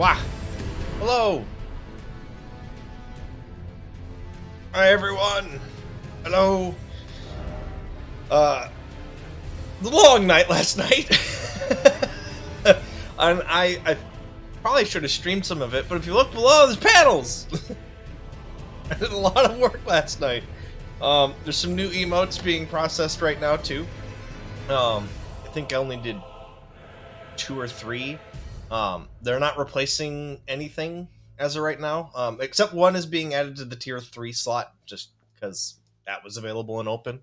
Wow. Hello. Hi, everyone. Hello. The long night last night. And I probably should have streamed some of it, but if you look below, there's panels. I did a lot of work last night. There's some new emotes being processed right now too. I think I only did 2 or 3. They're not replacing anything as of right now, except one is being added to the tier 3 slot just because that was available and open.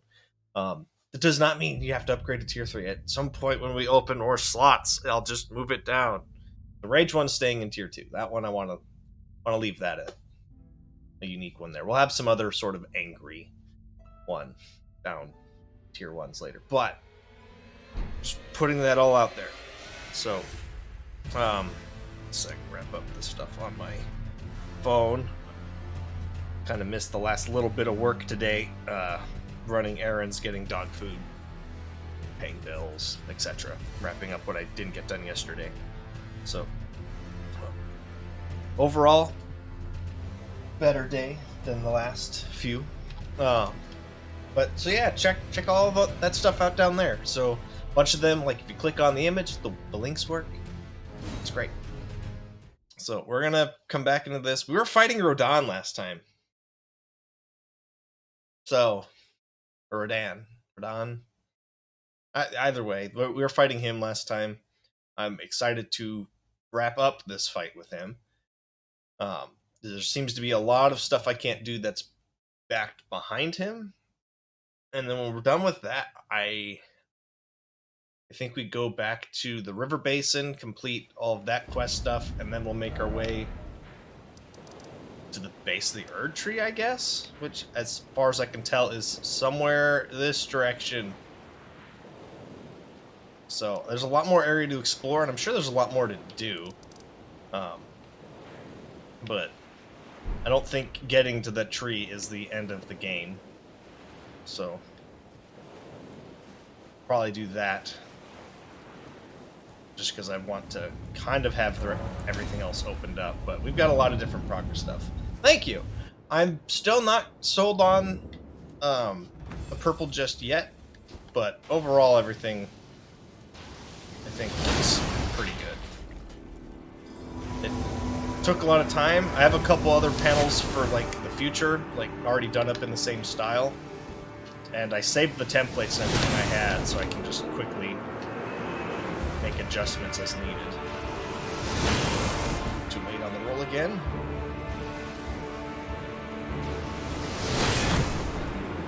That does not mean you have to upgrade to tier 3. At some point when we open more slots, I'll just move it down. The Rage one's staying in tier 2. That one I want to leave that at a unique one there. We'll have some other sort of angry one down tier 1s later, but just putting that all out there. So, so I can wrap up this stuff on my phone. Kind of missed the last little bit of work today, running errands, getting dog food, paying bills, etc. Wrapping up what I didn't get done yesterday. So, overall, better day than the last few. But so yeah, check all of that stuff out down there. So a bunch of them, like if you click on the image, the links work. It's great. So we're gonna come back into this. We were fighting Rodan last time. So, or Rodan. Either way, we were fighting him last time. I'm excited to wrap up this fight with him. There seems to be a lot of stuff I can't do that's backed behind him. And then when we're done with that, I think we go back to the river basin, complete all of that quest stuff, and then we'll make our way to the base of the Erd Tree, I guess? Which, as far as I can tell, is somewhere this direction. So, there's a lot more area to explore, and I'm sure there's a lot more to do. But I don't think getting to that tree is the end of the game. So, probably do that. Just because I want to kind of have everything else opened up. But we've got a lot of different progress stuff. Thank you! I'm still not sold on the purple just yet. But overall, everything, I think, is pretty good. It took a lot of time. I have a couple other panels for, like, the future, like, already done up in the same style. And I saved the templates and everything I had, so I can just quickly make adjustments as needed. Too late on the roll again.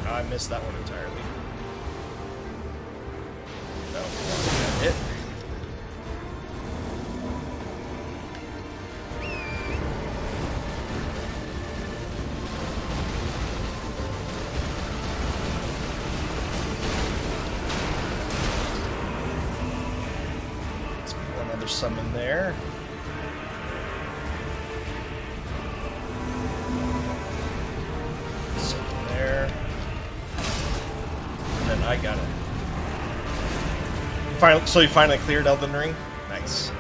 Oh, I missed that one entirely. No, hit. There's some in there. Some in there. And then I got it. So you finally cleared Elden Ring? Nice.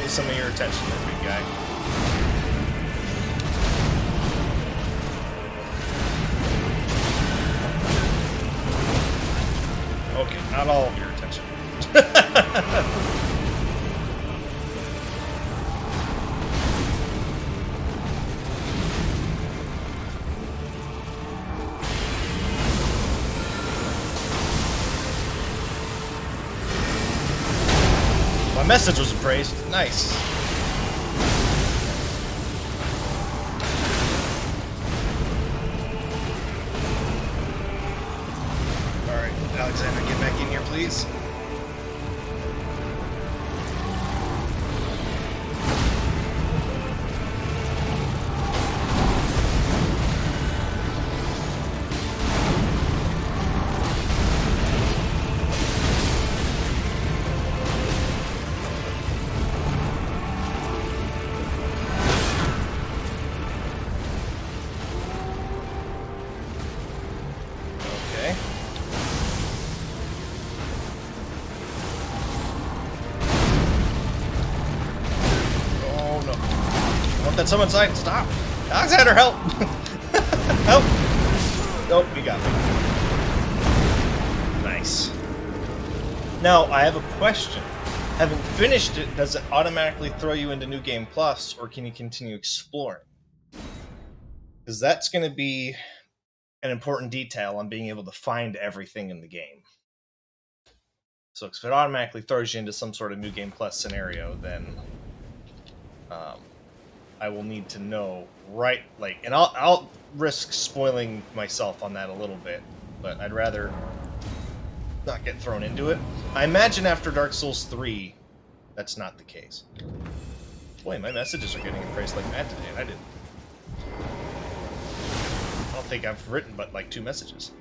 Some of your attention there, big guy. Okay, not all of your attention. My message was appraised. Nice. Alright, Alexander, get back in here, please. Let that summon sign stop. Alexander, help! Help! Nope, we got me. Nice. Now, I have a question. Having finished it, does it automatically throw you into New Game Plus, or can you continue exploring? Because that's going to be an important detail on being able to find everything in the game. So if it automatically throws you into some sort of New Game Plus scenario, then I will need to know and I'll risk spoiling myself on that a little bit, but I'd rather not get thrown into it. I imagine after Dark Souls 3, that's not the case. Boy, my messages are getting appraised like mad today, and I didn't. I don't think I've written but like 2 messages.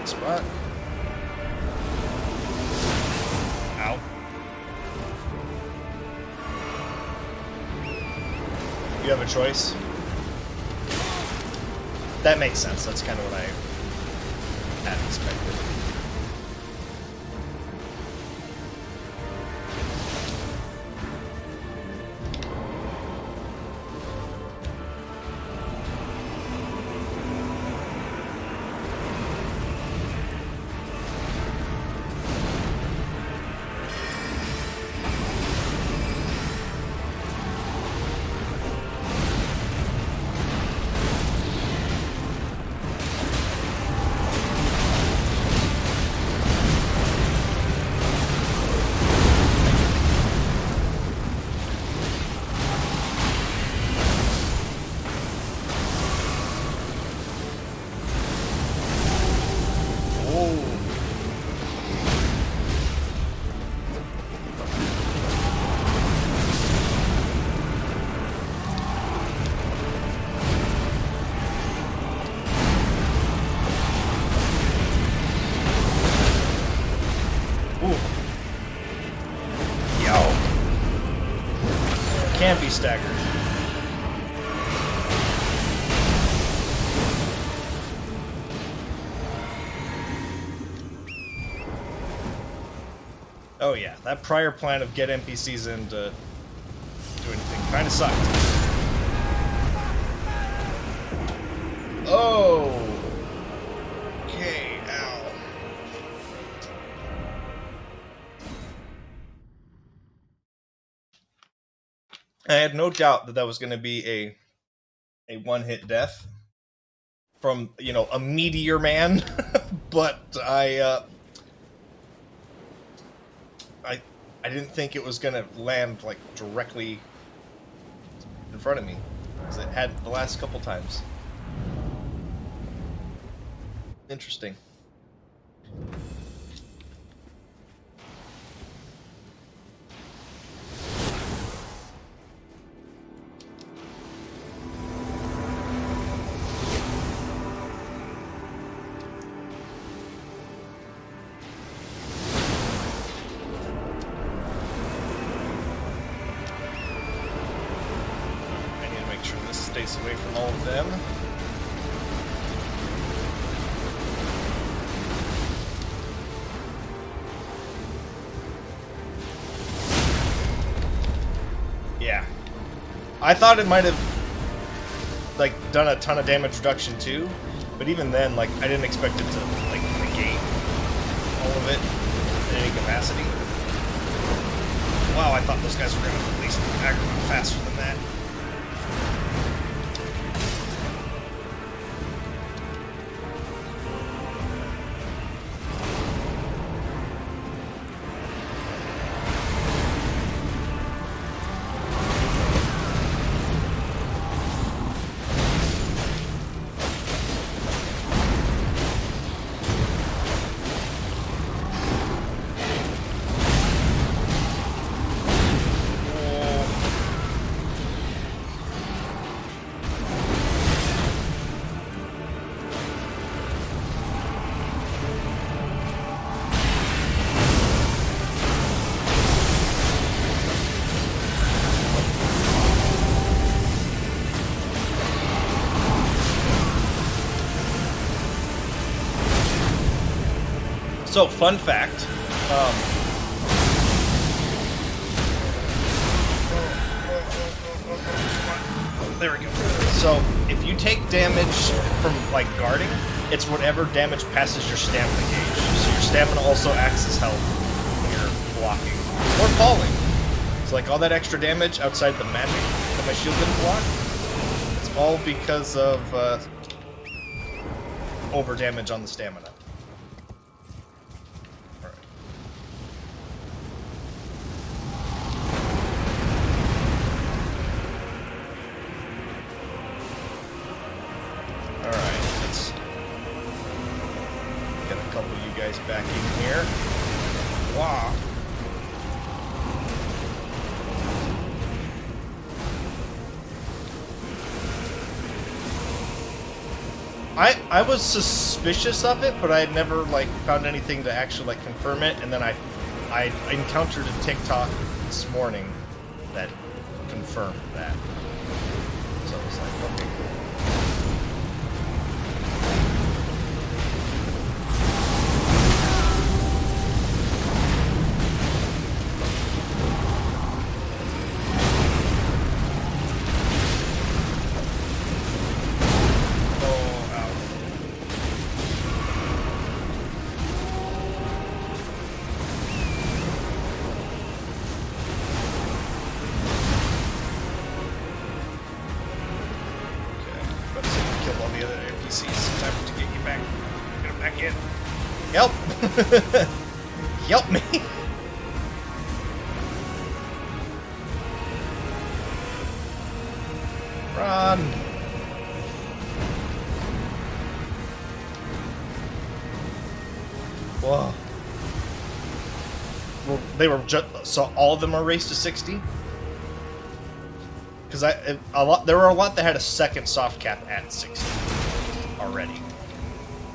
Spot. Ow. You have a choice? That makes sense. That's kind of what I had expected. Can't be staggered. Oh yeah, that prior plan of get NPCs in to do anything kind of sucked. Oh! Okay, ow. I had no doubt that that was going to be a one-hit death from, you know, a meteor man, but I didn't think it was going to land like directly in front of me, as it had the last couple times. Interesting. Stays away from all of them. Yeah. I thought it might have like done a ton of damage reduction too, but even then, like, I didn't expect it to like negate all of it in any capacity. Wow, I thought those guys were gonna at least aggro faster than that. So, fun fact. There we go. So, if you take damage from, like, guarding, it's whatever damage passes your stamina gauge. So your stamina also acts as health when you're blocking. Or falling. So, like, all that extra damage outside the magic that my shield didn't block, it's all because of over damage on the stamina. Back in here. Wow. I was suspicious of it, but I had never like found anything to actually like confirm it, and then I encountered a TikTok this morning that confirmed that. So I was like, okay, cool. Help! Help me! Run! Whoa. Well, they were just so all of them are raised to 60? Because there were a lot that had a second soft cap at 60 already.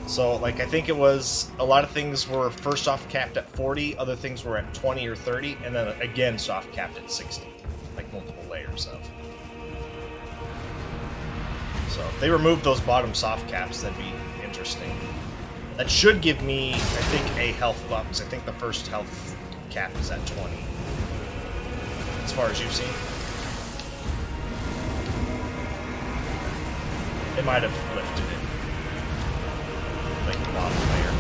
So, like, I think it was, a lot of things were first soft capped at 40, other things were at 20 or 30, and then again soft capped at 60. Like, multiple layers of. So, if they remove those bottom soft caps, that'd be interesting. That should give me, I think, a health bump, because I think the first health cap is at 20. As far as you've seen. They might have lifted it. Like the bottom layer.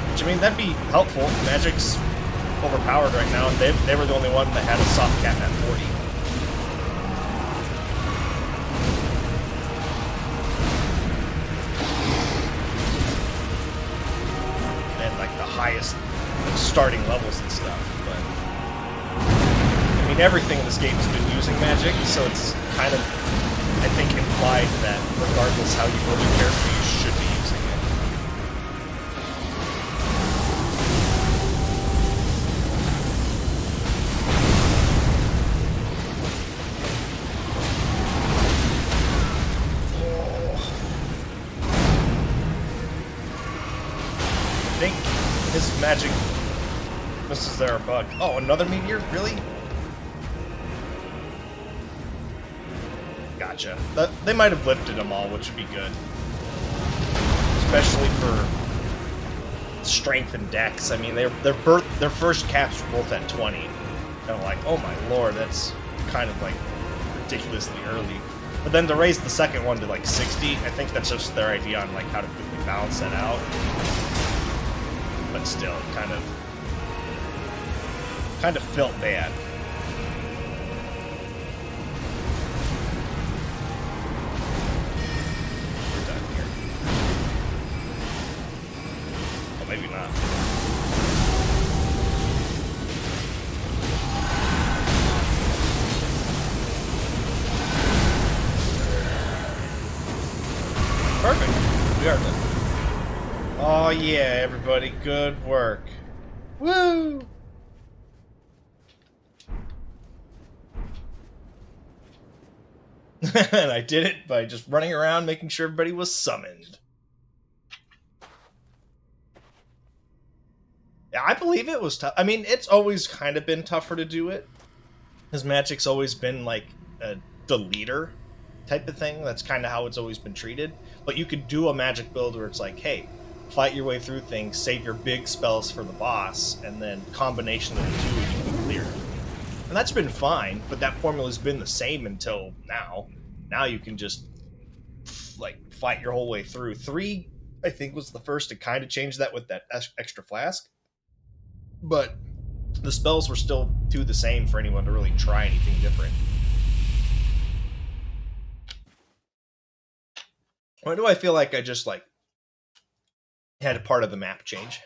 Which, I mean, that'd be helpful. Magic's overpowered right now, and they were the only one that had a soft cap at 40. And, like, the highest starting levels and stuff, but... I mean, everything in this game has been using magic, so it's kind of, I think, implied that regardless how you build your character, you should be using it. I think his magic misses there a bug. Oh, another meteor? Really? Gotcha. They might have lifted them all, which would be good. Especially for strength and dex. I mean, their first caps were both at 20. And I'm like, oh my lord, that's kind of like ridiculously early. But then to raise the second one to like 60, I think that's just their idea on like how to quickly balance that out. But still, kind of felt bad. We're done here. Oh, maybe not. Perfect. We are done. Oh yeah, everybody, good work. Woo! And I did it by just running around making sure everybody was summoned. Yeah, I believe it was tough. I mean, it's always kind of been tougher to do it. Because Magic's always been like the leader type of thing. That's kind of how it's always been treated. But you could do a Magic build where it's like, hey, fight your way through things, save your big spells for the boss, and then combination of the two you can clear. And that's been fine, but that formula's been the same until now. Now you can just like fight your whole way through. 3, I think, was the first to kind of change that with that extra flask. But the spells were still the same for anyone to really try anything different. Why do I feel like I just like had a part of the map change?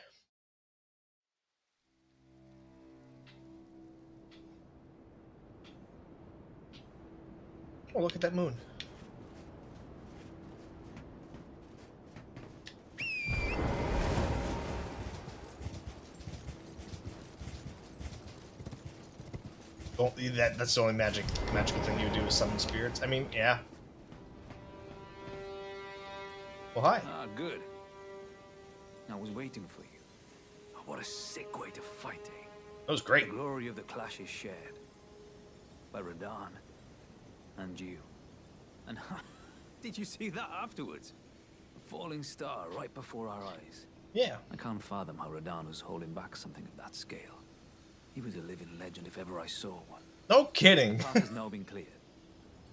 Oh, look at that moon. Oh, that's the only magical thing you do is summon spirits. I mean, yeah. Well, hi. Ah, good. I was waiting for you. Oh, what a sick way to fight, eh? That was great. The glory of the clash is shared by Radahn and you. And did you see that afterwards? A falling star right before our eyes. Yeah. I can't fathom how Radahn was holding back something of that scale. He was a living legend if ever I saw one. No kidding. The path has now been cleared.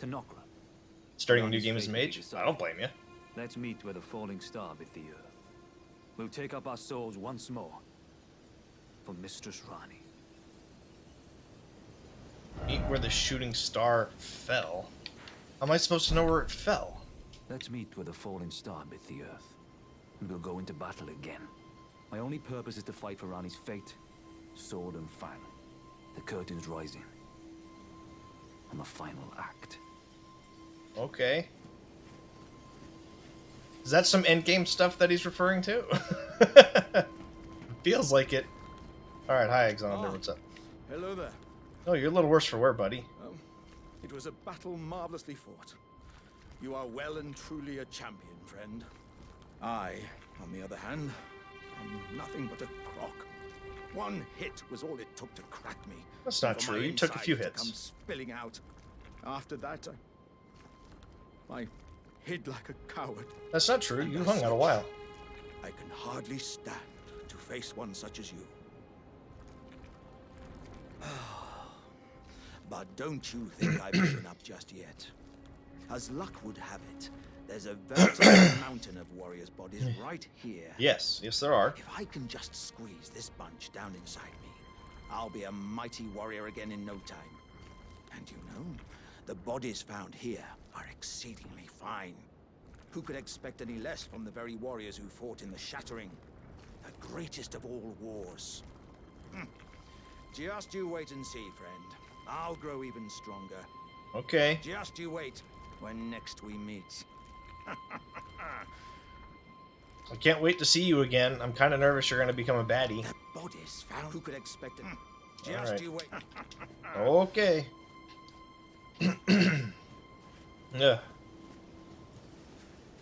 To Nokra. Starting a new game as a mage? I don't blame you. Let's meet where the falling star bit the earth. We'll take up our souls once more for Mistress Rani. Meet where the shooting star fell. How am I supposed to know where it fell? Let's meet where the falling star bit the earth, and we'll go into battle again. My only purpose is to fight for Rani's fate, sword and fang. The curtain's rising. On the final act. Okay. Is that some endgame stuff that he's referring to? Feels like it. Alright, hi Alexander, what's up? Hello there. Oh, you're a little worse for wear, buddy. It was a battle marvelously fought. You are well and truly a champion, friend. I, on the other hand, am nothing but a crock. One hit was all it took to crack me. That's not true. You took a few hits. Come spilling out. After that, I hid like a coward. That's not true. You hung out a while. I can hardly stand to face one such as you. But don't you think I've given up just yet. As luck would have it, there's a veritable mountain of warriors' bodies right here. Yes, there are. If I can just squeeze this bunch down inside me, I'll be a mighty warrior again in no time. And you know, the bodies found here are exceedingly fine. Who could expect any less from the very warriors who fought in the Shattering? The greatest of all wars. Just you wait and see, friend. I'll grow even stronger. Okay. Just you wait when next we meet. I can't wait to see you again. I'm kind of nervous you're going to become a baddie. The bodies found. Who could expect it? All Just right. you wait. Okay. Yeah.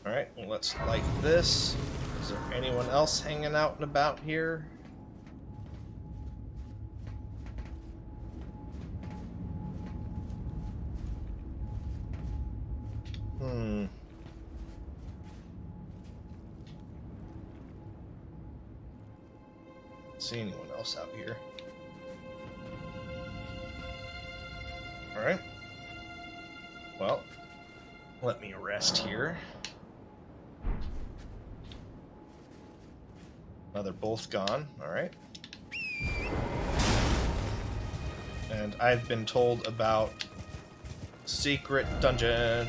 Alright, well, let's light this. Is there anyone else hanging out and about here? See anyone else out here? Alright. Well, let me rest here. Now they're both gone. Alright. And I've been told about secret dungeon.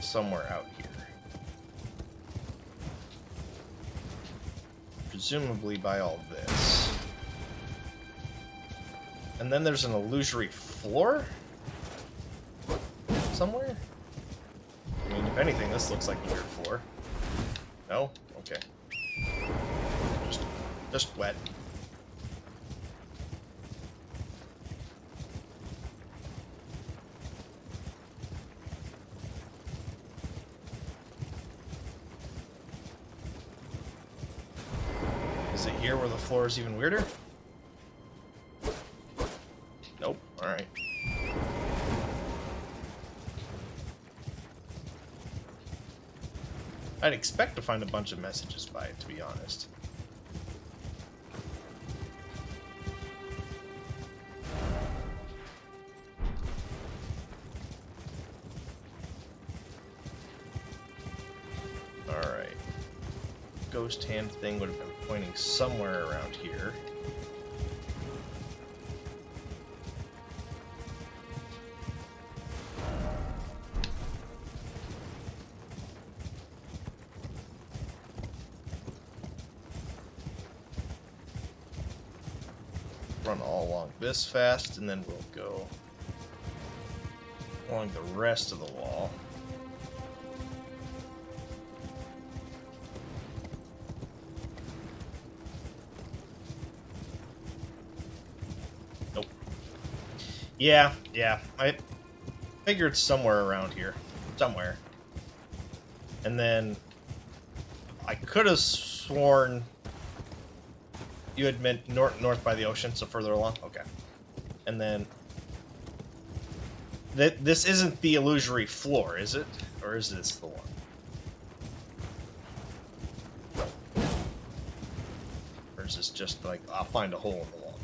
Somewhere out here. Presumably by all this. And then there's an illusory floor? Somewhere? I mean, if anything, this looks like a weird floor. No? Okay. Just wet. Is it here where the floor is even weirder? Nope. Alright. I'd expect to find a bunch of messages by it, to be honest. Alright. Ghost hand thing would have been pointing somewhere around here. Run all along this fast, and then we'll go along the rest of the wall. Nope. Yeah, I figured somewhere around here. Somewhere. And then I could have sworn you had meant north by the ocean, so further along? Okay. And then... This isn't the illusory floor, is it? Or is this the one? Or is this just like, I'll find a hole in the wall?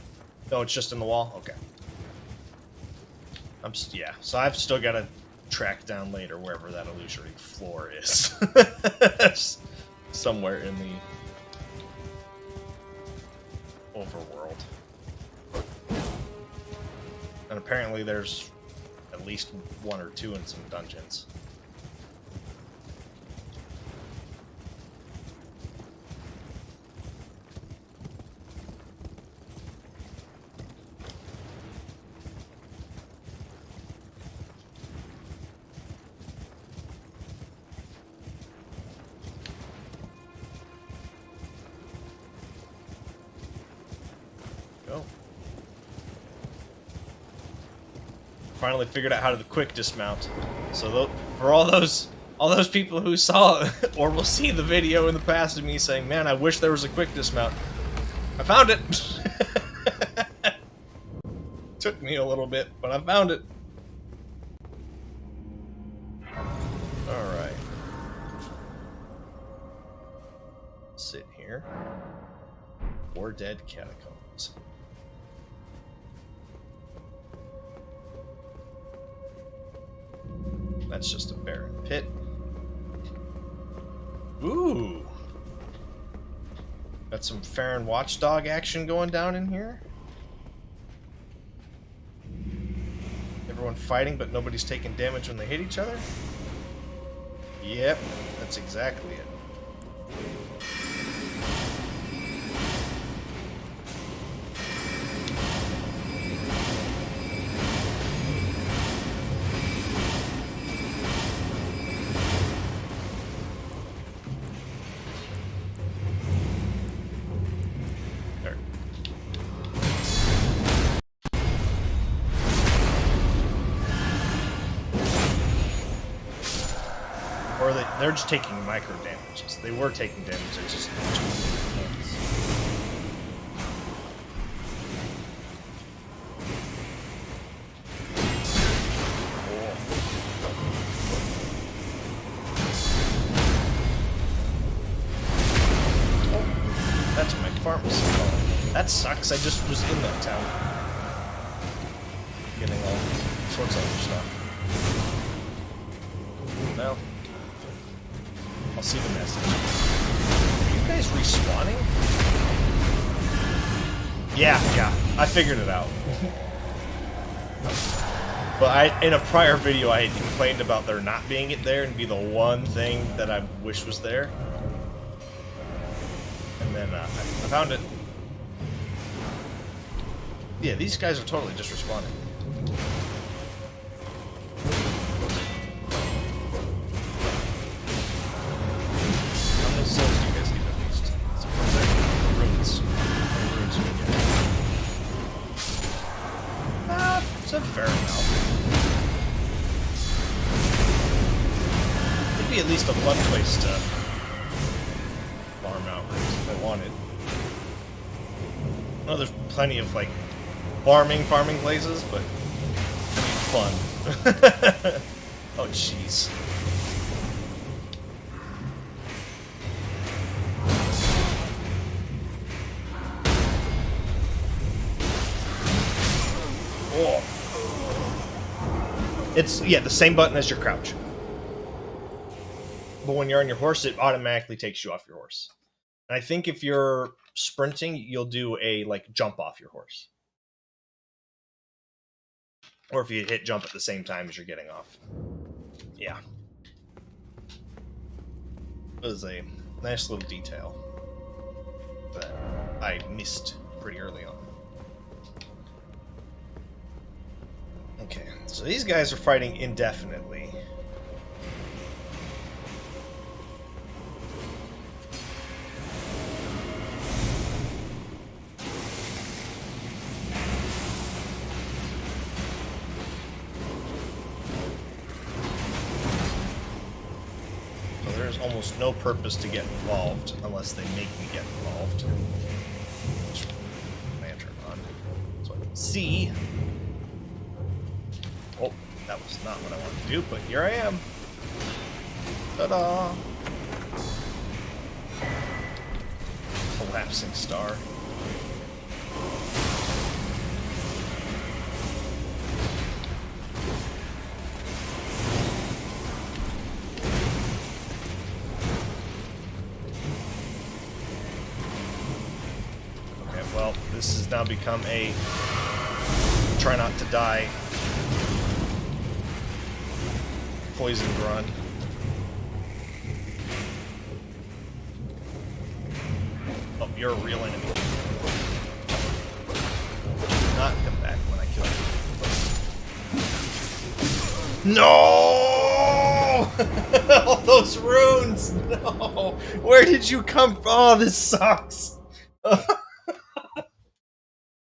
No, it's just in the wall? Okay. Yeah, so I've still got to track down later wherever that illusory floor is. Somewhere in the overworld. And apparently there's at least one or two in some dungeons. Finally figured out how to quick dismount. So for all those people who saw or will see the video in the past of me saying, "Man, I wish there was a quick dismount," I found it. Took me a little bit, but I found it. All right. Sit here. 4 dead catacombs. That's just a barren pit. Ooh! Got some Farron Watchdog action going down in here. Everyone fighting, but nobody's taking damage when they hit each other? Yep, that's exactly it. Or they're just taking micro damages. They were taking damage, they're just too intense. Oh, that's my pharmacy. Oh, that sucks. I just was in that town. Getting all sorts of other stuff. Well, I'll see the message. Are you guys respawning? Yeah, I figured it out. But in a prior video, I had complained about there not being it there and be the one thing that I wish was there. And then I found it. Yeah, these guys are totally just respawning. Fair enough. It'd be at least a fun place to farm out if I wanted. I know there's plenty of like farming places, but I need fun. Oh jeez. Oh. It's, yeah, the same button as your crouch. But when you're on your horse, it automatically takes you off your horse. And I think if you're sprinting, you'll do a, like, jump off your horse. Or if you hit jump at the same time as you're getting off. Yeah. It was a nice little detail that I missed pretty early on. Okay, so these guys are fighting indefinitely. So there's almost no purpose to get involved unless they make me get involved. Lantern on so I can see. Oh, that was not what I wanted to do, but here I am. Ta-da! Collapsing star. Okay, well, this has now become a try not to die poisoned run. Oh, you're a real enemy. Do not come back when I kill you. No! All those runes! No! Where did you come from? Oh, this sucks!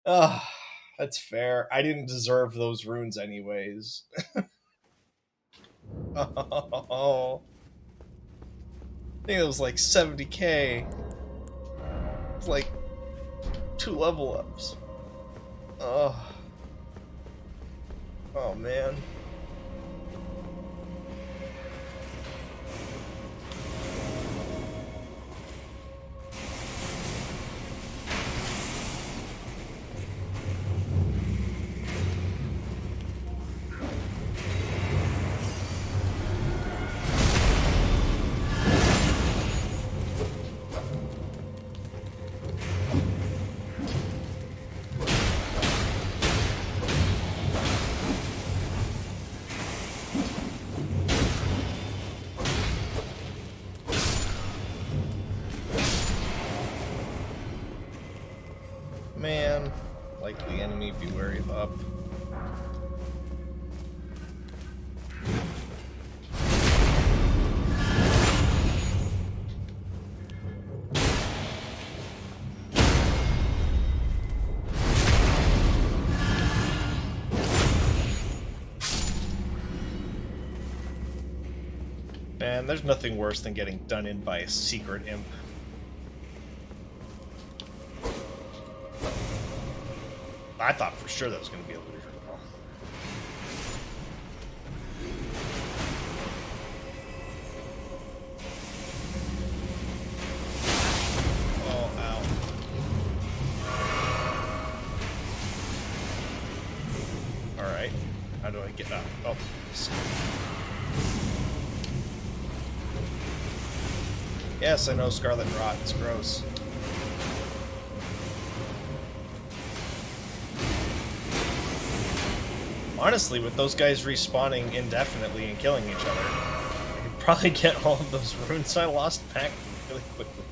Oh, that's fair. I didn't deserve those runes anyways. Oh, I think it was like 70k. It's like 2 level ups. Oh, oh man. Man, likely enemy, be wary of up. Man, there's nothing worse than getting done in by a secret imp. I thought for sure that was going to be a loser call. Oh, ow. Alright. How do I get out? Oh. Yes, I know Scarlet Rot. It's gross. Honestly, with those guys respawning indefinitely and killing each other, I could probably get all of those runes I lost back really quickly.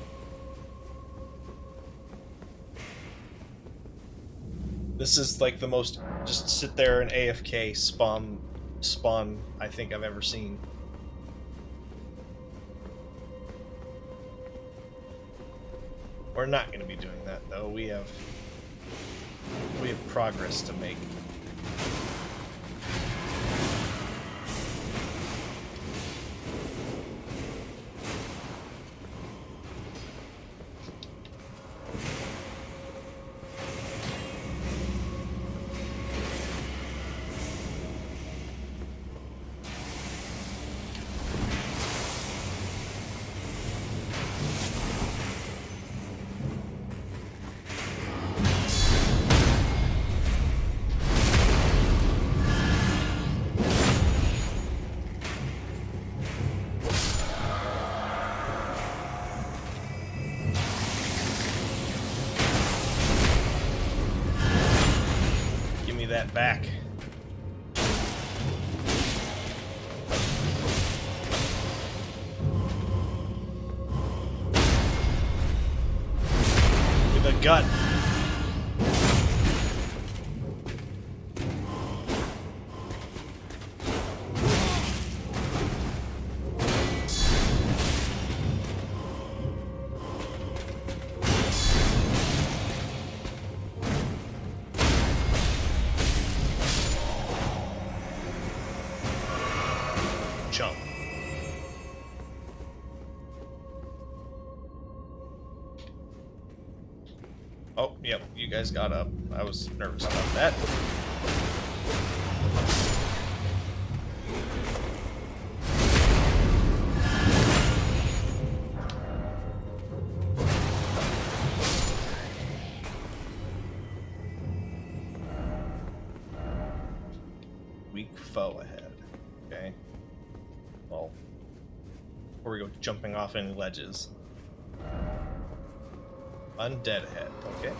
This is like the most just sit there and AFK spawn I think I've ever seen. We're not going to be doing that though. We have progress to make. back. With a gut. Jump. Oh, yep, you guys got up. I was nervous about that. Weak foe ahead. Okay. Well, before we go jumping off any ledges. Undead ahead. Okay.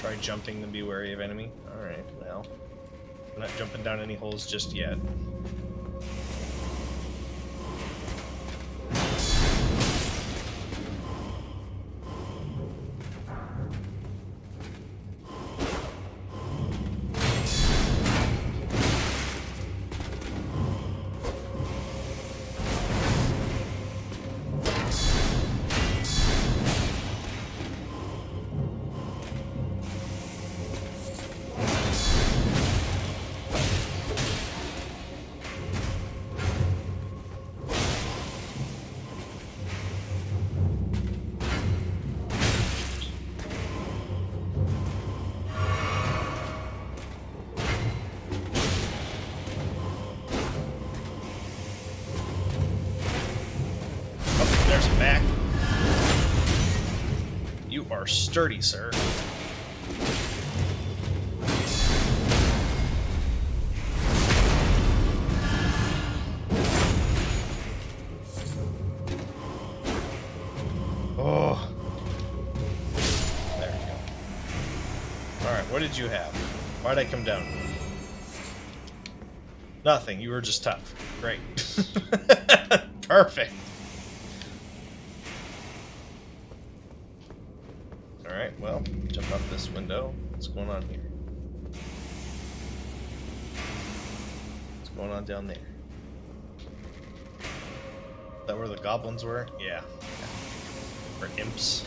Try jumping and be wary of enemy. Alright, well. I'm not jumping down any holes just yet. There's a back. You are sturdy, sir. Oh. There you go. Alright, what did you have? Why'd I come down? Nothing. You were just tough. Great. Perfect. Alright, well, jump out this window. What's going on here? What's going on down there? Is that where the goblins were? Yeah. Or imps.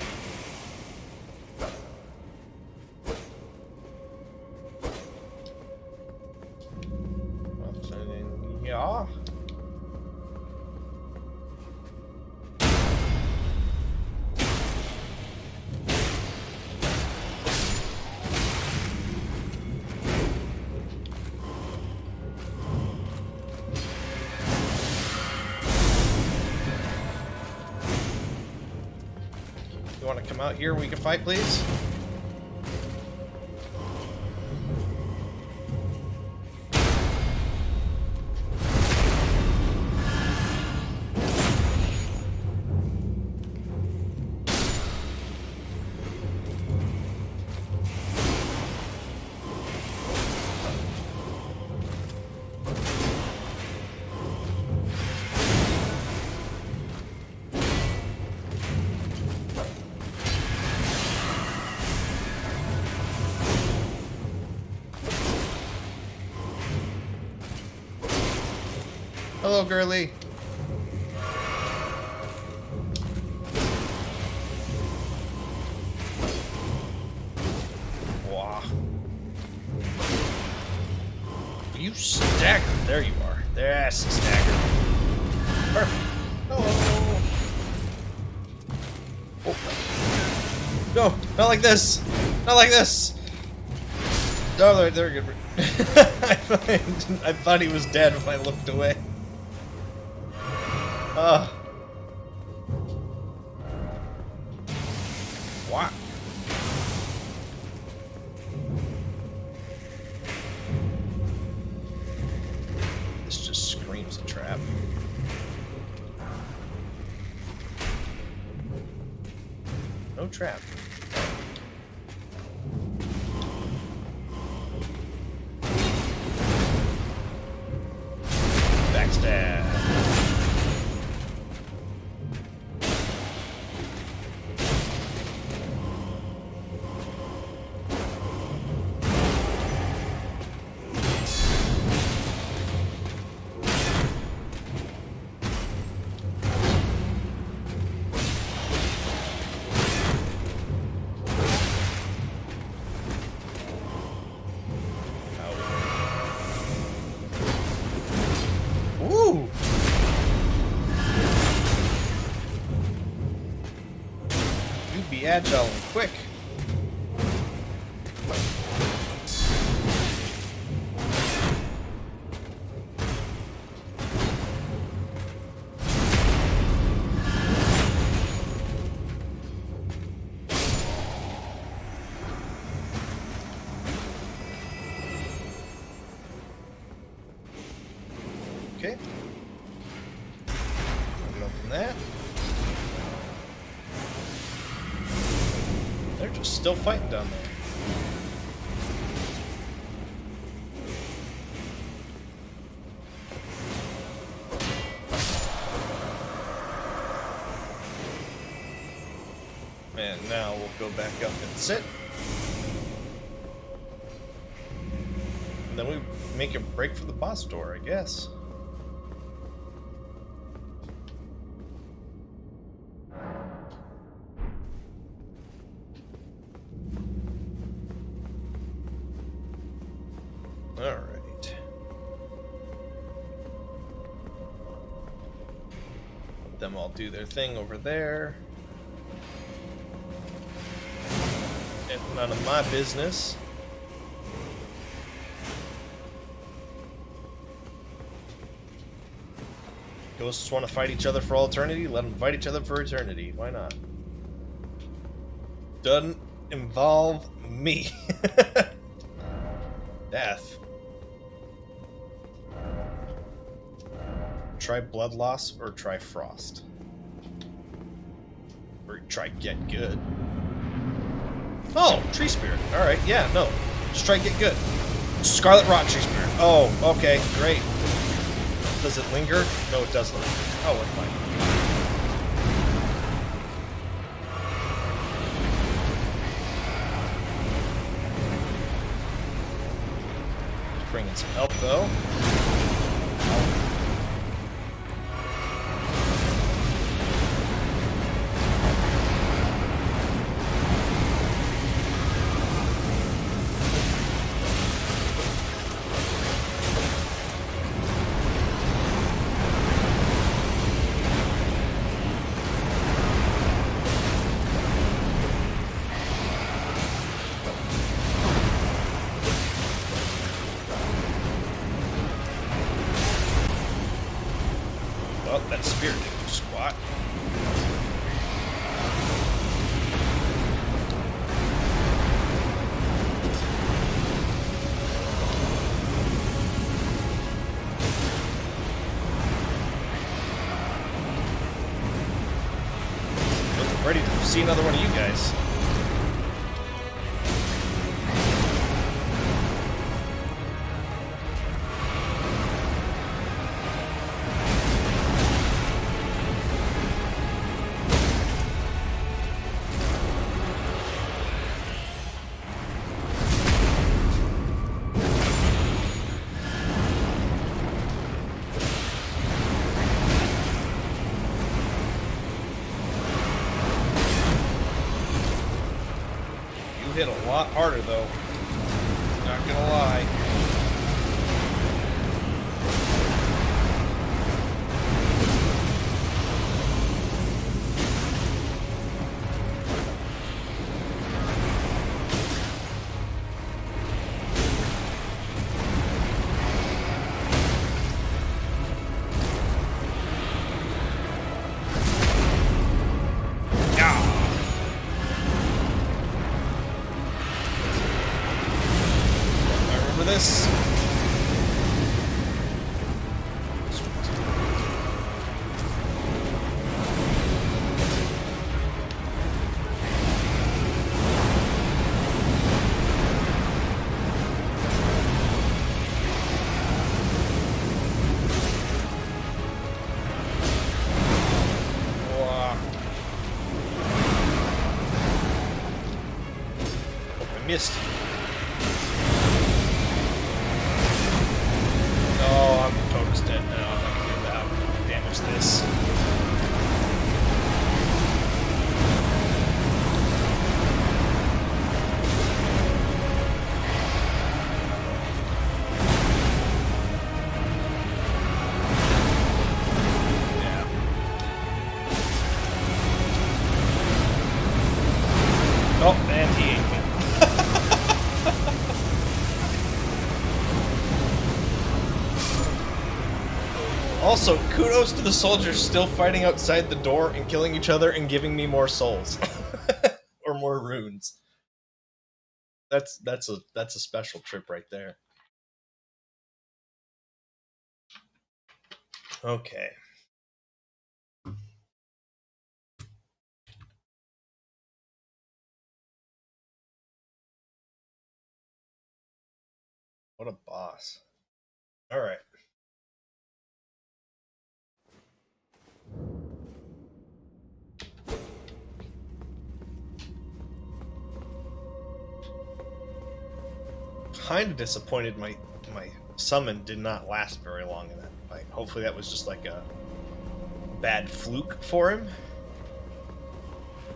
Nothing. Yeah. You want to come out here and we can fight, please? Hello, girly. Wow. You staggered. There you are. There's staggered. Perfect. Oh. Oh. No, not like this. Not like this! No, they're good. I thought he was dead when I looked away. What? This just screams a trap. No trap. Backstab. Ooh! You be agile and quick. Okay. Moving on from that. They're just still fighting down there. And now we'll go back up and sit. And then we make a break for the boss door, I guess. Alright. Let them all do their thing over there. And none of my business. Ghosts want to fight each other for all eternity? Let them fight each other for eternity. Why not? Doesn't involve me. Death. Try blood loss or try frost. Or try get good. Oh, tree spirit. Alright, yeah, no. Just try get good. Scarlet rot tree spirit. Oh, okay, great. Does it linger? No, it doesn't. Oh, we're fine. Just bringing some help, though. Well, that spirit didn't do squat. I'm ready to see another one of you guys. Hit a lot harder though. Not gonna lie. this. Missed. Oh, I'm Toad's dead now. I'm not gonna damage this. Yeah. Oh, and he ate me. Also, kudos to the soldiers still fighting outside the door and killing each other and giving me more souls. Or more runes. That's a special trip right there. Okay. What a boss. Alright. Kind of disappointed my summon did not last very long in that fight. Hopefully that was just like a bad fluke for him.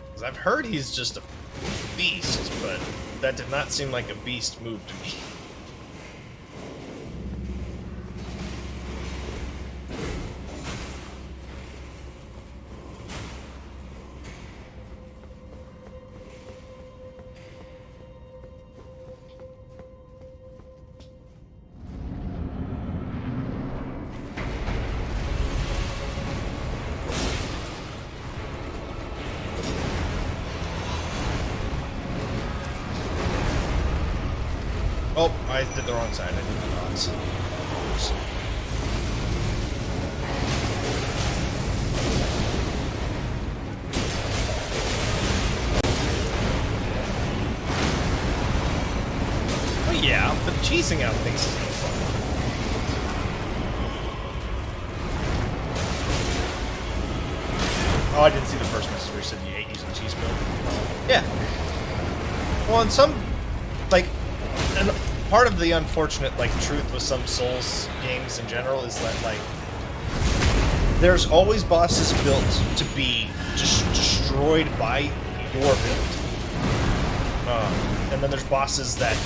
Because I've heard he's just a beast, but that did not seem like a beast move to me. Oh, I did the wrong side. I did the wrong side. Oh yeah, but cheesing out things is no fun. Oh, I didn't see the first message where you said you hate using cheese build. Yeah. Well, in some, like, and part of the unfortunate, like, truth with some Souls games in general is that, like, there's always bosses built to be just destroyed by your build. And then there's bosses that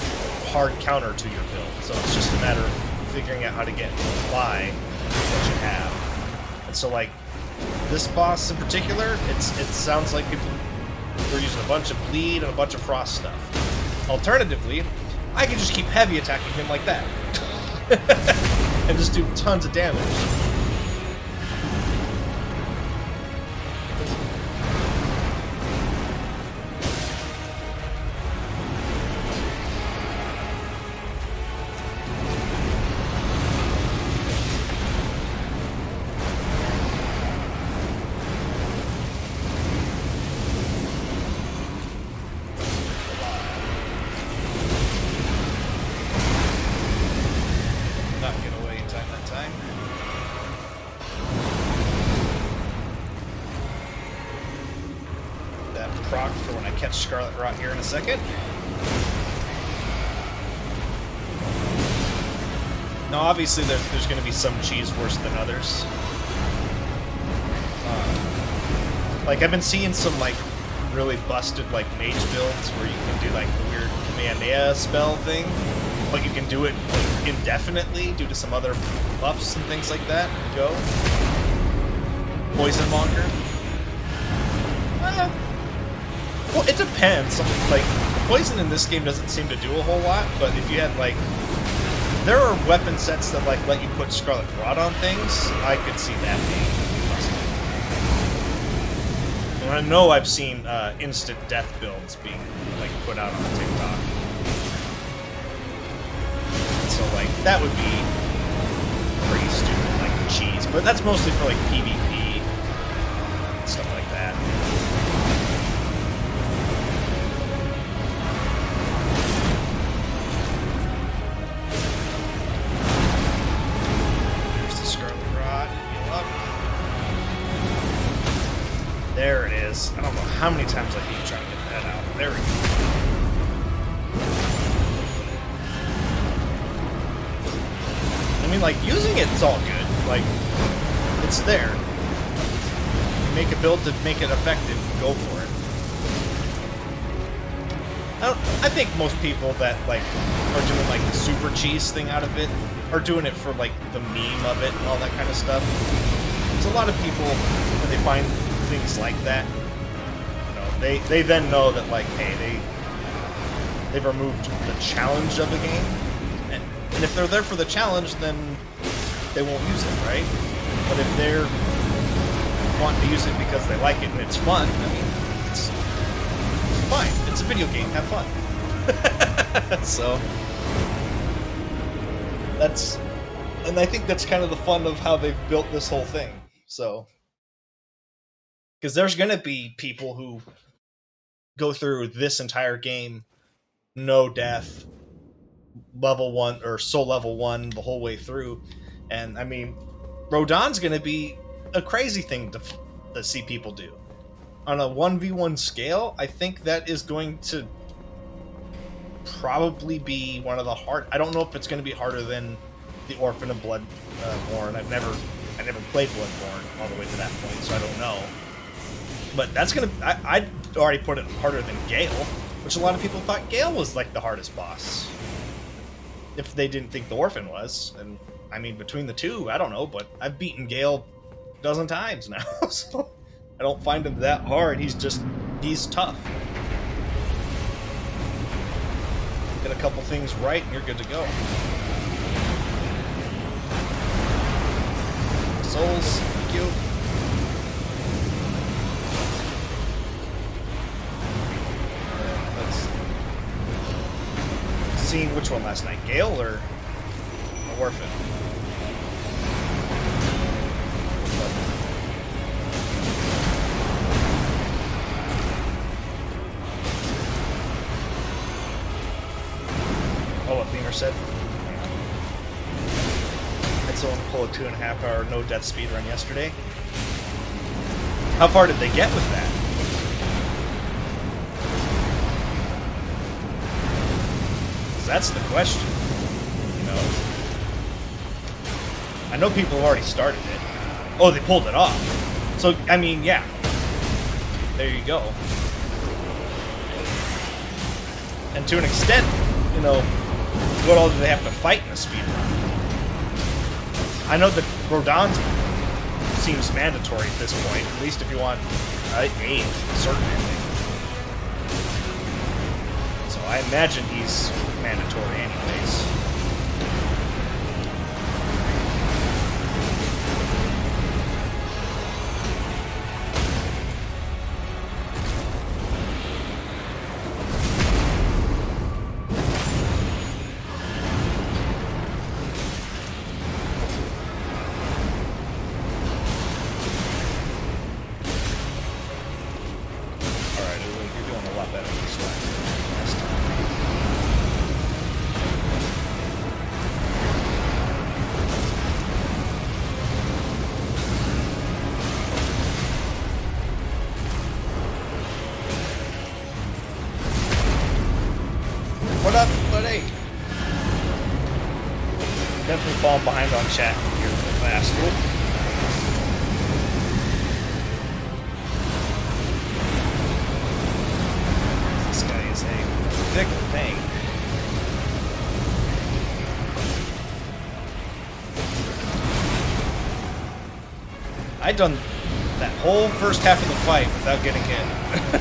hard counter to your build, so it's just a matter of figuring out how to get by what you have. And so, like, this boss in particular, it sounds like we're using a bunch of bleed and a bunch of frost stuff. Alternatively, I can just keep heavy attacking him like that. And just do tons of damage. Proc for when I catch Scarlet Rot here in a second. Now, obviously, there's going to be some cheese worse than others. Like, I've been seeing some, like, really busted, like, mage builds where you can do, like, the weird Kamehameha spell thing, but you can do it indefinitely due to some other buffs and things like that. Go. Poison Monger. Well, it depends. Like, poison in this game doesn't seem to do a whole lot, but if you had, like... There are weapon sets that, like, let you put Scarlet Rot on things. I could see that being busted. And I know I've seen instant death builds being, like, put out on TikTok. that would be pretty stupid, like cheese. But that's mostly for like PvP, stuff like that. There's the Scarlet Rot. Heal up. There it is. I don't know how many times I keep trying to get that out. There we go. I mean, like, using it's all good. Like, it's there. You make a build to make it effective, go for it. I think most people that, like, are doing, like, the super cheese thing out of it are doing it for, like, the meme of it and all that kind of stuff. There's a lot of people, when they find things like that, you know, they then know that, like, hey, they've removed the challenge of the game. And if they're there for the challenge, then they won't use it, right? But if they're wanting to use it because they like it and it's fun, I mean, it's fine. It's a video game. Have fun. So that's, and I think that's kind of the fun of how they've built this whole thing. So, because there's gonna be people who go through this entire game, no death, level 1 or soul level 1 the whole way through, and I mean, Rodon's gonna be a crazy thing to see people do on a 1v1 scale. I think that is going to probably be one of the hard. I don't know if it's going to be harder than the Orphan of Bloodborne. I never played Bloodborne all the way to that point, so I don't know. But that's gonna. I'd already put it harder than Gale, which a lot of people thought Gale was like the hardest boss. If they didn't think the Orphan was, and I mean, between the two, I don't know, but I've beaten Gale a dozen times now, so I don't find him that hard. He's tough. Get a couple things right, and you're good to go. Souls, thank you. Seen which one last night, Gale or Orphan? Oh, what Beamer said. I had someone pull a 2.5 hour no death speedrun yesterday. How far did they get with that? That's the question, you know. I know people have already started it. Oh, they pulled it off. So, I mean, yeah. There you go. And to an extent, you know, what all do they have to fight in a speedrun? I know that Rodon seems mandatory at this point, at least if you want a certain ending. So I imagine he's mandatory anyways. Alright, you're doing a lot better this time. Last time. What up, buddy? Definitely falling behind on chat here real fast. Whoop. This guy is a thick thing. I'd done that whole first half of the fight without getting hit.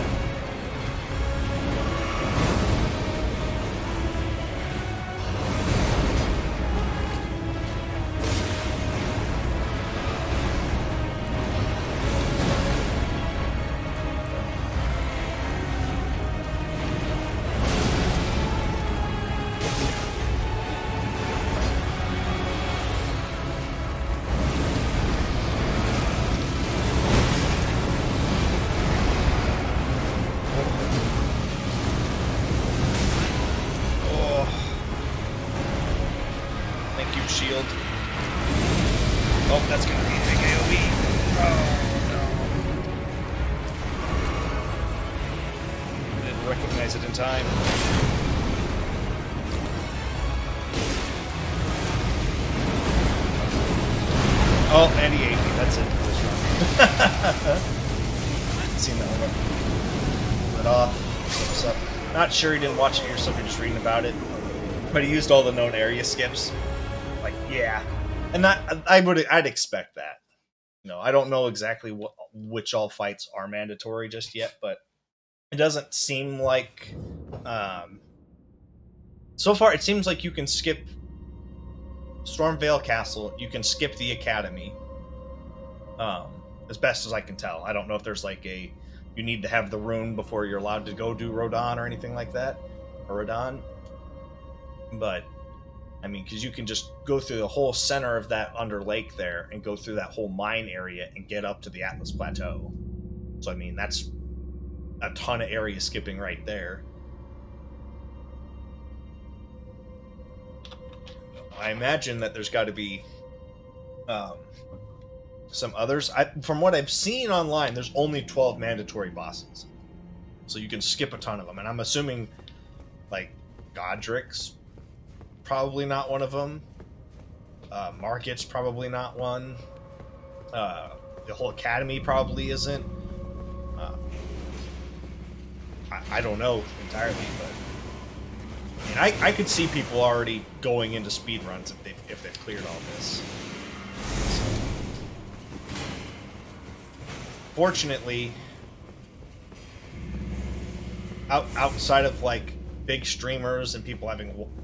shield. Oh, that's gonna be a big AoE. Oh no. Didn't recognize it in time. Oh, and he ate me. That's it. Seen that one. But what's up? Not sure he didn't watch it yourself. You're just reading about it. But he used all the known area skips. Like, yeah, and that I'd expect that. You know, I don't know exactly which all fights are mandatory just yet, but it doesn't seem like. So far, it seems like you can skip Stormvale Castle. You can skip the Academy. As best as I can tell, I don't know if there's like you need to have the rune before you're allowed to go do Rodon or anything like that, or Rodon. But I mean, because you can just go through the whole center of that Under Lake there and go through that whole mine area and get up to the Atlas Plateau. So I mean, that's a ton of area skipping right there. I imagine that there's got to be some others. From what I've seen online, there's only 12 mandatory bosses. So you can skip a ton of them. And I'm assuming, like, Godric's probably not one of them. Market's probably not one. The whole Academy probably isn't. I don't know entirely, but I mean, I could see people already going into speedruns if they've cleared all this. So, fortunately, outside of like big streamers and people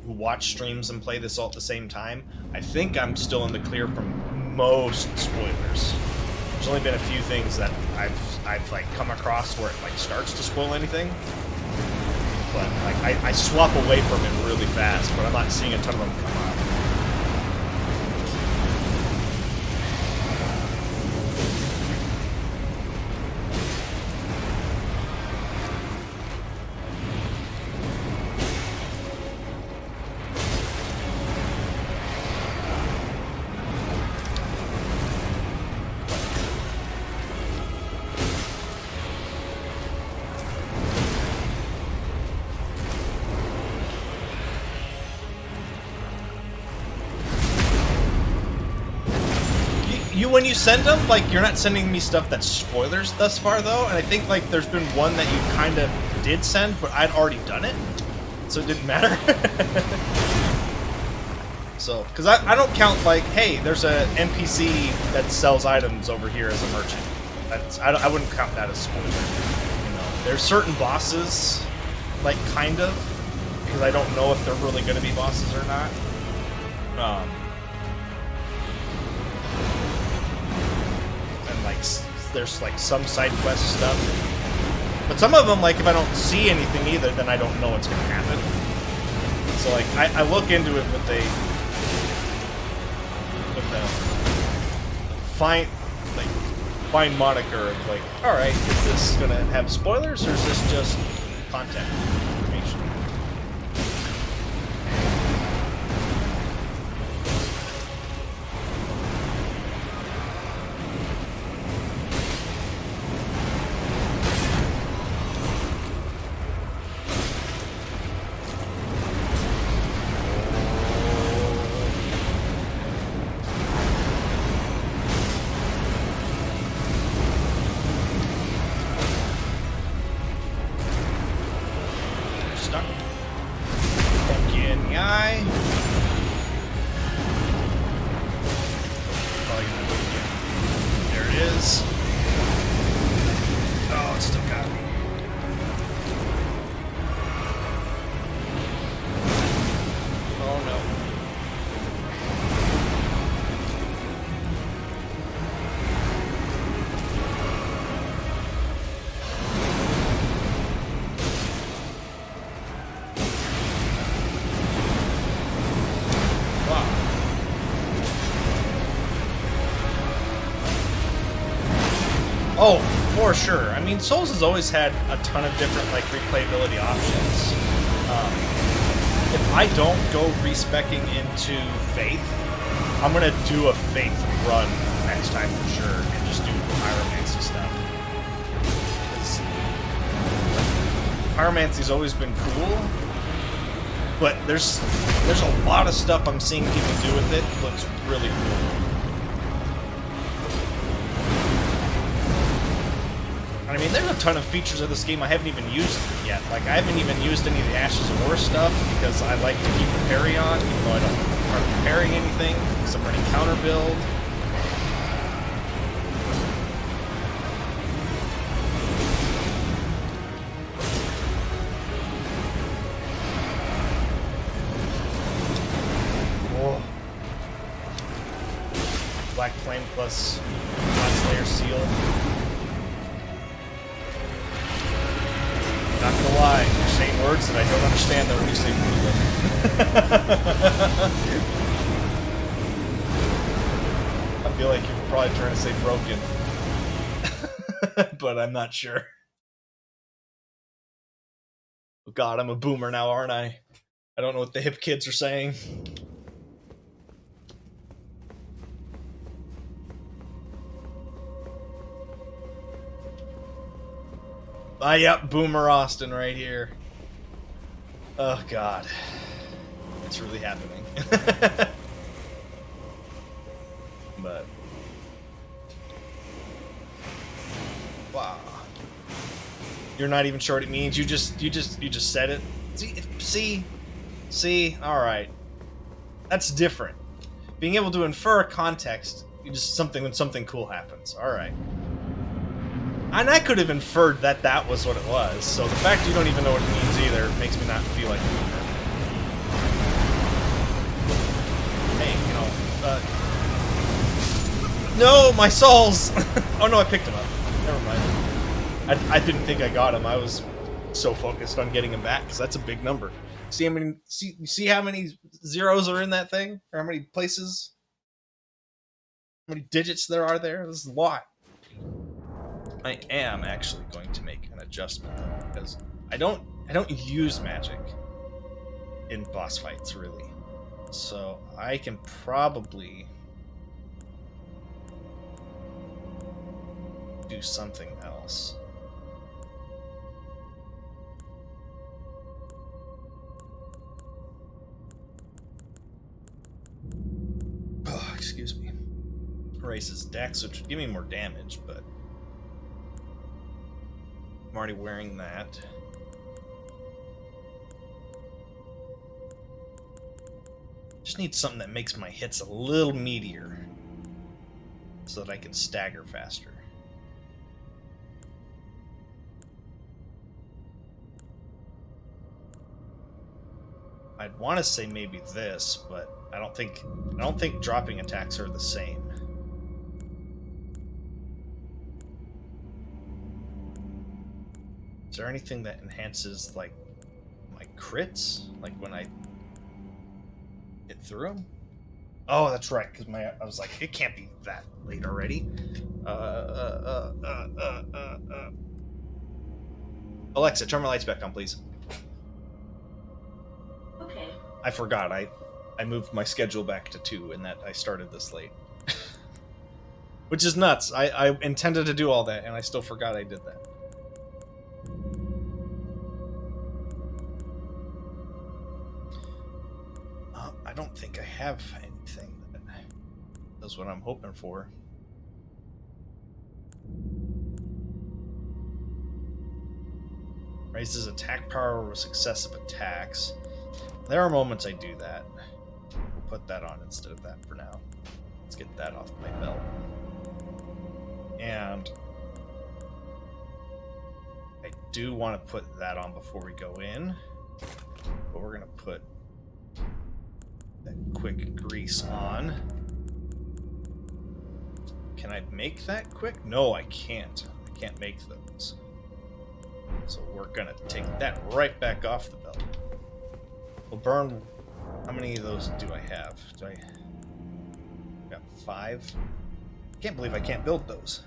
who watch streams and play this all at the same time, I think I'm still in the clear from most spoilers. There's only been a few things that I've like come across where it like starts to spoil anything, but like I swap away from it really fast. But I'm not seeing a ton of them come up. When you send them, like, you're not sending me stuff that's spoilers thus far, though, and I think, like, there's been one that you kind of did send, but I'd already done it, so it didn't matter. So, because I don't count, like, hey, there's a NPC that sells items over here as a merchant. I wouldn't count that as spoiler. You know, there's certain bosses, like, kind of, because I don't know if they're really going to be bosses or not. There's like some side quest stuff, but some of them, like, if I don't see anything either, then I don't know what's going to happen. So like I look into it with a fine moniker of like, all right, is this going to have spoilers or is this just content information? Oh, for sure. I mean, Souls has always had a ton of different, like, replayability options. If I don't go respecing into Faith, I'm gonna do a faith run next time for sure, and just do pyromancy stuff. Pyromancy's always been cool, but there's a lot of stuff I'm seeing people do with it. It looks really cool. I mean, there's a ton of features of this game I haven't even used yet. Like, I haven't even used any of the Ashes of War stuff because I like to keep the parry on, even though I don't start parrying anything, because I'm running counter build. Oh. Black Flame plus Slayer Seal. Not gonna lie, you're saying words that I don't understand though when you say I feel like you're probably trying to say broken. But I'm not sure. Oh god, I'm a boomer now, aren't I? I don't know what the hip kids are saying. Ah, yep, Boomer Austin right here. Oh god. It's really happening. But wow. You're not even sure what it means. You just said it. See, alright. That's different. Being able to infer a context, just something when something cool happens. Alright. And I could have inferred that that was what it was, so the fact you don't even know what it means either makes me not feel like a boomer. Hey, no, my souls! Oh no, I picked him up. Never mind. I didn't think I got him. I was so focused on getting him back, because that's a big number. See how many zeros are in that thing? Or how many places? How many digits there are there? This is a lot. I am actually going to make an adjustment though, because I don't use magic in boss fights really, so I can probably do something else. Oh, excuse me. Raises dex, which would give me more damage, but I'm already wearing that. Just need something that makes my hits a little meatier so that I can stagger faster. I'd want to say maybe this, but I don't think dropping attacks are the same. Is there anything that enhances, like, my crits? Like, when I hit through them? Oh, that's right, because I was like, it can't be that late already. Alexa, turn my lights back on, please. Okay. I forgot, I moved my schedule back to 2, and that I started this late. Which is nuts. I intended to do all that, and I still forgot I did that. I don't think I have anything that does what I'm hoping for. Raises attack power with successive attacks. There are moments I do that. We'll put that on instead of that for now. Let's get that off my belt. And I do want to put that on before we go in. But we're going to put that quick grease on. Can I make that quick? No, I can't. I can't make those. So we're gonna take that right back off the belt. We'll burn. How many of those do I have? Got 5. I can't believe I can't build those.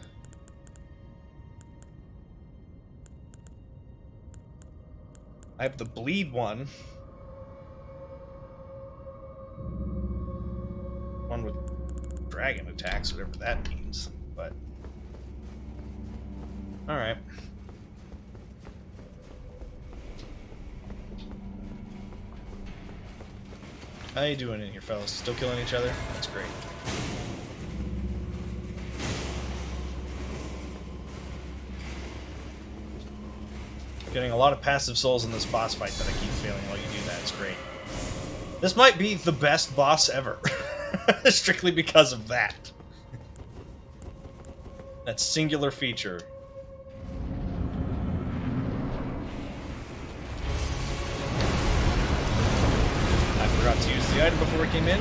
I have the bleed one. one with dragon attacks, whatever that means. But all right. How you doing in here, fellas? Still killing each other? That's great. Getting a lot of passive souls in this boss fight that I keep failing while you do that. It's great. This might be the best boss ever. Strictly because of that. That singular feature. I forgot to use the item before it came in.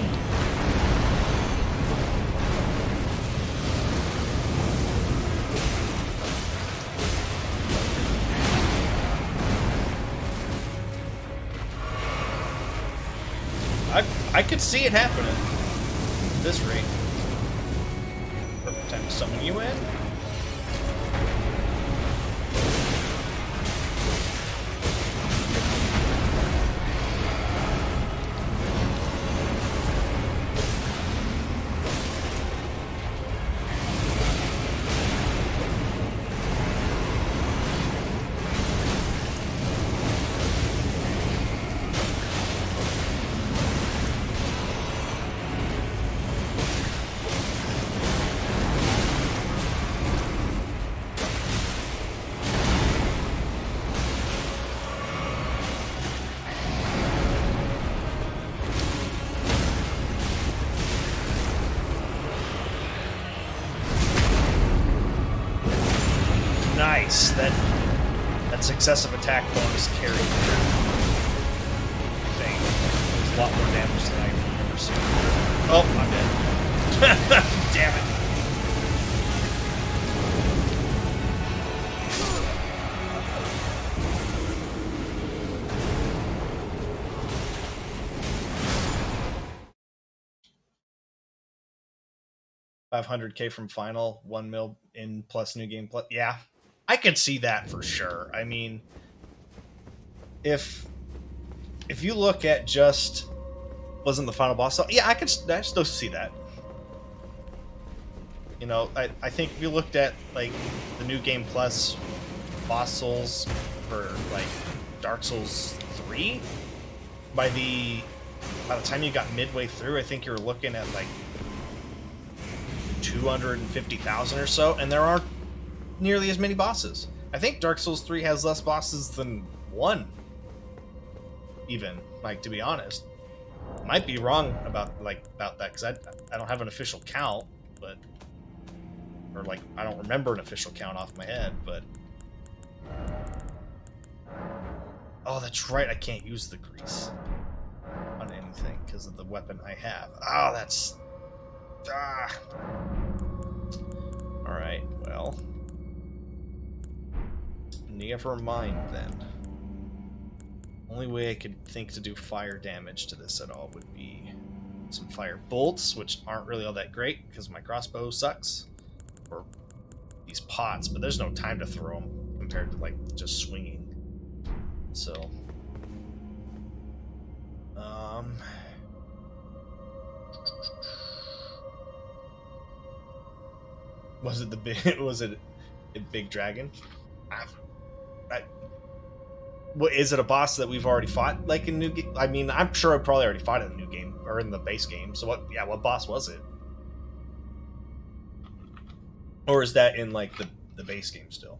I could see it happening at this rate. Perfect time to summon you in. Nice. That successive attack bonus carry thing. There's a lot more damage than I've ever seen. Oh, I'm dead. Damn it. $500K from final, 1 mil in plus new game plus. Yeah, I could see that for sure. I mean, if you look at just wasn't the final boss, so yeah, I still see that. You know, I think if you looked at like the new game plus boss souls for like Dark Souls 3, by the time you got midway through, I think you were looking at like 250,000 or so, and there aren't nearly as many bosses. I think Dark Souls 3 has less bosses than 1, even, like, to be honest. Might be wrong about that, because I don't have an official count, but, or like, I don't remember an official count off my head, but oh, that's right, I can't use the grease on anything because of the weapon I have. Oh, that's Alright, well. Never mind then. Only way I could think to do fire damage to this at all would be some fire bolts, which aren't really all that great because my crossbow sucks. Or these pots, but there's no time to throw them compared to like just swinging. So, was it the big? Was it a big dragon? What is it? A boss that we've already fought, like in new game? I mean, I'm sure I probably already fought in the new game or in the base game. So what? Yeah, what boss was it? Or is that in like the base game still?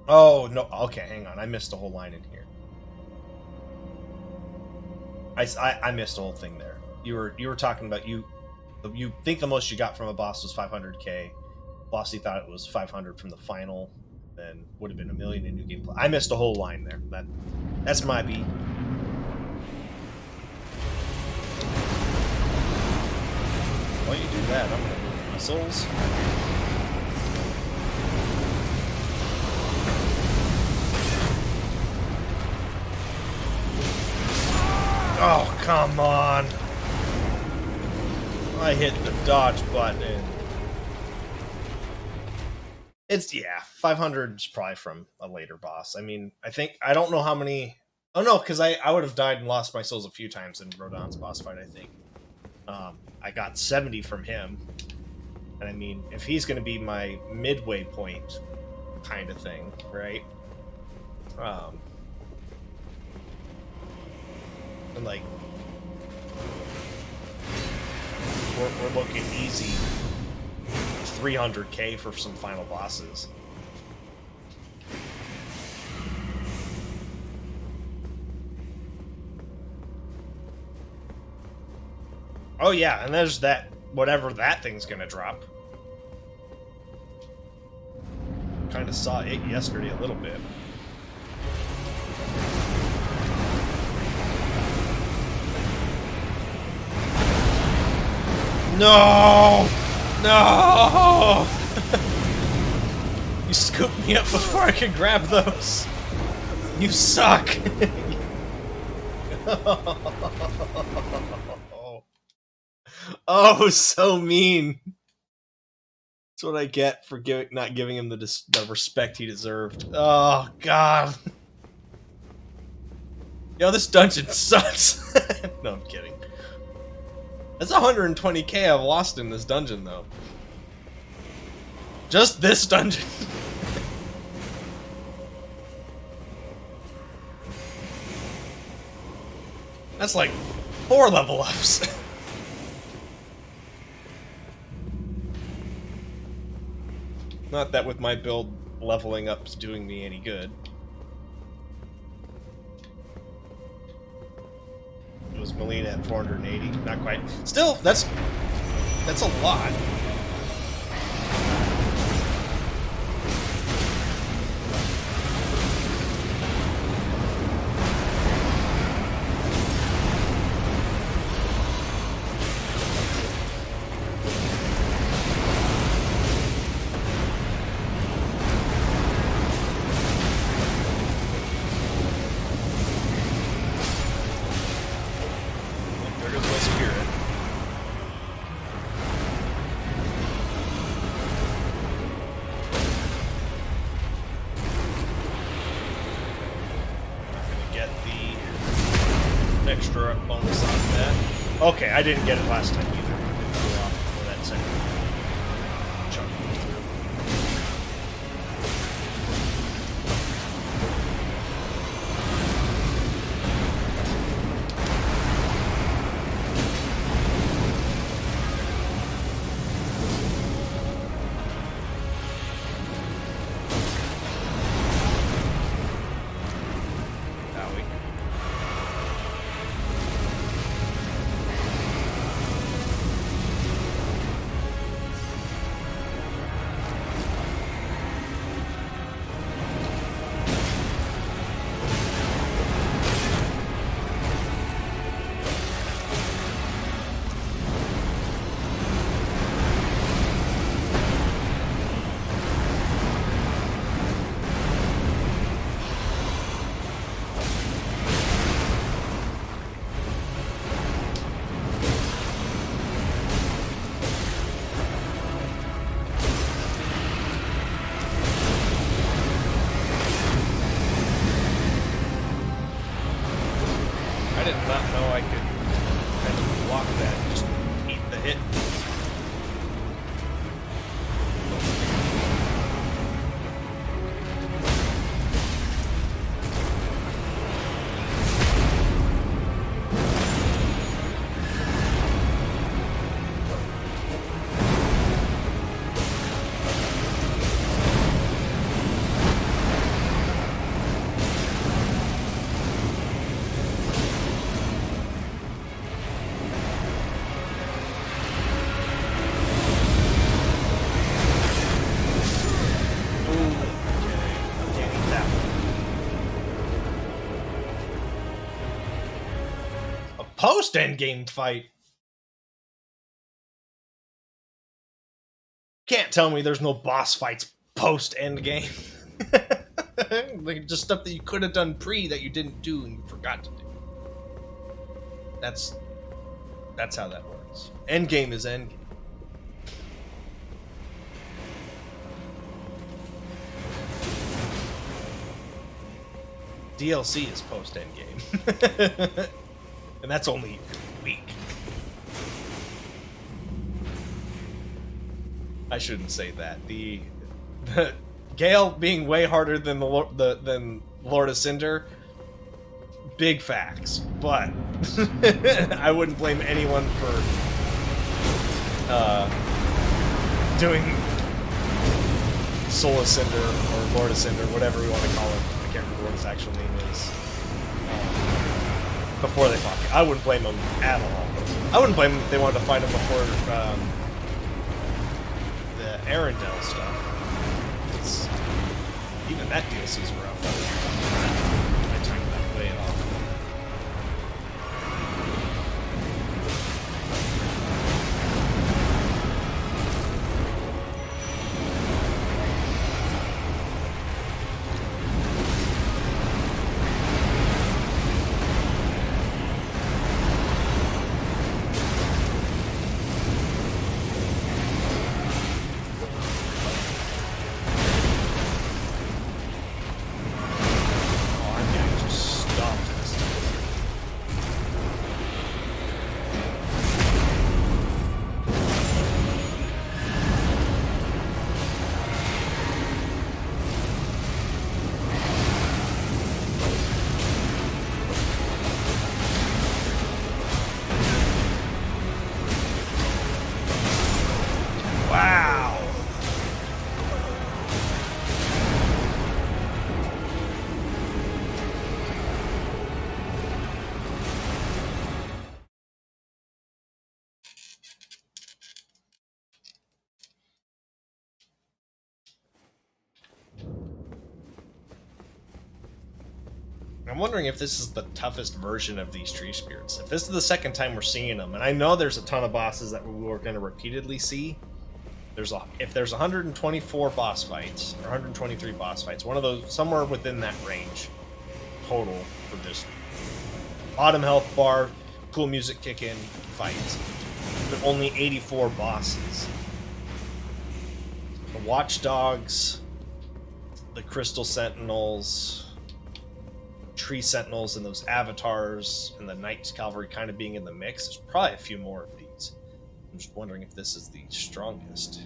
Oh, no. Okay, hang on. I missed a whole line in here. I missed a whole thing there. You were talking about you think the most you got from a boss was 500K. Bossy thought it was 500 from the final, then would have been $1 million in new game play. I missed a whole line there. That's my beat. While you do that, I'm gonna move my souls. Oh, come on. I hit the dodge button. It's, yeah, 500 is probably from a later boss. I mean, I don't know how many. Oh no, because I would have died and lost my souls a few times in Rodon's boss fight, I think. I got 70 from him. And I mean, if he's going to be my midway point kind of thing, right? And like, we're looking easy 300k for some final bosses. Oh yeah, and there's that, whatever that thing's gonna drop. Kind of saw it yesterday a little bit. No! No! You scooped me up before I could grab those. You suck! Oh, so mean. That's what I get for not giving him the respect he deserved. Oh, God. Yo, this dungeon sucks. No, I'm kidding. That's 120k I've lost in this dungeon, though. Just this dungeon. That's like 4 level ups. Not that with my build, leveling up's doing me any good. It was Melina at 480. Not quite. Still, that's a lot. Extra bonus on that. Okay, I didn't get it last time either. It threw off for that second chunk goes through. I did not know I could kind of block that and just eat the hit. Post-endgame fight. Can't tell me there's no boss fights post-endgame. Like just stuff that you could have done pre that you didn't do and you forgot to do. That's how that works. Endgame is endgame. DLC is post endgame. And that's only a week. I shouldn't say that. The Gale being way harder than than Lord of Cinder, big facts. But I wouldn't blame anyone for doing Soul of Cinder or Lord of Cinder, whatever we want to call it. I can't remember what his actual name is. Before they fought me. I wouldn't blame them at all. I wouldn't blame them if they wanted to fight him before the Arendelle stuff. Even that DLC's rough. I timed that way off. I'm wondering if this is the toughest version of these tree spirits. If this is the second time we're seeing them, and I know there's a ton of bosses that we're going to repeatedly see. If there's 124 boss fights or 123 boss fights, one of those somewhere within that range total for this bottom health bar, cool music kick in fights, but only 84 bosses. The Watchdogs, the Crystal Sentinels, Tree Sentinels, and those avatars, and the Knights Cavalry kind of being in the mix. There's probably a few more of these. I'm just wondering if this is the strongest.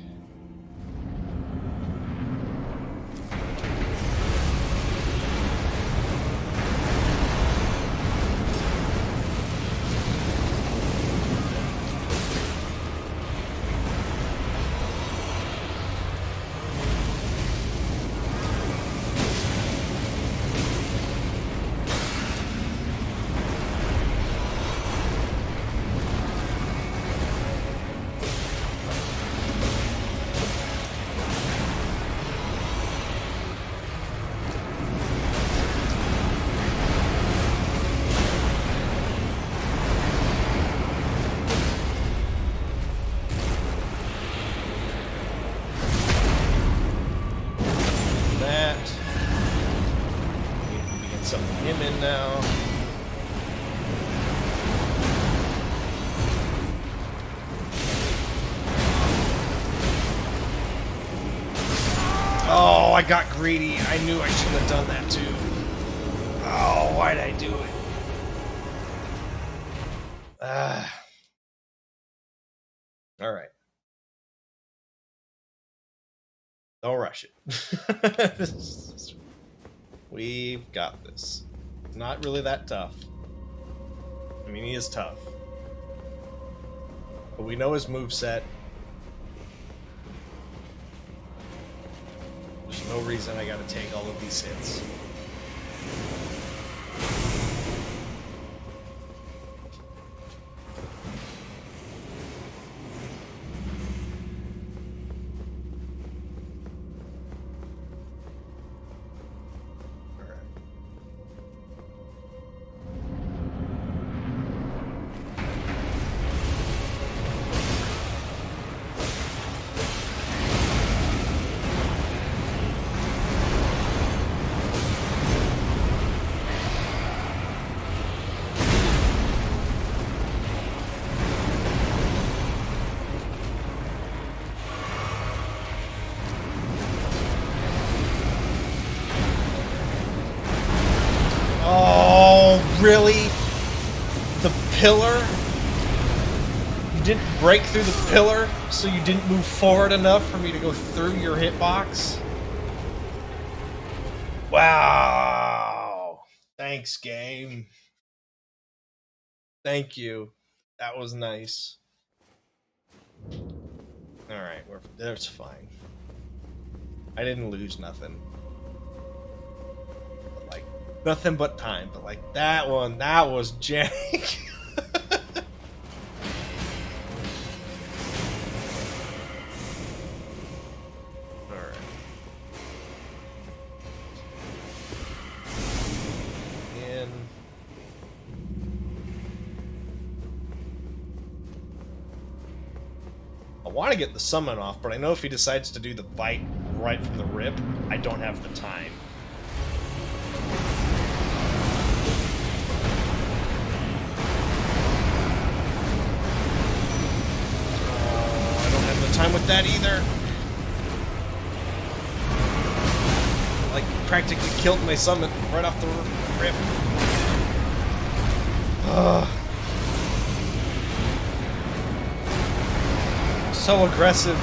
Oh, I got greedy. I knew I should have done that too. Oh, why'd I do it? Alright. Don't rush it. We've got this. Not really that tough. I mean, he is tough. But we know his moveset. There's no reason I gotta take all of these hits. Really? The pillar? You didn't break through the pillar, so you didn't move forward enough for me to go through your hitbox? Wow. Thanks, game. Thank you. That was nice. Alright, that's fine. I didn't lose nothing. But like, nothing but time. But like, that one, that was jank. Alright. And... I want to get the summon off, but I know if he decides to do the bite right from the rip, I don't have the time. Oh, I don't have the time with that either. Like, practically killed my summon right off the rip. Ugh. So aggressive.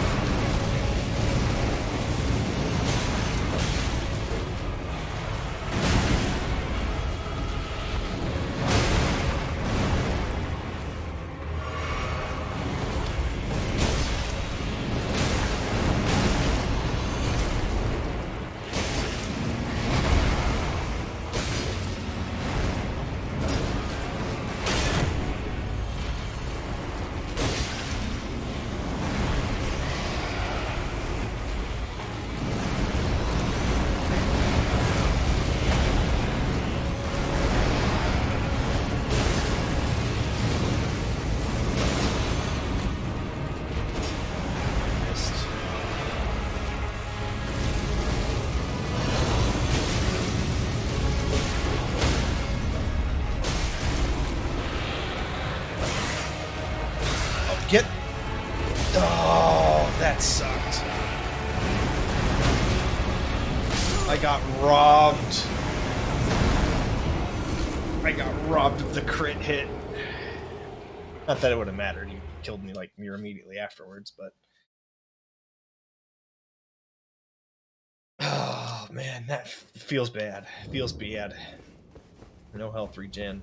Get... Oh, that sucked. I got robbed. I got robbed of the crit hit. Not that it would have mattered. You killed me like near immediately afterwards, but... Oh, man, that feels bad. Feels bad. No health regen.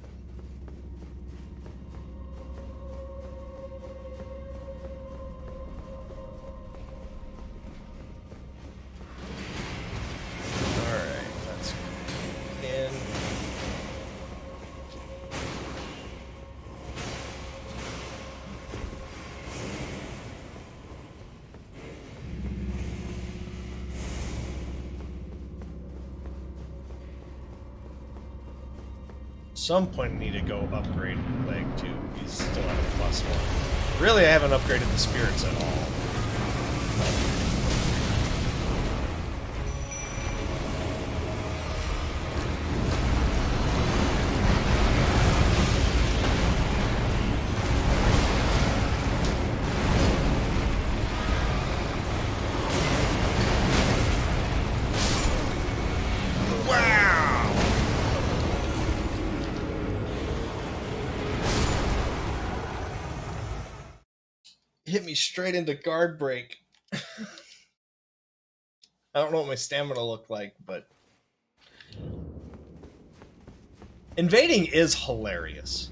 Some point I need to go upgrade leg 2. He's still at a +1. Really, I haven't upgraded the spirits at all. Hit me straight into guard break. I don't know what my stamina looked like, but... Invading is hilarious.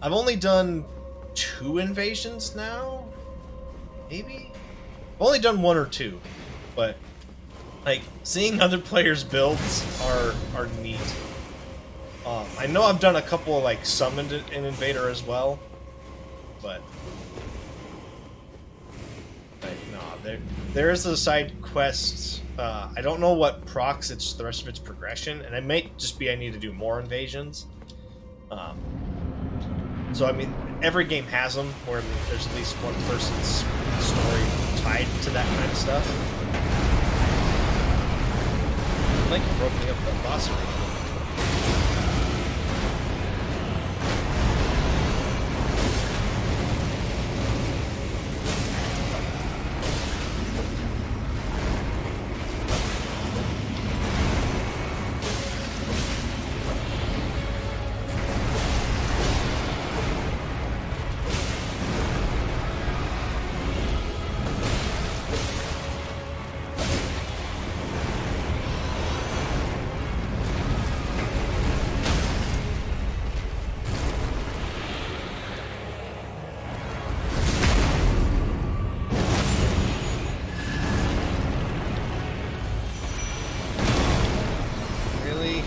I've only done 2 invasions now? Maybe? I've only done 1 or 2, but... like, seeing other players' builds are neat. I know I've done a couple of, like, summoned an invader as well, but... There is a side quest. I don't know what procs it's the rest of its progression, and it might just be I need to do more invasions. So I mean, every game has them where there's at least one person's story tied to that kind of stuff. I think you broke me up the boss arena. Finally.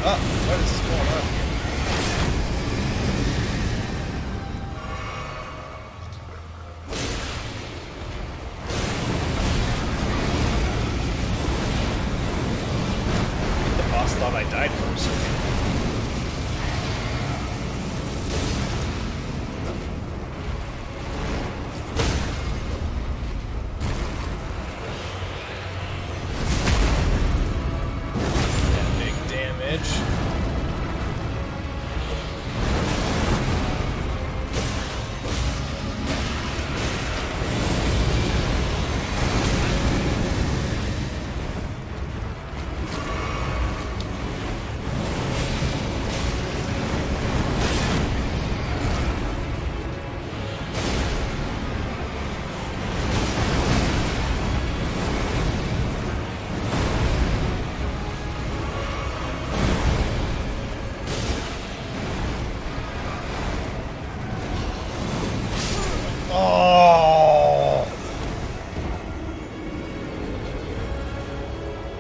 What is going on here? The boss thought I died for a second. Yeah, big damage. Oh!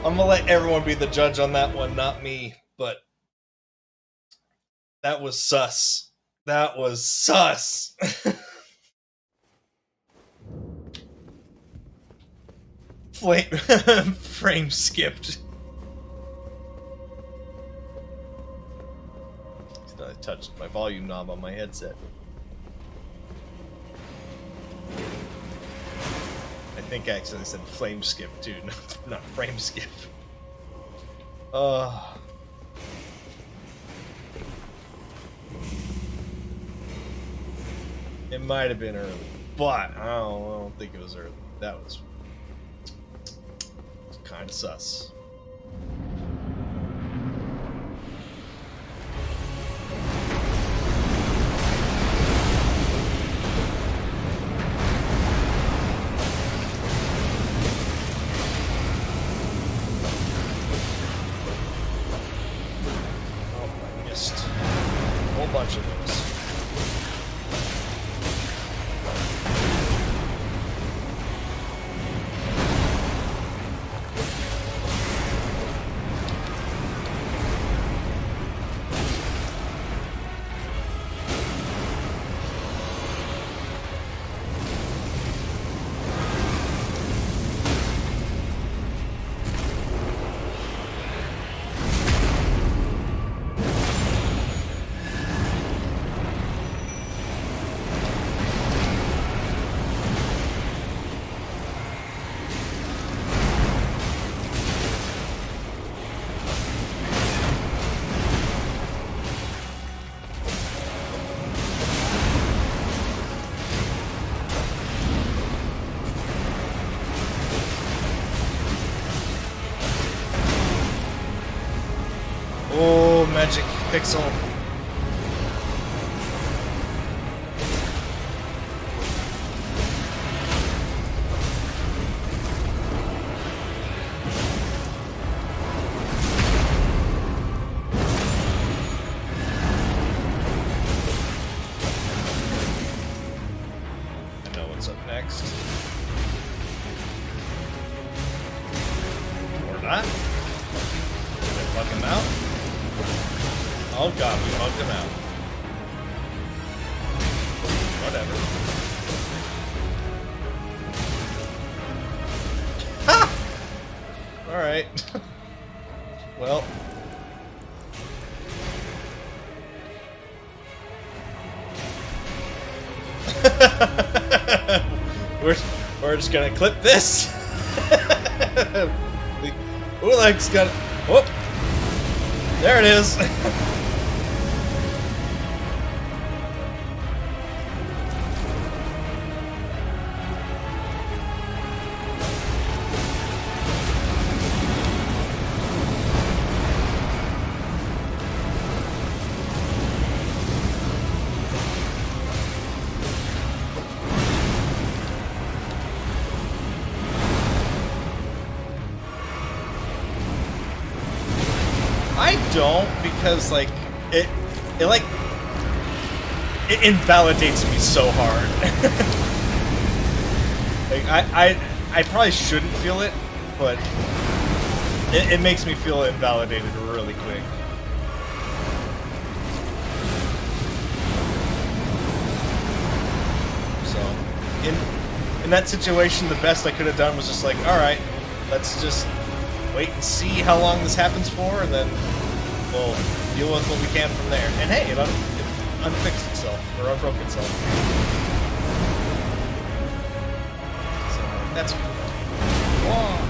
I'm gonna let everyone be the judge on that one, not me, but that was sus. That was sus. Frame skipped. I touched my volume knob on my headset. I think I accidentally said flame skip too, not frame skip. It might have been early, but I don't think it was early. That was kind of sus. Bunch of those. Oh, magic pixel. I know what's up next. Or not. Did I fuck him out? Oh god, we bugged him out. Whatever. Ha! Alright. Well. we're just gonna clip this. Oleg's got it. Whoop! There it is. don't, because like it like it invalidates me so hard. Like I probably shouldn't feel it, but it makes me feel invalidated really quick. So in that situation, the best I could have done was just like, all right, let's just wait and see how long this happens for, and then we'll deal with what we can from there. And hey, it unfixed itself, or unbroke itself. So that's good. Whoa.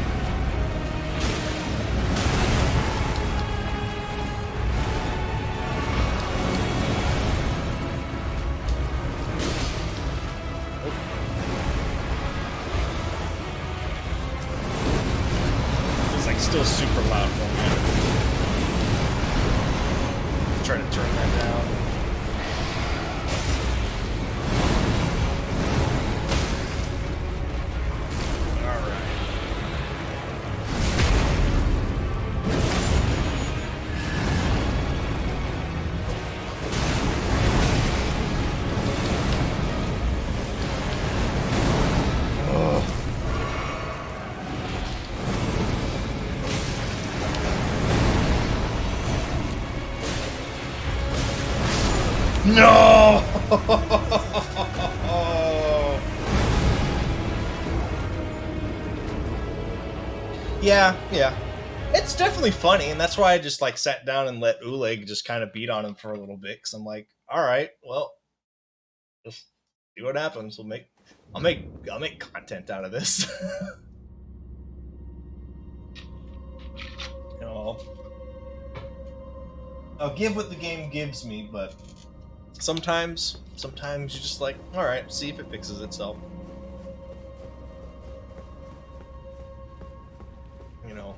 Still super loud for me. Try to turn that down. Alright. No! Yeah. It's definitely funny, and that's why I just like sat down and let Oleg just kind of beat on him for a little bit, because I'm like, all right, well, just see what happens. I'll make content out of this. You know, I'll give what the game gives me, but sometimes you just like, all right, see if it fixes itself. You know,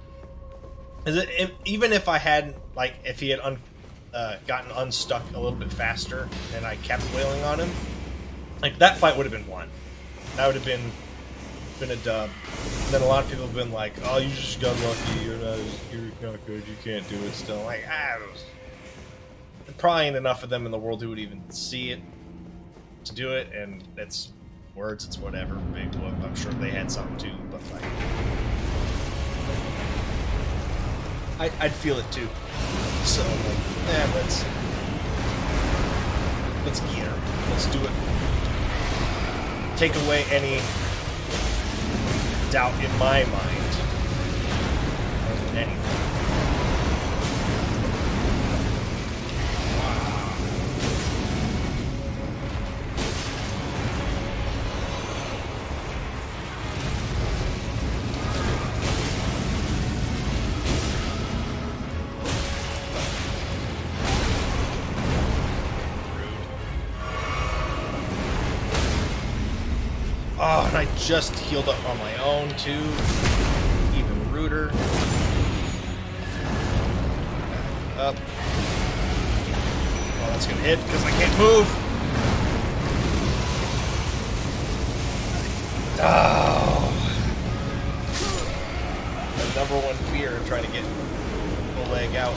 even if I hadn't, like, if he had gotten unstuck a little bit faster and I kept wailing on him, like, that fight would have been won. That would have been a dub. And then a lot of people have been like, oh, you just got lucky, you're not good, you can't do it still. Like, probably ain't enough of them in the world who would even see it to do it, and it's words, it's whatever. Big whoop, I'm sure they had something too, but like, I'd feel it too. So, like, let's get her. Let's do it. Take away any doubt in my mind. Anything. Oh, and I just healed up on my own, too. Even ruder. Up. Oh, that's gonna hit, because I can't move! Oh! The number one fear of trying to get the leg out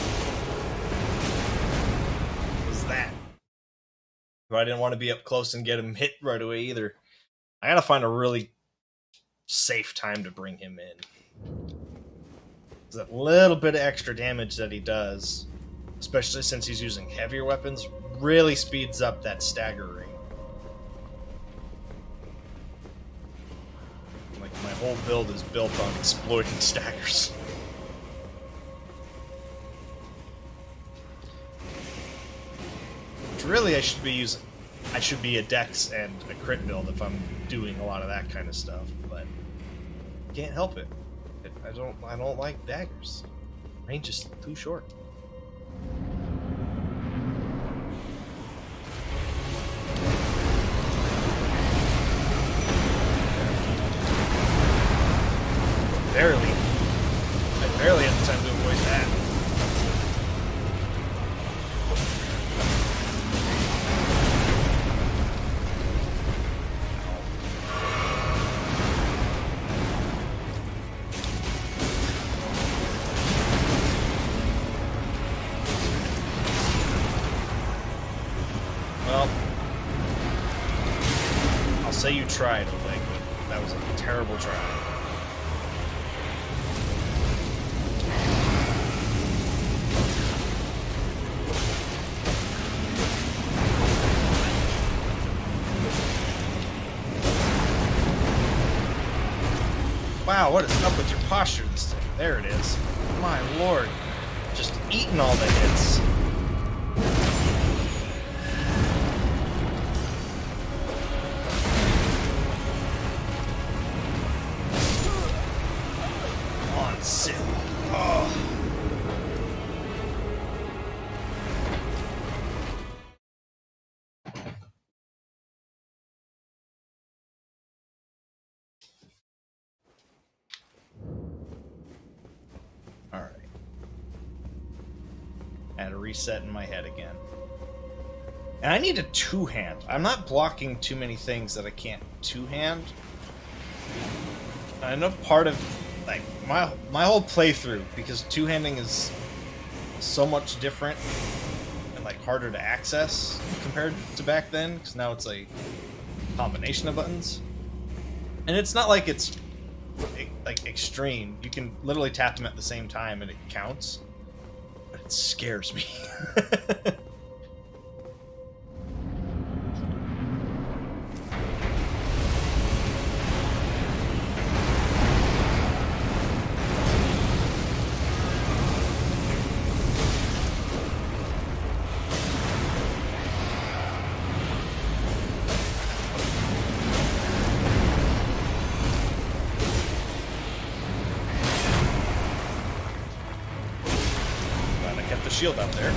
was that. But I didn't want to be up close and get him hit right away, either. I gotta find a really safe time to bring him in. That little bit of extra damage that he does, especially since he's using heavier weapons, really speeds up that staggering. Like, my whole build is built on exploiting staggers. Which really I should be a dex and a crit build if I'm doing a lot of that kind of stuff, but can't help it. I don't like daggers. Range is too short. I barely had the time to avoid that. say you tried, Oleg, but that was a terrible try. Wow, what is up with your posture this time? There it is. My lord. Just eating all the hits. Come on, Sid. Oh. Alright. Had a reset in my head again. And I need a two-hand. I'm not blocking too many things that I can't two-hand. I know part of like my whole playthrough, because two-handing is so much different and like harder to access compared to back then, because now it's a combination of buttons. And it's not like it's like extreme. You can literally tap them at the same time and it counts. But it scares me. Shield up there.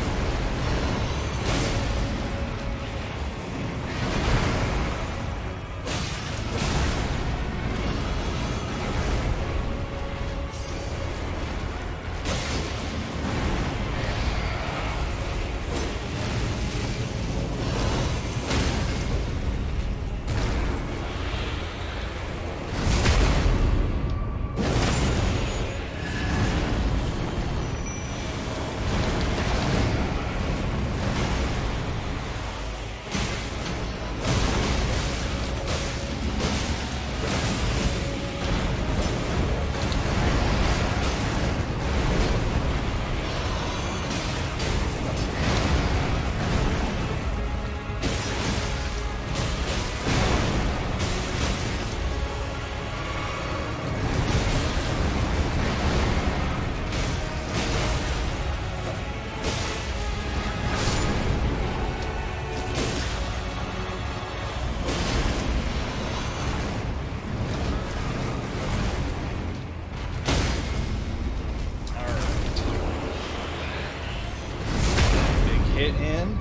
Hit in.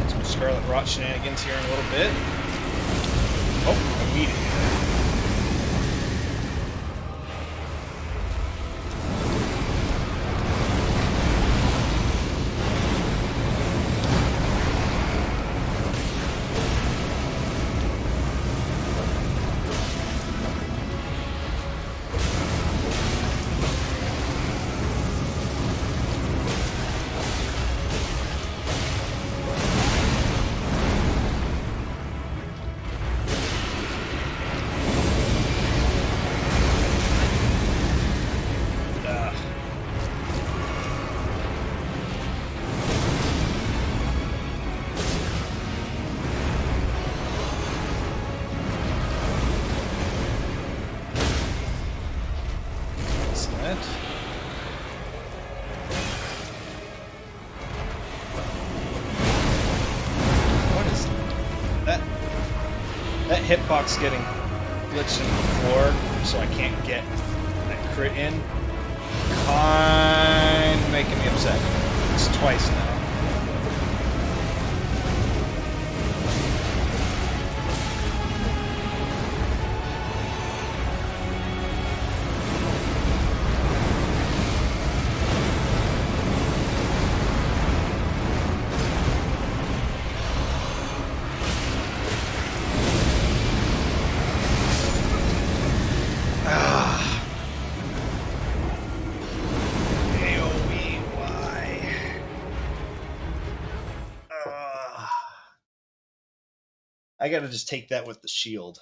Some Scarlet Rot shenanigans here in a little bit. Oh, immediately. That hitbox getting glitched into the floor, so I can't get that crit in, kind of making me upset. It's twice now. I gotta just take that with the shield.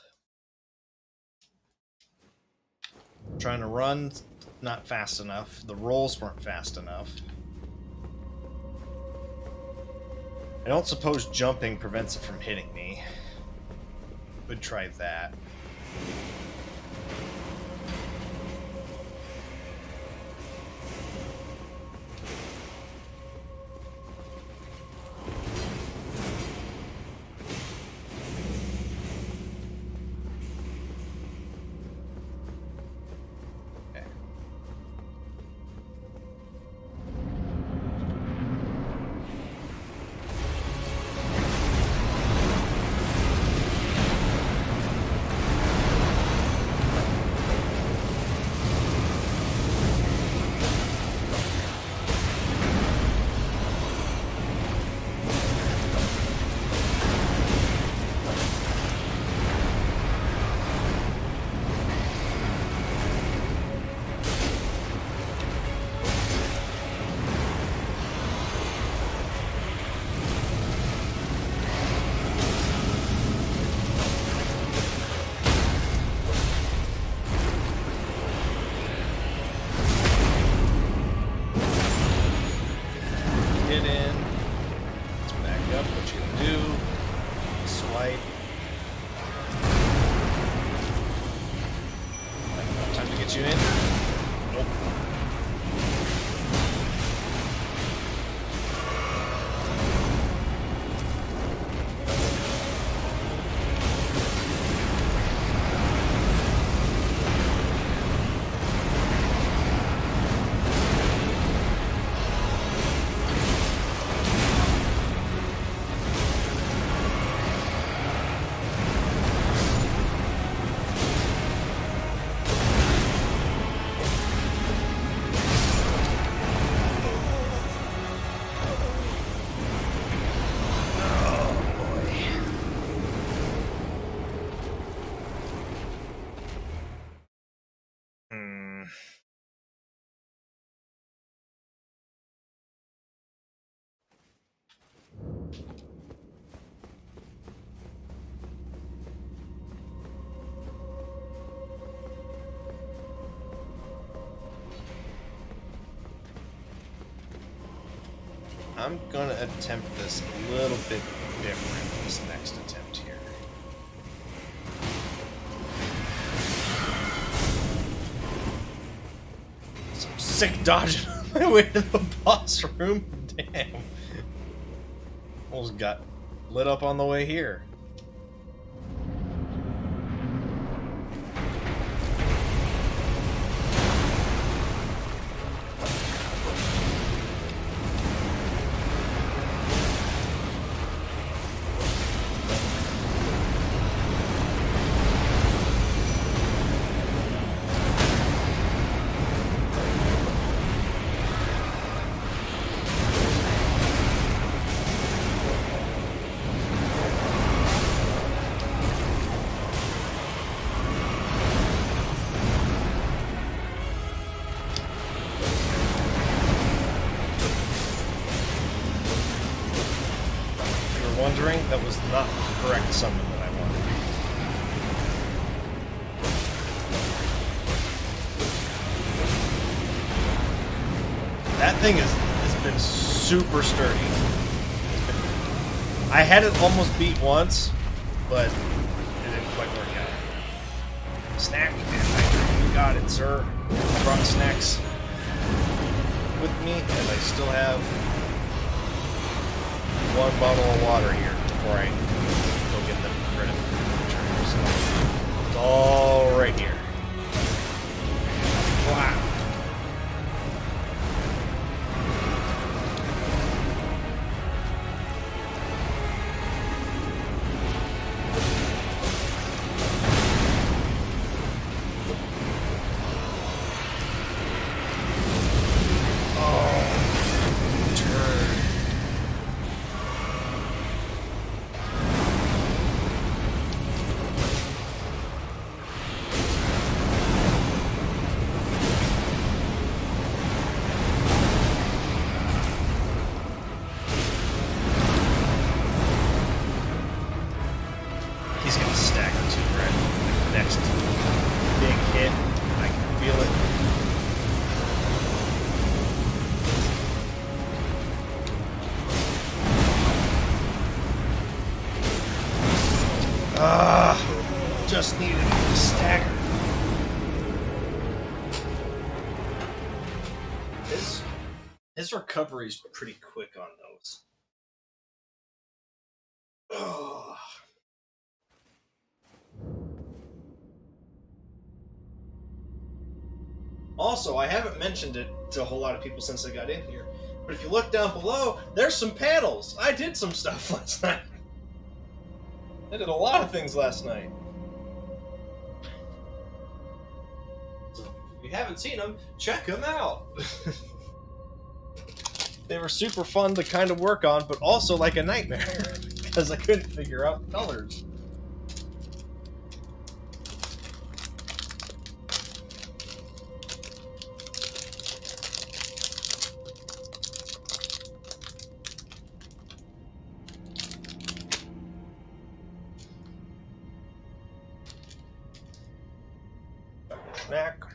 Trying to run, not fast enough. The rolls weren't fast enough. I don't suppose jumping prevents it from hitting me. Would try that. I'm gonna attempt this a little bit different this next attempt here. Some sick dodging on my way to the boss room. Damn. Almost got lit up on the way here. Wondering, that was not the correct summon that I wanted. That thing has been super sturdy. I had it almost beat once, but it didn't quite work out. Snack, you got it, sir. I brought snacks with me, and I still have one bottle of water here before I go get them rid of it. It's all right here. Wow. just needed to stagger. His recovery is pretty quick on those. Ugh. Also, I haven't mentioned it to a whole lot of people since I got in here, but if you look down below, there's some panels. I did some stuff last night. I did a lot of things last night. So if you haven't seen them, check them out. They were super fun to kind of work on, but also like a nightmare because I couldn't figure out colors. Snack.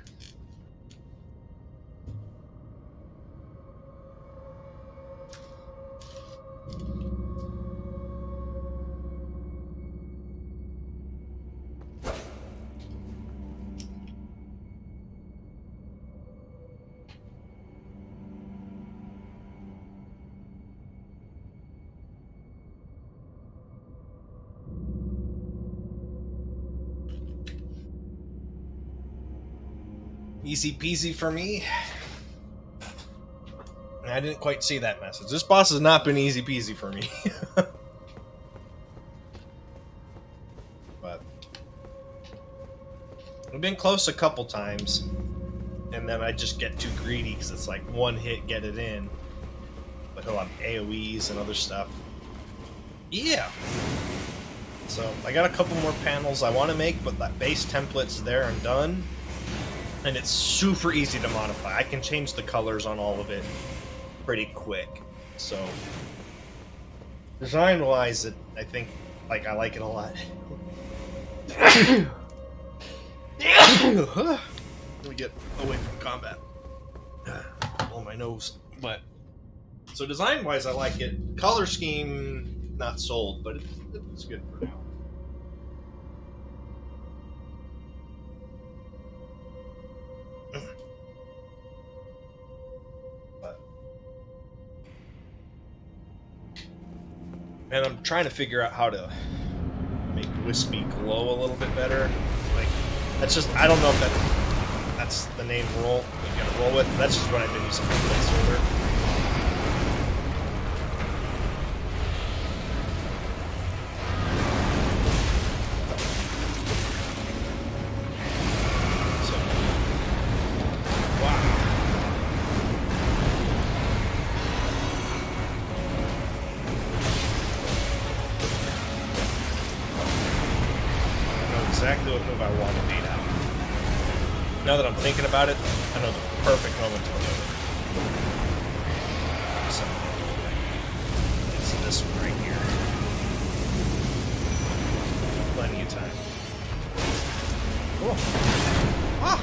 Easy peasy for me. I didn't quite see that message. This boss has not been easy peasy for me. But I've been close a couple times, and then I just get too greedy because it's like one hit, get it in. But he'll have AoEs and other stuff. Yeah. So I got a couple more panels I want to make, but that base template's there and done. And it's super easy to modify. I can change the colors on all of it pretty quick. So design-wise, I think I like it a lot. Let me get away from combat. Blow my nose. But so design-wise, I like it. Color scheme, not sold, but it's good for now. And I'm trying to figure out how to make Wispy glow a little bit better. Like, that's just, I don't know if that's the name you gotta roll with. That's just what I've been using for placeholder. Exactly what move I want to beat out. Now that I'm thinking about it, I know the perfect moment to do it. So, it's this one right here. Plenty of time. Cool. Ah!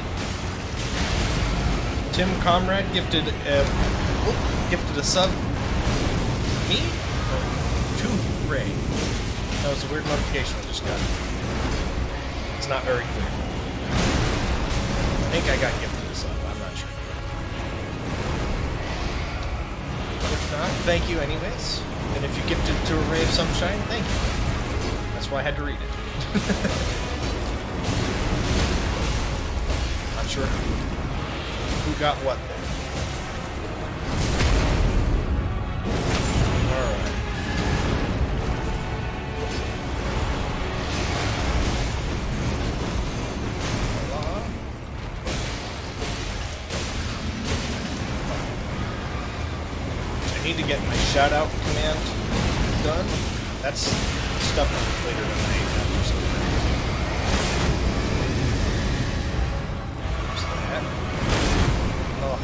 Tim Comrade gifted a sub. Me? Or to Ray. That was a weird notification I just got. It's not very clear. I think I got gifted this up, I'm not sure. If not, thank you anyways. And if you gifted to a Ray of Sunshine, thank you. That's why I had to read it. Not sure who got what there. Alright. Need to get my shout out command done. That's stuff later tonight. There's that. Oh.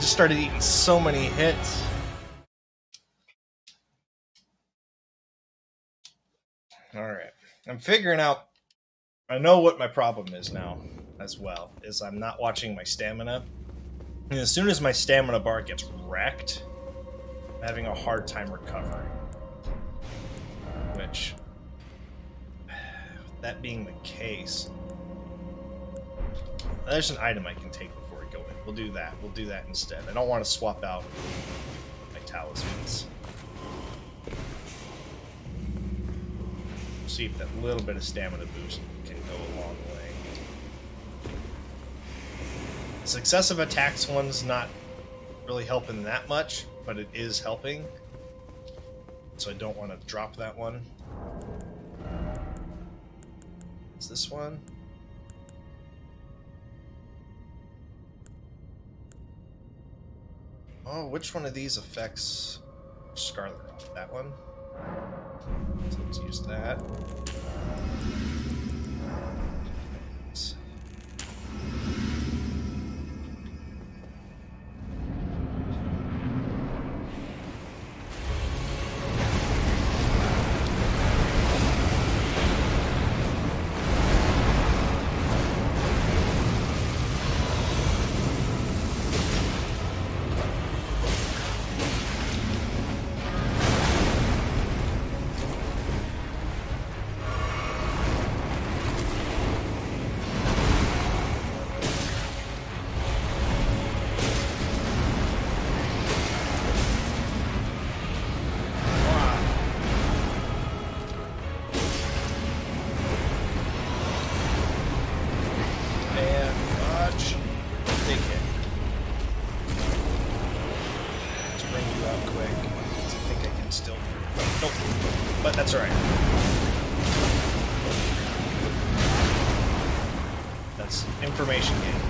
just started eating so many hits. Alright. I'm figuring out... I know what my problem is now, as well, is I'm not watching my stamina. And as soon as my stamina bar gets wrecked, I'm having a hard time recovering. Which... that being the case... there's an item I can take before we go in. We'll do that. We'll do that instead. I don't want to swap out my talismans. See if that little bit of stamina boost can go a long way. Successive attacks one's not really helping that much, but it is helping. So I don't want to drop that one. Is this one? Oh, which one of these affects Scarlet? That one? So let's use that. That's alright. That's information gained.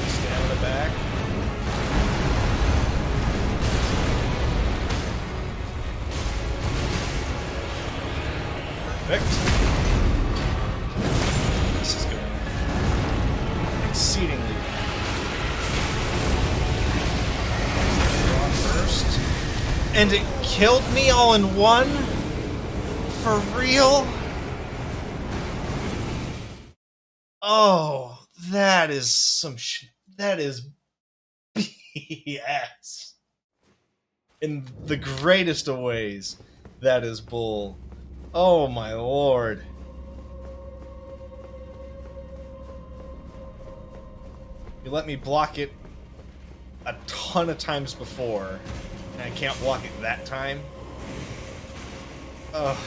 Stamina back. Perfect. This is going exceedingly well. First. And it killed me all in one? For real? Oh, that is some that is BS. In the greatest of ways, that is bull. Oh my lord. You let me block it a ton of times before, and I can't block it that time. Ugh.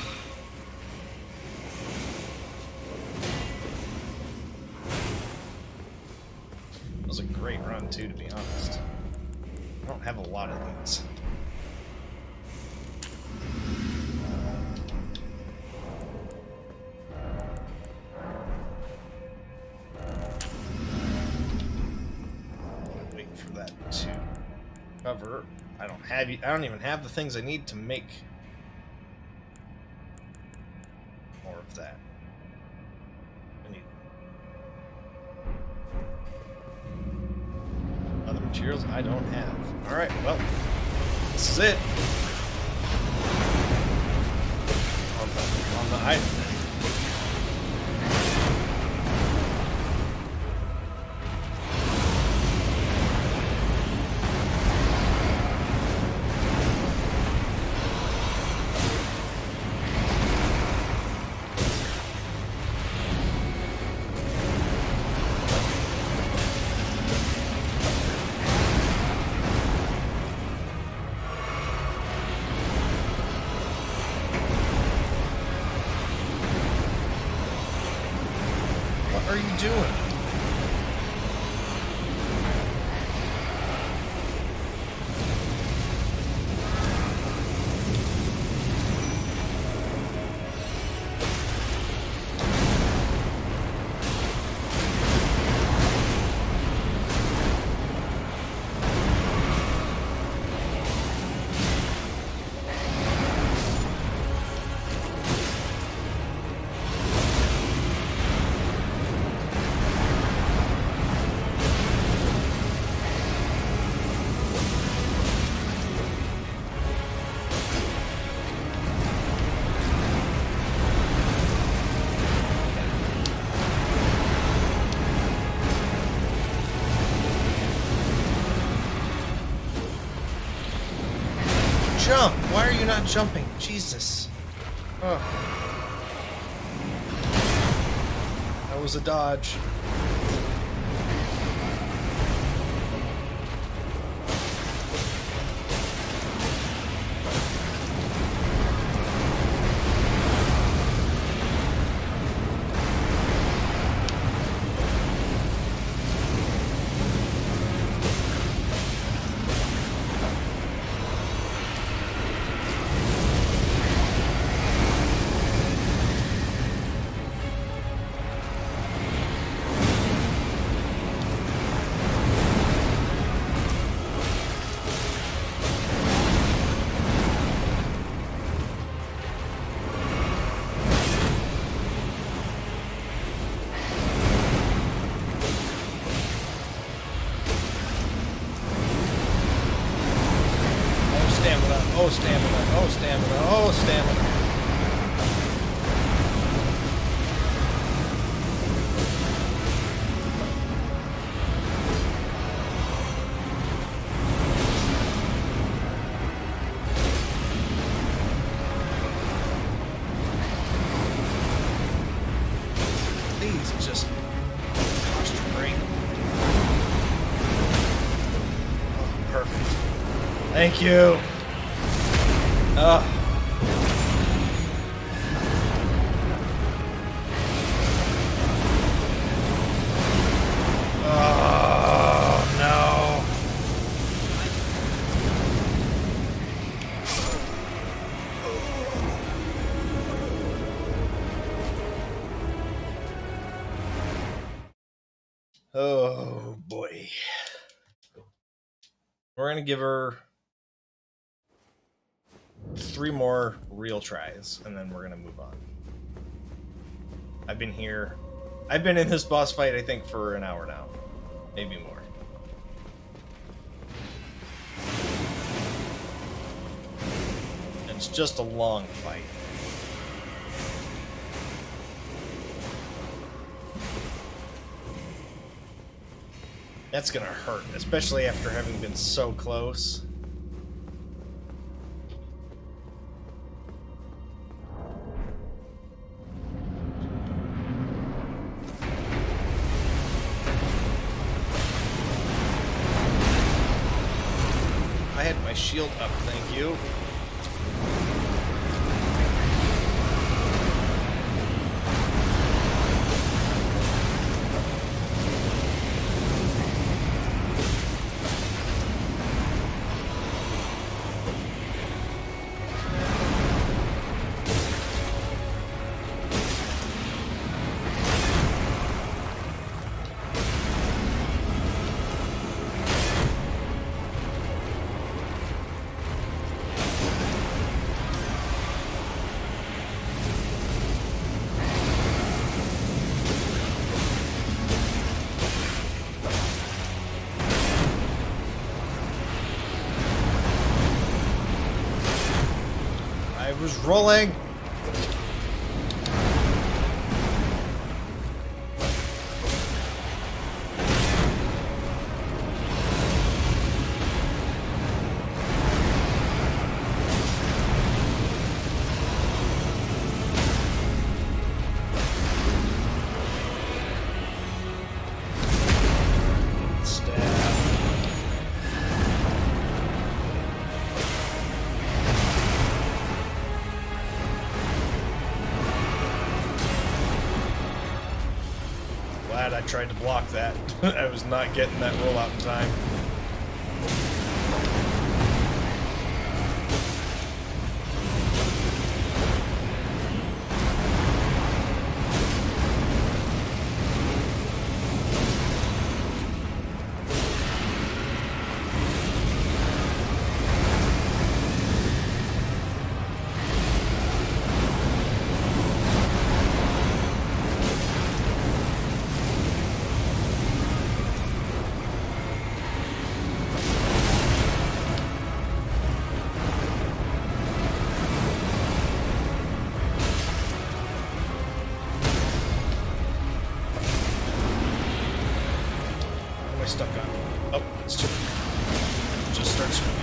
It was a great run too, to be honest. I don't have a lot of these. To cover. I don't even have the things I need to make more of that. I need other materials I don't have. Alright, well, this is it. On the item. What are you doing? jump? Why are you not jumping? Jesus. Oh. That was a dodge. Oh, stamina. Oh, stamina. Oh, stamina. Please, just concentrate. Oh, perfect. Thank you. Oh, no. Oh, boy. We're going to give her 3 more real tries, and then we're gonna move on. I've been in this boss fight, I think, for an hour now. Maybe more. And it's just a long fight. That's gonna hurt, especially after having been so close. I had my shield up, thank you. I was rolling. I tried to block that. I was not getting that roll out in time. Stuck on. Oh, it's just start swimming.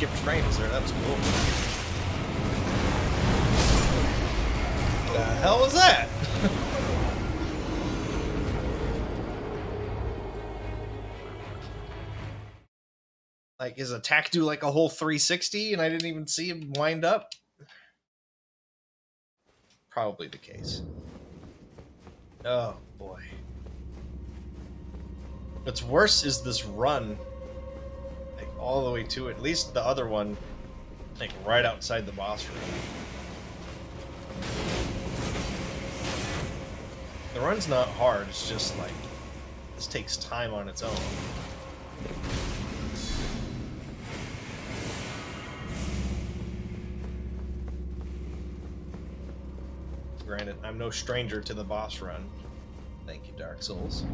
skip frames there. That was cool. The hell was that? Like, his attack do like a whole 360 and I didn't even see him wind up? Probably the case. Oh, boy. What's worse is this run. Like, all the way to it. At least the other one, like, right outside the boss room. The run's not hard, it's just, like, this takes time on its own. Granted, I'm no stranger to the boss run. Thank you, Dark Souls.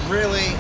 Really?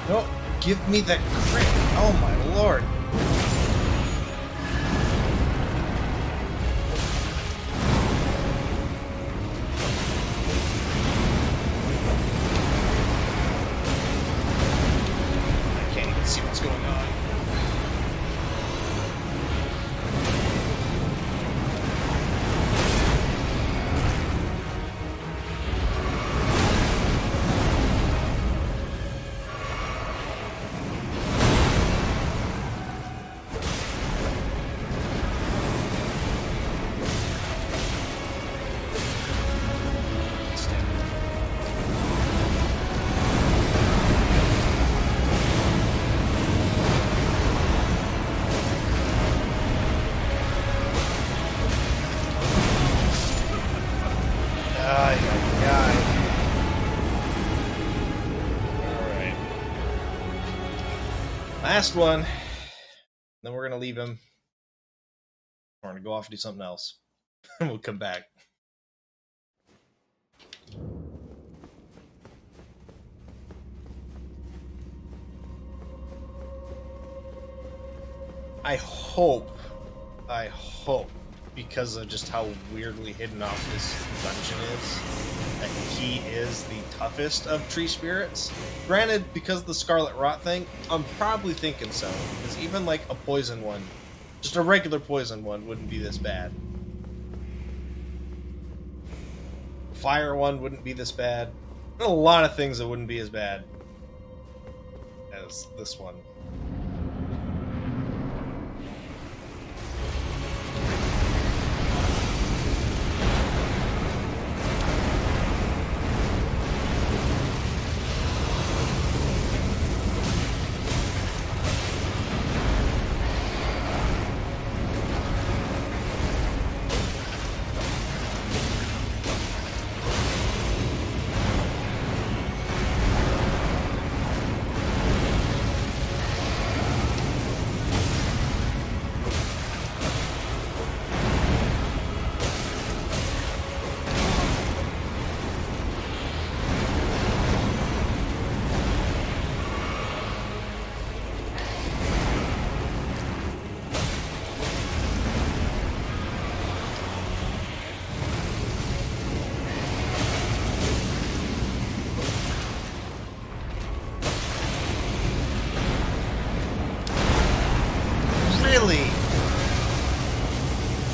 No, give me the crit. Oh my lord. I can't even see what's going on. Last one. Then we're gonna leave him. We're gonna go off and do something else. And we'll come back. I hope, because of just how weirdly hidden off this dungeon is, that he is the toughest of tree spirits. Granted, because of the Scarlet Rot thing, I'm probably thinking so. Because even like a poison one, just a regular poison one, wouldn't be this bad. Fire one wouldn't be this bad. There's a lot of things that wouldn't be as bad as this one.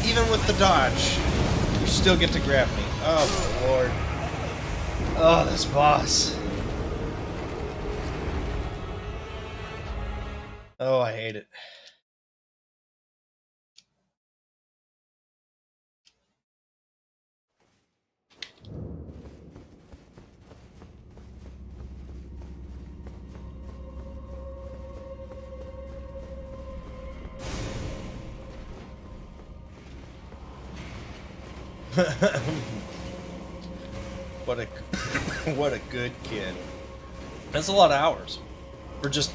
even with the dodge, you still get to grab me. Oh my lord. Oh, this boss. Oh, I hate it. What a what a good kid. That's a lot of hours for just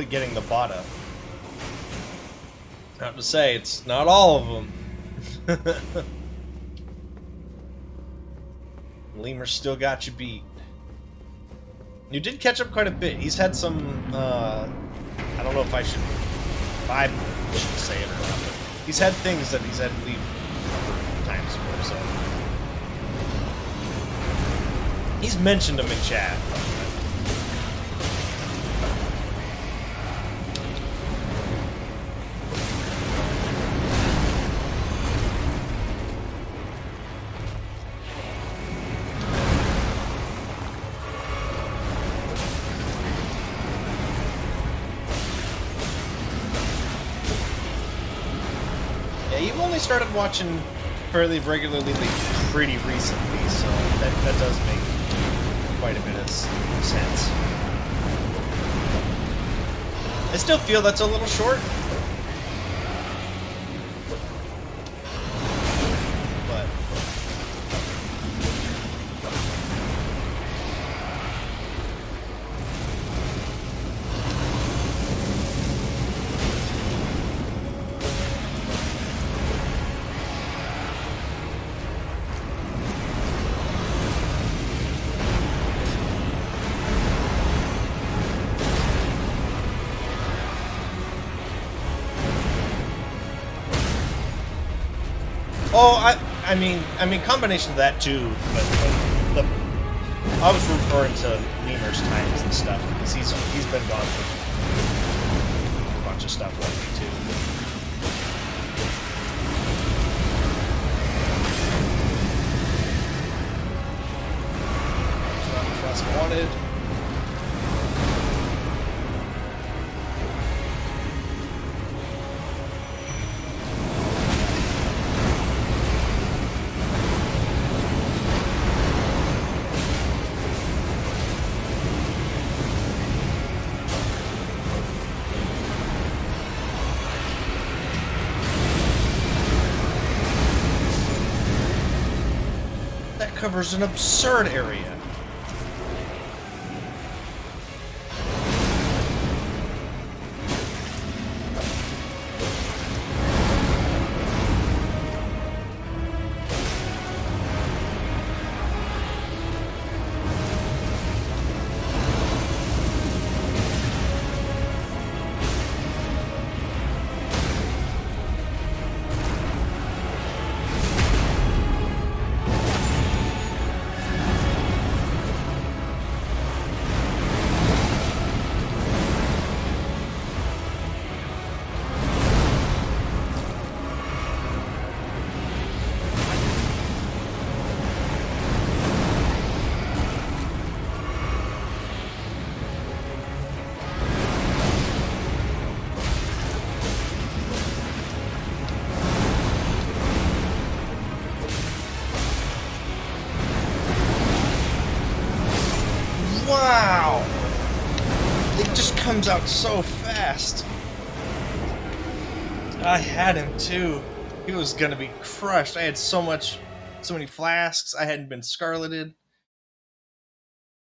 getting the bot up. I have to say, it's not all of them. Lemur still got you beat. You did catch up quite a bit. He's had some, I don't know if I should say it or not, but he's had things that he's had to leave a couple times for, so. He's mentioned them in chat. Yeah, you've only started watching fairly regularly pretty recently, so that does make quite a bit of sense. I still feel that's a little short. But oh, I mean, combination of that too. But I was referring to Lemur's times and stuff because he's been gone for a bunch of stuff lately too. It's not wanted. Covers an absurd area. Wow! It just comes out so fast. I had him too. He was gonna be crushed. I had so many flasks. I hadn't been scarleted.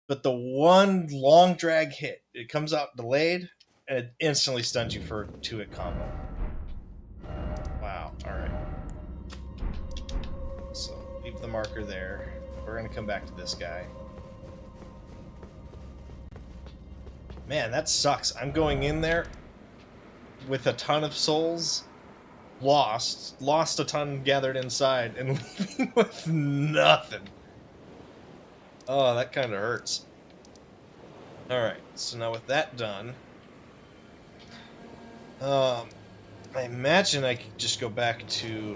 But the one long drag hit, it comes out delayed, and it instantly stuns you for a 2-hit combo. Wow, alright. So, leave the marker there. We're gonna come back to this guy. Man, that sucks. I'm going in there with a ton of souls, lost a ton gathered inside, and leaving with nothing. Oh, that kind of hurts. Alright, so now with that done, I imagine I could just go back to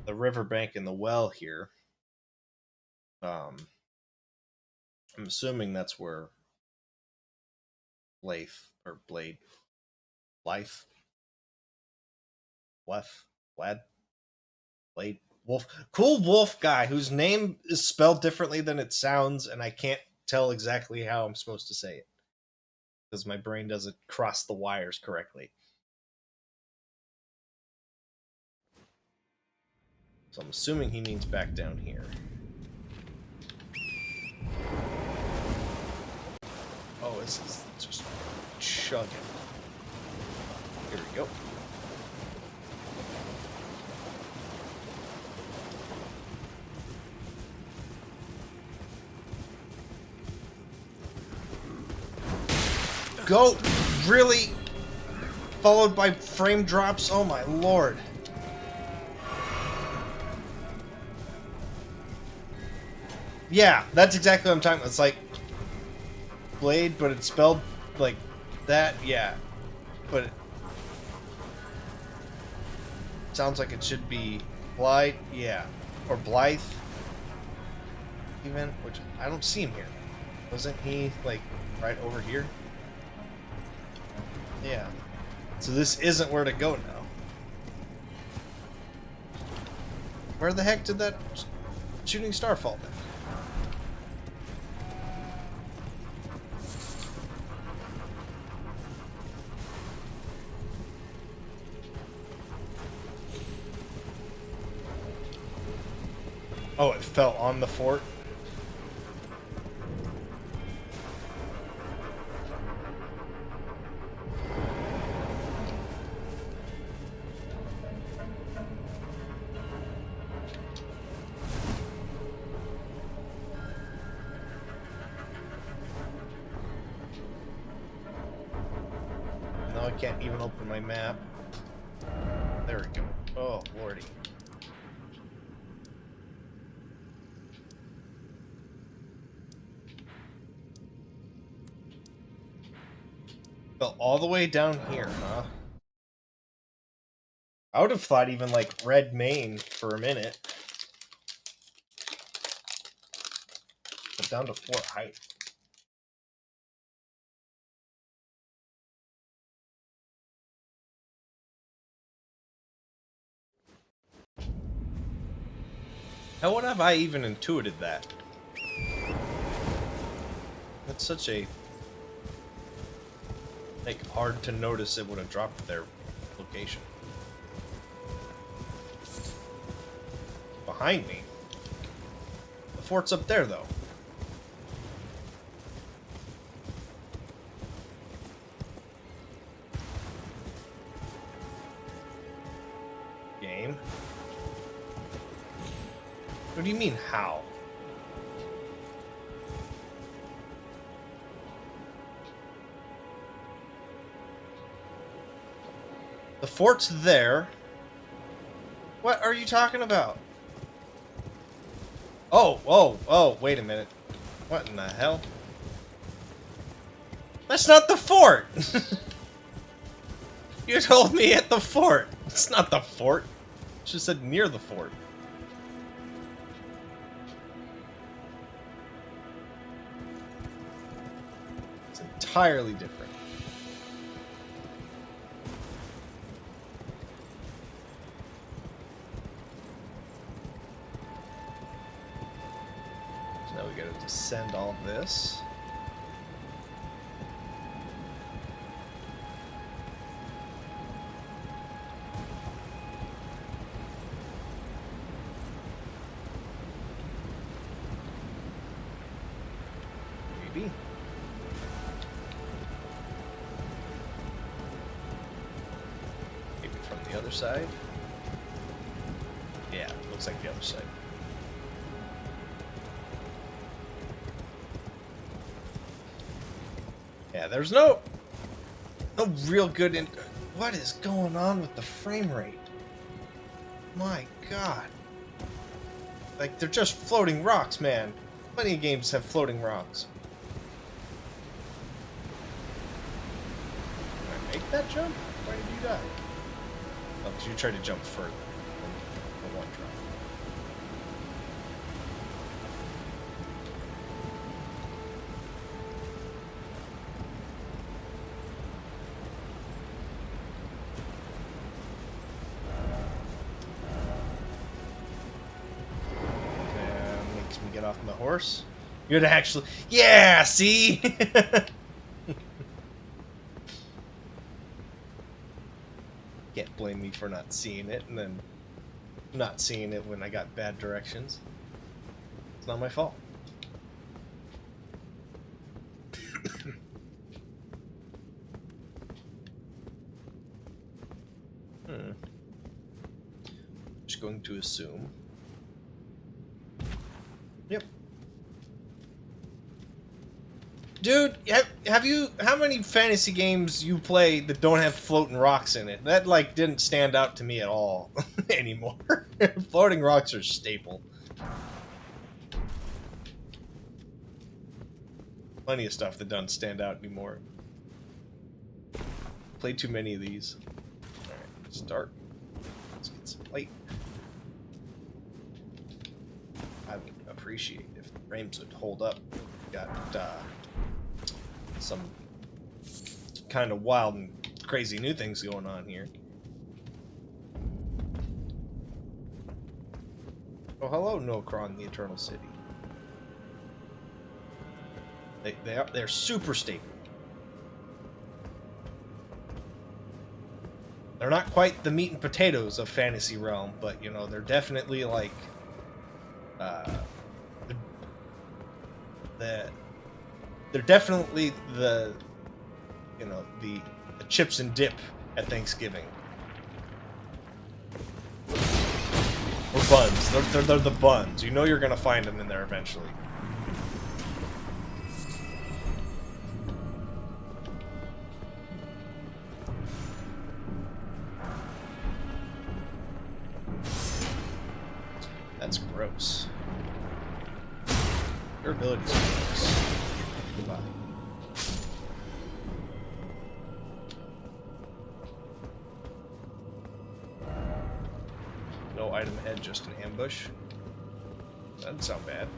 the riverbank and the well here. I'm assuming that's where Leif or Blade, Life, Lef, Lad, Blade, Wolf, cool wolf guy whose name is spelled differently than it sounds, and I can't tell exactly how I'm supposed to say it because my brain doesn't cross the wires correctly. So I'm assuming he means back down here. Oh, this is just chugging. Here we go. Go! Really? Followed by frame drops? Oh my lord. Yeah, that's exactly what I'm talking about. It's like Blade, but it's spelled like that. Yeah. But it sounds like it should be Blythe. Yeah. Or Blythe. Even, which I don't see him here. Wasn't he like right over here? Yeah. So this isn't where to go now. Where the heck did that shooting star fall down? Oh, it fell on the fort? No, I can't even open my map. There we go. Oh, lordy. Fell all the way down here, huh? I would have thought even like Red Main for a minute. But down to Fort Height. How would have I even intuited that? That's such a like hard to notice it would have dropped their location. Behind me. The fort's up there though. Game. What do you mean how? The fort's there. What are you talking about? Oh, wait a minute. What in the hell? That's not the fort! You told me at the fort. It's not the fort. It just said near the fort. It's entirely different. Now we gotta descend all this. Maybe. Maybe from the other side. Yeah, looks like the other side. Yeah, there's no real good what is going on with the frame rate? My god. Like, they're just floating rocks, man. Plenty of games have floating rocks. Can I make that jump? Why did you die? Oh, because you tried to jump further than the one try. Makes me get off my horse. You'd actually, yeah. See. Can't blame me for not seeing it and then not seeing it when I got bad directions. It's not my fault. Just going to assume. Yep. Dude, have you, how many fantasy games you play that don't have floating rocks in it? That, like, didn't stand out to me at all anymore. Floating rocks are a staple. Plenty of stuff that doesn't stand out anymore. Played too many of these. Alright, start. Let's get some light. I would appreciate if the frames would hold up. Got, some kind of wild and crazy new things going on here. Oh, hello, Nokron, the Eternal City. They're super stable. They're not quite the meat and potatoes of Fantasy Realm, but you know, they're definitely like they're definitely the, you know, the chips and dip at Thanksgiving. Or buns. They're the buns. You know you're gonna find them in there eventually. That's gross. Your abilities are gross. Goodbye. No item ahead, just an ambush. That doesn't sound bad.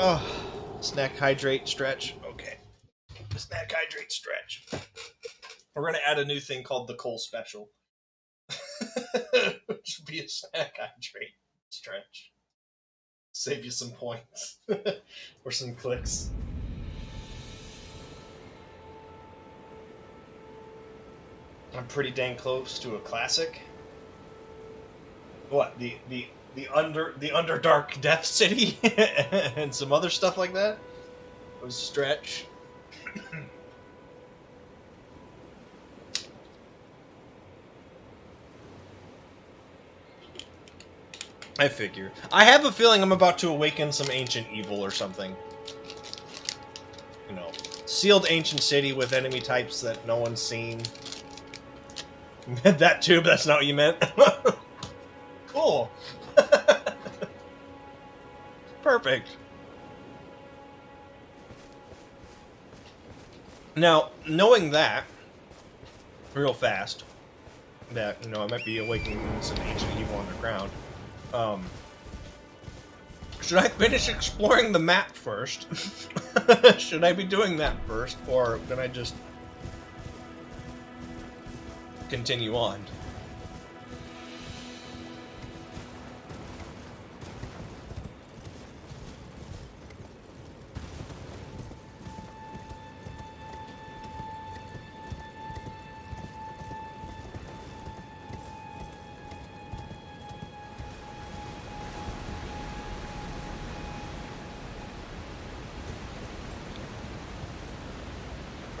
Oh, snack, hydrate, stretch. Okay. Snack, hydrate, stretch. We're gonna add a new thing called the Cole Special. Which would be a snack, hydrate, stretch. Save you some points. Or some clicks. I'm pretty dang close to a classic. What, the Underdark Death City and some other stuff like that? It was a stretch. I figure. I have a feeling I'm about to awaken some ancient evil or something. You know, sealed ancient city with enemy types that no one's seen. That too, but that's not what you meant. Cool. Perfect. Now, knowing that, real fast, that, you know, I might be awakening some ancient evil underground, should I finish exploring the map first? Should I be doing that first, or can I just continue on?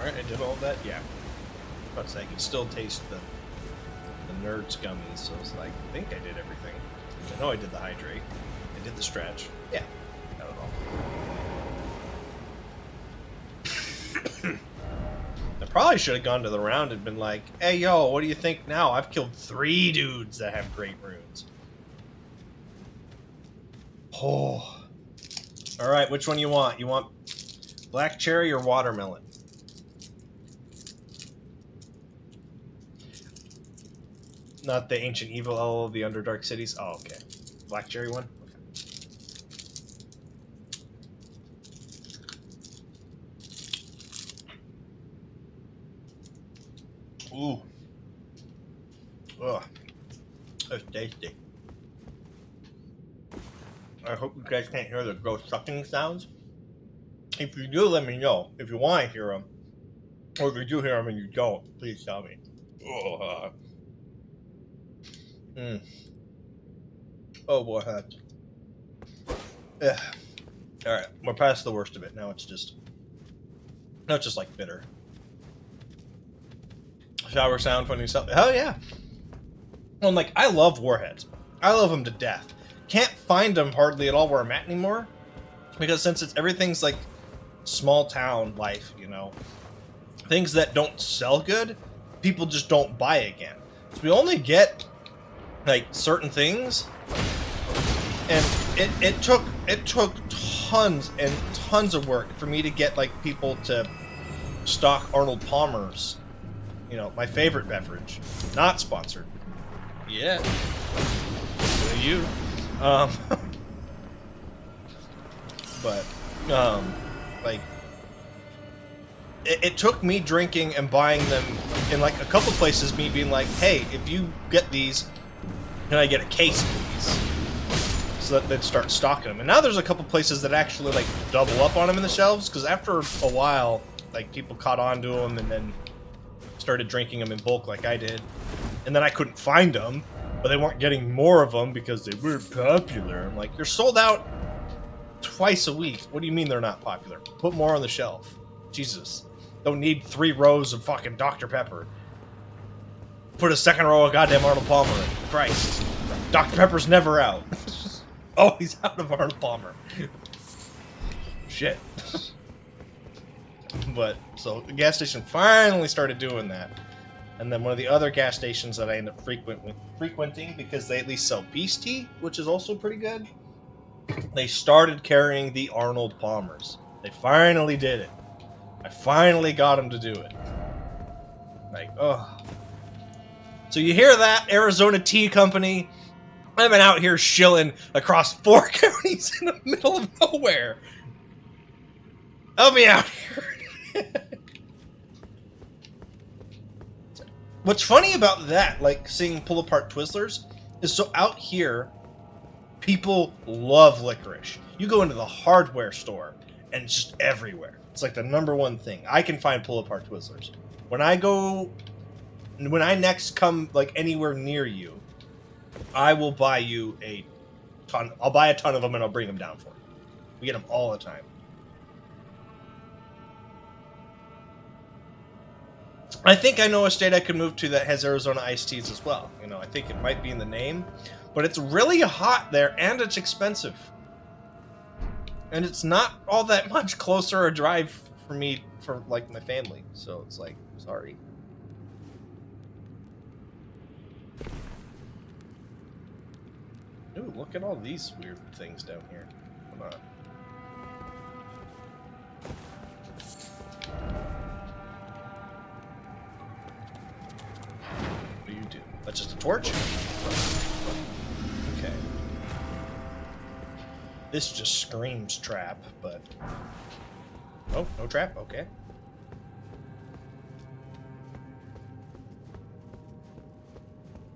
Alright, I did all that? Yeah. But I can still taste the Nerds gummies, so it's like, I think I did everything. I know I did the hydrate. I did the stretch. Yeah, got it all. I probably should have gone to the round and been like, hey, yo, what do you think now? I've killed 3 dudes that have great runes. Oh. Alright, which one you want? You want black cherry or watermelon? Not the ancient evil of the Underdark cities? Oh, okay. Black cherry one? Okay. Ooh. Ugh. That's tasty. I hope you guys can't hear the gross sucking sounds. If you do, let me know. If you want to hear them. Or if you do hear them and you don't, please tell me. Ugh. Oh boy. Yeah. Alright, we're past the worst of it. Now it's just like bitter. Shower sound, funny stuff. Hell yeah. Well, like, I love warheads. I love them to death. Can't find them hardly at all where I'm at anymore. Because since everything's like small town life, you know, things that don't sell good, people just don't buy again. So we only get like certain things, and it took tons and tons of work for me to get like people to stock Arnold Palmer's, you know, my favorite beverage, not sponsored. Yeah, you. But like it took me drinking and buying them in like a couple places, me being like, hey, if you get these, can I get a case please? So that they'd start stocking them. And now there's a couple places that actually like double up on them in the shelves, because after a while like people caught on to them and then started drinking them in bulk like I did, and then I couldn't find them, but they weren't getting more of them because they were popular. I'm like, you're sold out twice a week. What do you mean they're not popular? Put more on the shelf. Jesus. Don't need 3 rows of fucking Dr. Pepper. Put a second row of goddamn Arnold Palmer in. Christ. Dr. Pepper's never out. Oh, he's out of Arnold Palmer. Shit. But, so the gas station finally started doing that. And then one of the other gas stations that I end up frequenting, because they at least sell Beast Tea, which is also pretty good, they started carrying the Arnold Palmers. They finally did it. I finally got them to do it. Like, oh. So you hear that, Arizona Tea Company? I've been out here shilling across 4 counties in the middle of nowhere. Help me out here. What's funny about that, like seeing pull apart Twizzlers, is so out here, people love licorice. You go into the hardware store, and it's just everywhere. It's like the #1 thing. I can find pull-apart Twizzlers. When I next come like anywhere near you, I will buy you a ton. I'll buy a ton of them and I'll bring them down for you. We get them all the time. I think I know a state I could move to that has Arizona iced teas as well. You know, I think it might be in the name, but it's really hot there and it's expensive. And it's not all that much closer a drive for me, for like my family. So it's like, sorry. Ooh, look at all these weird things down here. Come on. What do you do? That's just a torch? Okay. This just screams trap, but... Oh, no trap? Okay.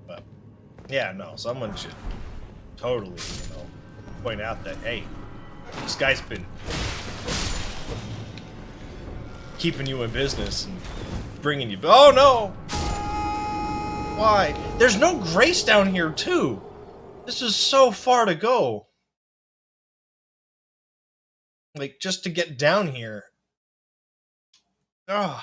But, yeah, no, someone should totally, you know, point out that, hey, this guy's been keeping you in business and bringing you... Oh, no! Why? There's no grace down here, too! This is so far to go. Like, just to get down here. Ugh.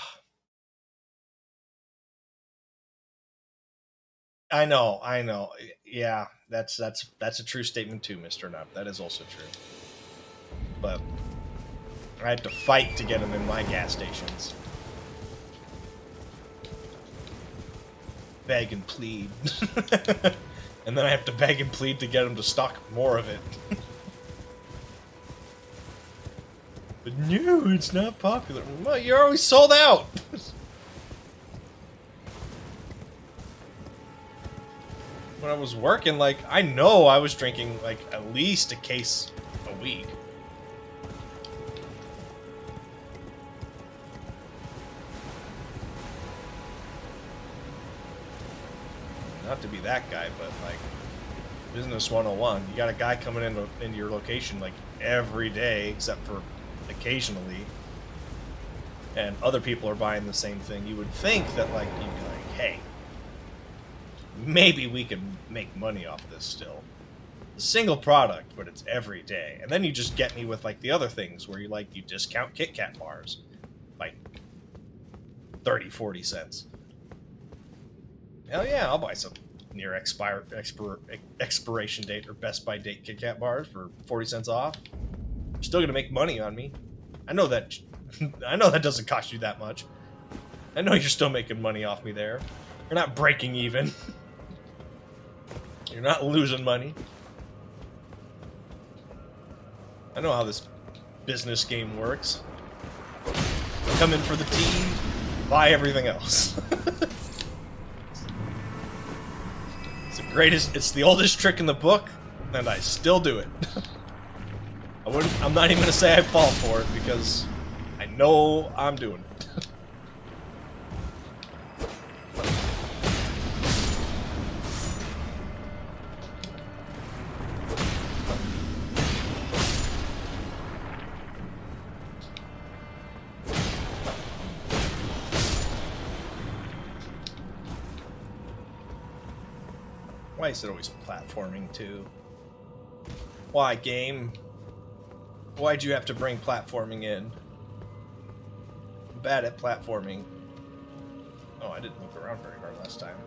I know, I know. Yeah, that's a true statement too, Mister Nup. That is also true. But I had to fight to get them in my gas stations. Beg and plead. And then I have to beg and plead to get them to stock more of it. But no, it's not popular. Well, you're always sold out. When I was working, like, I know I was drinking, like, at least a case a week. Not to be that guy, but, like, business 101. You got a guy coming into your location, like, every day, except for occasionally. And other people are buying the same thing. You would think that, like, you'd be like, hey, maybe we can make money off this still. A single product, but it's every day. And then you just get me with, like, the other things where you discount Kit Kat bars. Like, 30, 40 cents. Hell yeah, I'll buy some near expiration date or best by date Kit Kat bars for 40 cents off. You're still gonna make money on me. I know that doesn't cost you that much. I know you're still making money off me there. You're not breaking even. You're not losing money. I know how this business game works. Come in for the team, buy everything else. It's the oldest trick in the book, and I still do it. I'm not even gonna say I fall for it because I know I'm doing it. Why is it always platforming, too? Why, game? Why'd you have to bring platforming in? I'm bad at platforming. Oh, I didn't look around very hard last time.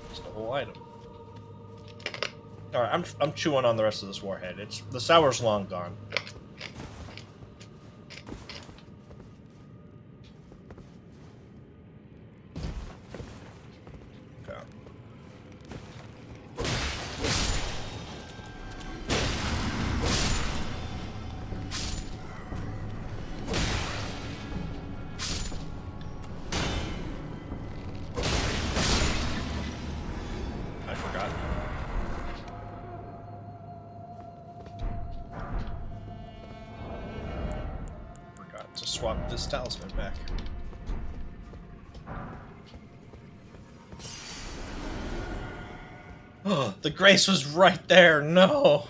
Just a whole item. Alright, I'm chewing on the rest of this warhead. The sour's long gone. To swap this talisman back. Oh, the grace was right there. No.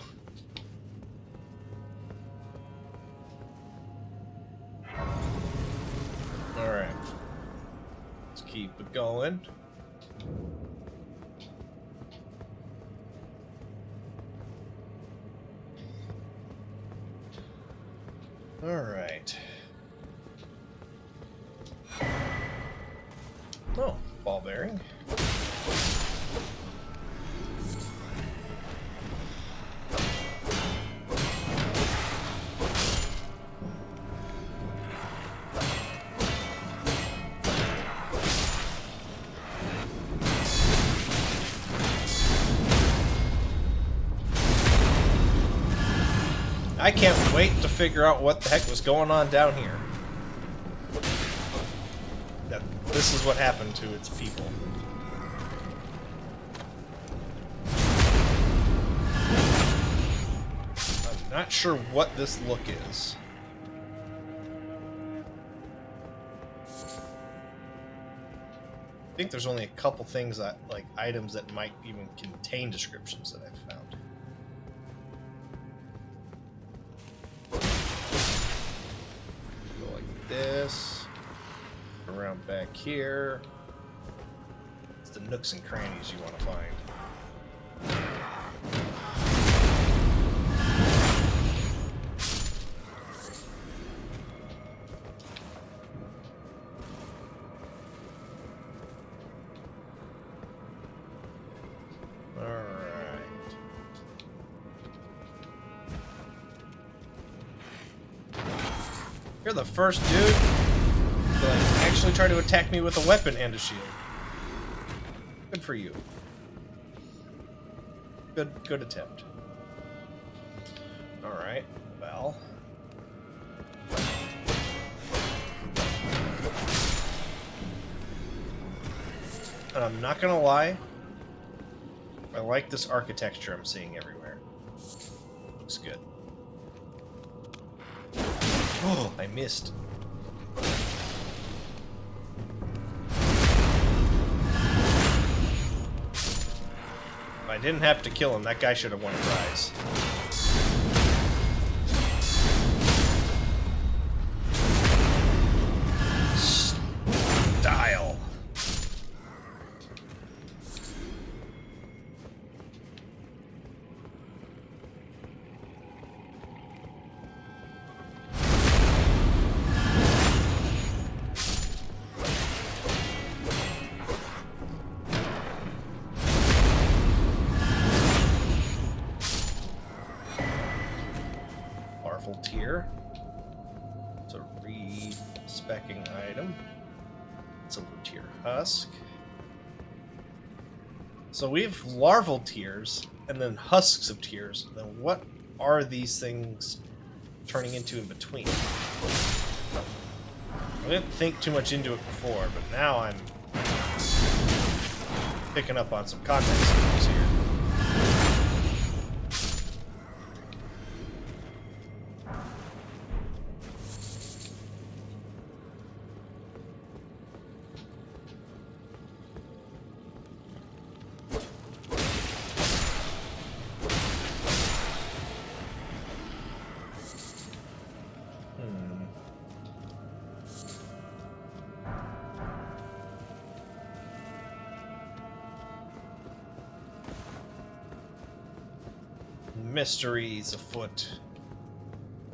All right. Let's keep it going. All right. Oh, ball bearing. I can't wait to figure out what the heck was going on down here. This is what happened to its people. I'm not sure what this look is. I think there's only a couple things that, like, items that might even contain descriptions that I've found. Go like this. Around back here. It's the nooks and crannies you want to find. You're the first dude to like actually try to attack me with a weapon and a shield. Good for you. Good attempt. Alright, well. And I'm not gonna lie, I like this architecture I'm seeing everywhere. Looks good. Oh, I missed. If I didn't have to kill him, that guy should have won a prize. Style. Tier. It's a re-specking item. Silver tier husk. So we have larval tiers and then husks of tiers. Then what are these things turning into in between? I didn't think too much into it before, but now I'm picking up on some context clues here. Mysteries afoot.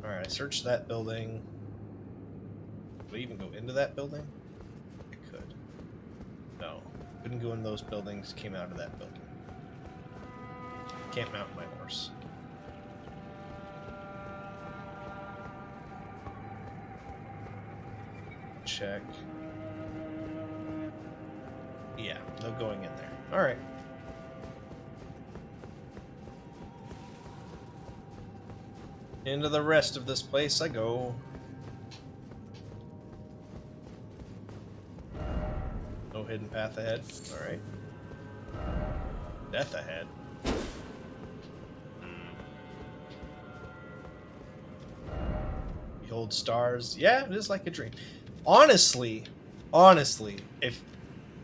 Alright, I searched that building. Could I even go into that building? I could. No. Couldn't go in those buildings, came out of that building. Can't mount my horse. Check. Yeah, no going in there. Alright. Into the rest of this place I go. No hidden path ahead. Alright. Death ahead. Behold stars. Yeah, it is like a dream. Honestly, if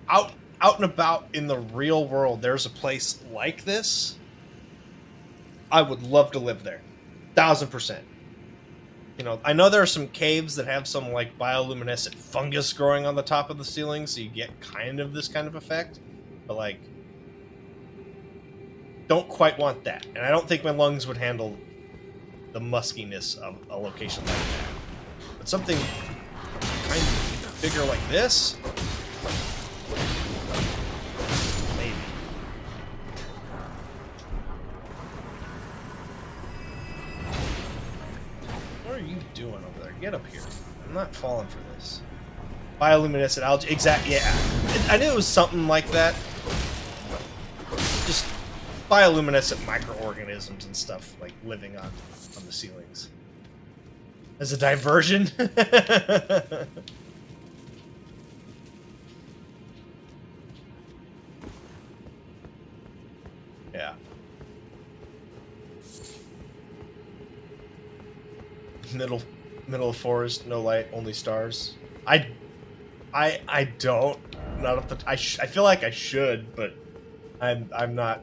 out and about in the real world there's a place like this, I would love to live there. 1000%. You know, I know there are some caves that have some like bioluminescent fungus growing on the top of the ceiling, so you get kind of this kind of effect. But like, don't quite want that. And I don't think my lungs would handle the muskiness of a location like that. But something kind of bigger like this? Maybe. What are you doing over there? Get up here. I'm not falling for this. Bioluminescent algae. Exactly. Yeah. I knew it was something like that. Just bioluminescent microorganisms and stuff like living on the ceilings. As a diversion? Yeah. Middle of forest, no light, only stars. I don't. Not off the. I feel like I should, but I'm not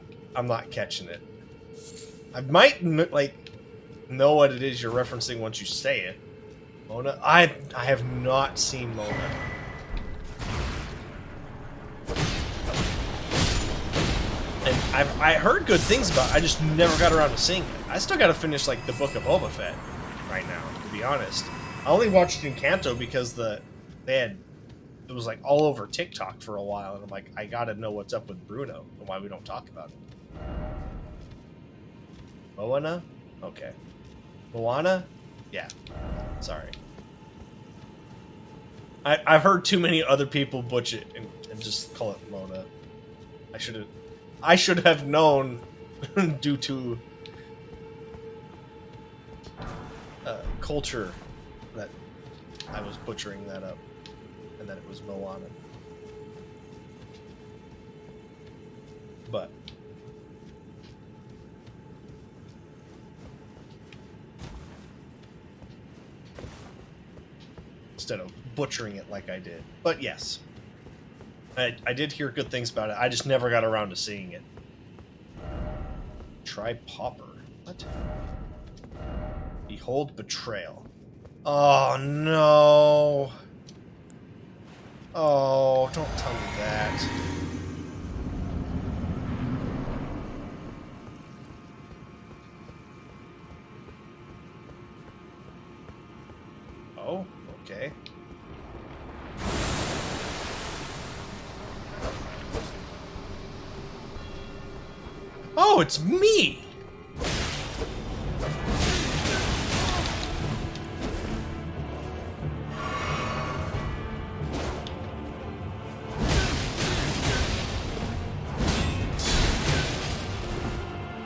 catching it. I might like know what it is you're referencing once you say it. Mona? I have not seen Mona. And I heard good things about it. I just never got around to seeing it. I still gotta finish like the Book of Boba Fett right now, to be honest. I only watched Encanto because it was like all over TikTok for a while, and I'm like, I gotta know what's up with Bruno and why we don't talk about it. Moana? Okay. Moana? Yeah. Sorry. I've heard too many other people butch it and just call it Mona. I should have known due to culture that I was butchering that up and that it was Moana. But instead of butchering it like I did. But yes, I did hear good things about it. I just never got around to seeing it. Try Pauper. What? Behold Betrayal. Oh, no. Oh, don't tell me that. Oh, okay. Oh, it's me!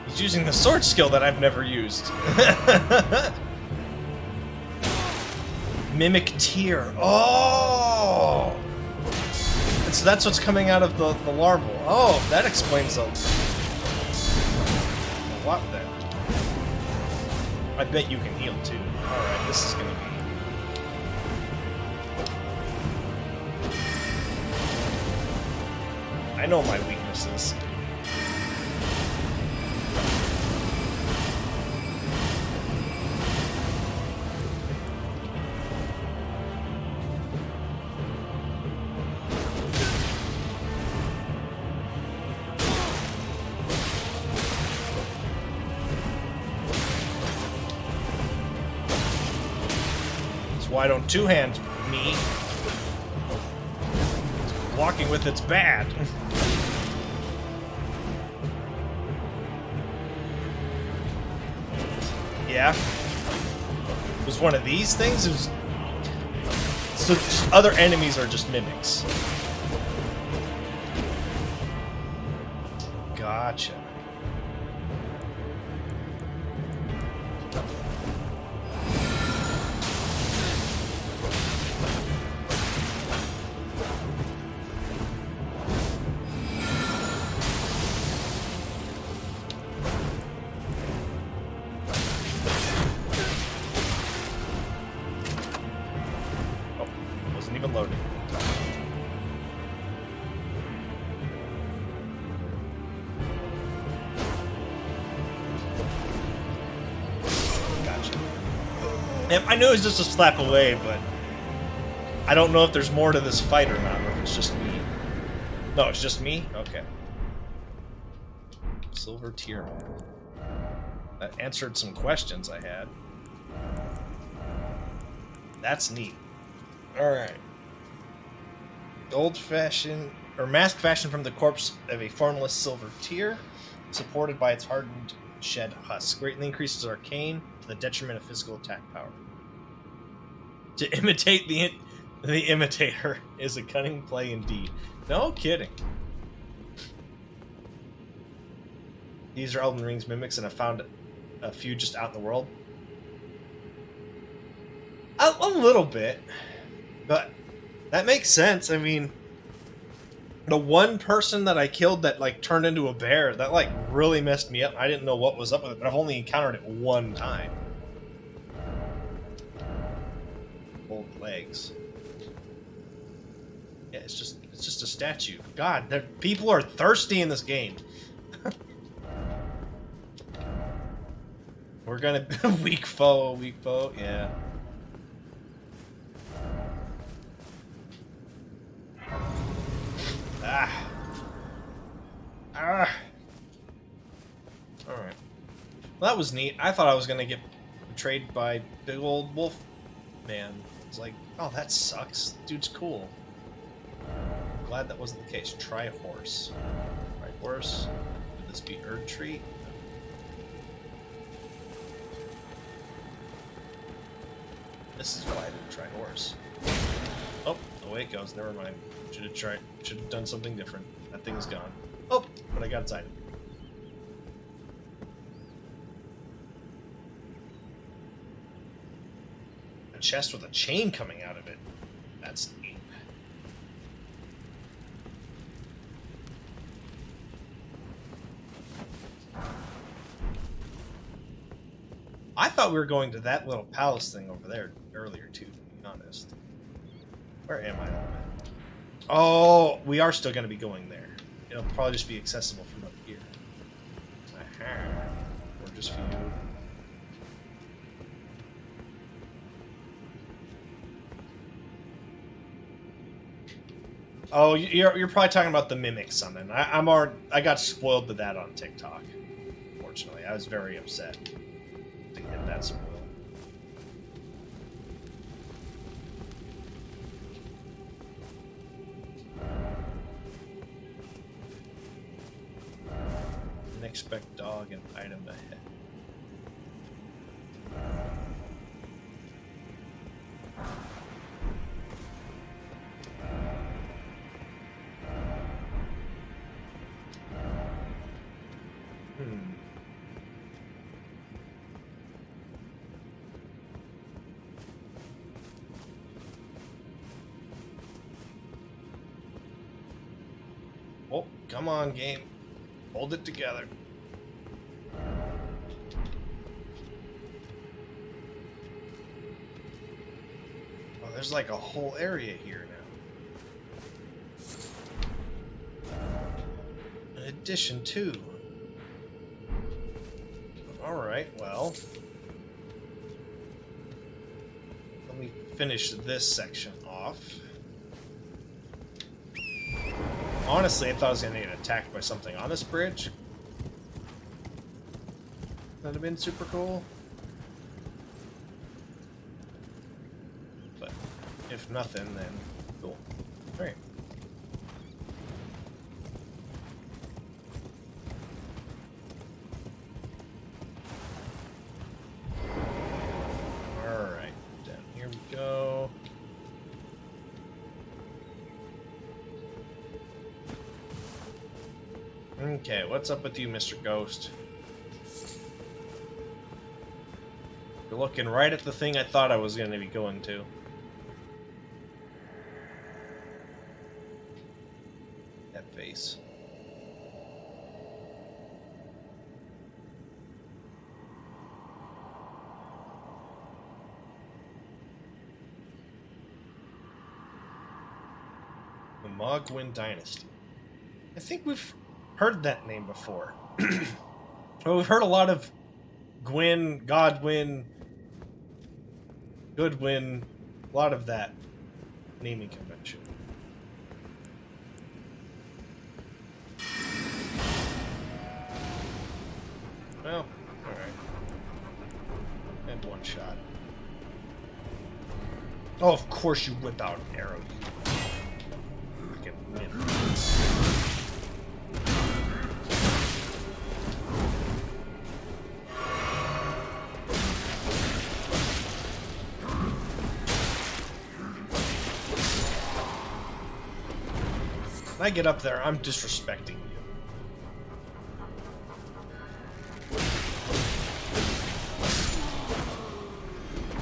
He's using the sword skill that I've never used. Mimic Tear. Oh! And so that's what's coming out of the larval. Oh, that explains a lot then. I bet you can heal too. Alright, this is gonna be... I know my weaknesses. Why don't two-hand me? Blocking with it's bad. Yeah. It was one of these things? It was... So just other enemies are just mimics. Gotcha. Even loading. Gotcha. Yep, I knew it was just a slap away, but I don't know if there's more to this fight or not, or if it's just me. No, it's just me? Okay. Silver Tear Man. That answered some questions I had. That's neat. Alright. Old-fashioned, or masked fashion from the corpse of a formless silver tear, supported by its hardened shed husk. Greatly increases arcane to the detriment of physical attack power. To imitate the imitator is a cunning play indeed. No kidding. These are Elden Ring's mimics, and I found a few just out in the world. A little bit, but that makes sense. I mean, the one person that I killed that like turned into a bear, that like really messed me up. I didn't know what was up with it, but I've only encountered it one time. Old legs. Yeah, it's just a statue. God, people are thirsty in this game. We're gonna weak foe, yeah. Alright. Well, that was neat. I thought I was gonna get betrayed by big old wolf man. It's like, oh, that sucks. Dude's cool. I'm glad that wasn't the case. Try horse. Try horse. Would this be Erdtree? This is why I didn't try horse. Oh, away it goes. Never mind. Should have tried. Should have done something different. That thing's gone. Oh, but I got inside it. A chest with a chain coming out of it. That's neat. I thought we were going to that little palace thing over there earlier, too, to be honest. Where am I? Oh, we are still going to be going there. It'll probably just be accessible from up here. Aha. Or just for you. Oh, you're probably talking about the mimic summon. I got spoiled with that on TikTok. Unfortunately, I was very upset to get that spoiled. Expect dog and item ahead. Oh, come on, game. Hold it together. Oh, there's like a whole area here now. An addition too. Alright, well. Let me finish this section off. Honestly, I thought I was going to get attacked by something on this bridge. That'd have been super cool. But if nothing, then cool. Alright. Alright, down here we go. Okay, what's up with you, Mr. Ghost? You're looking right at the thing I thought I was going to be going to. That face. The Mogwin Dynasty. I think we've heard that name before. Well, we've heard a lot of Gwyn, Godwin, Goodwin, a lot of that naming convention. Well, alright. And one shot. Oh, of course you whip out an arrow. You freaking win. When I get up there, I'm disrespecting you.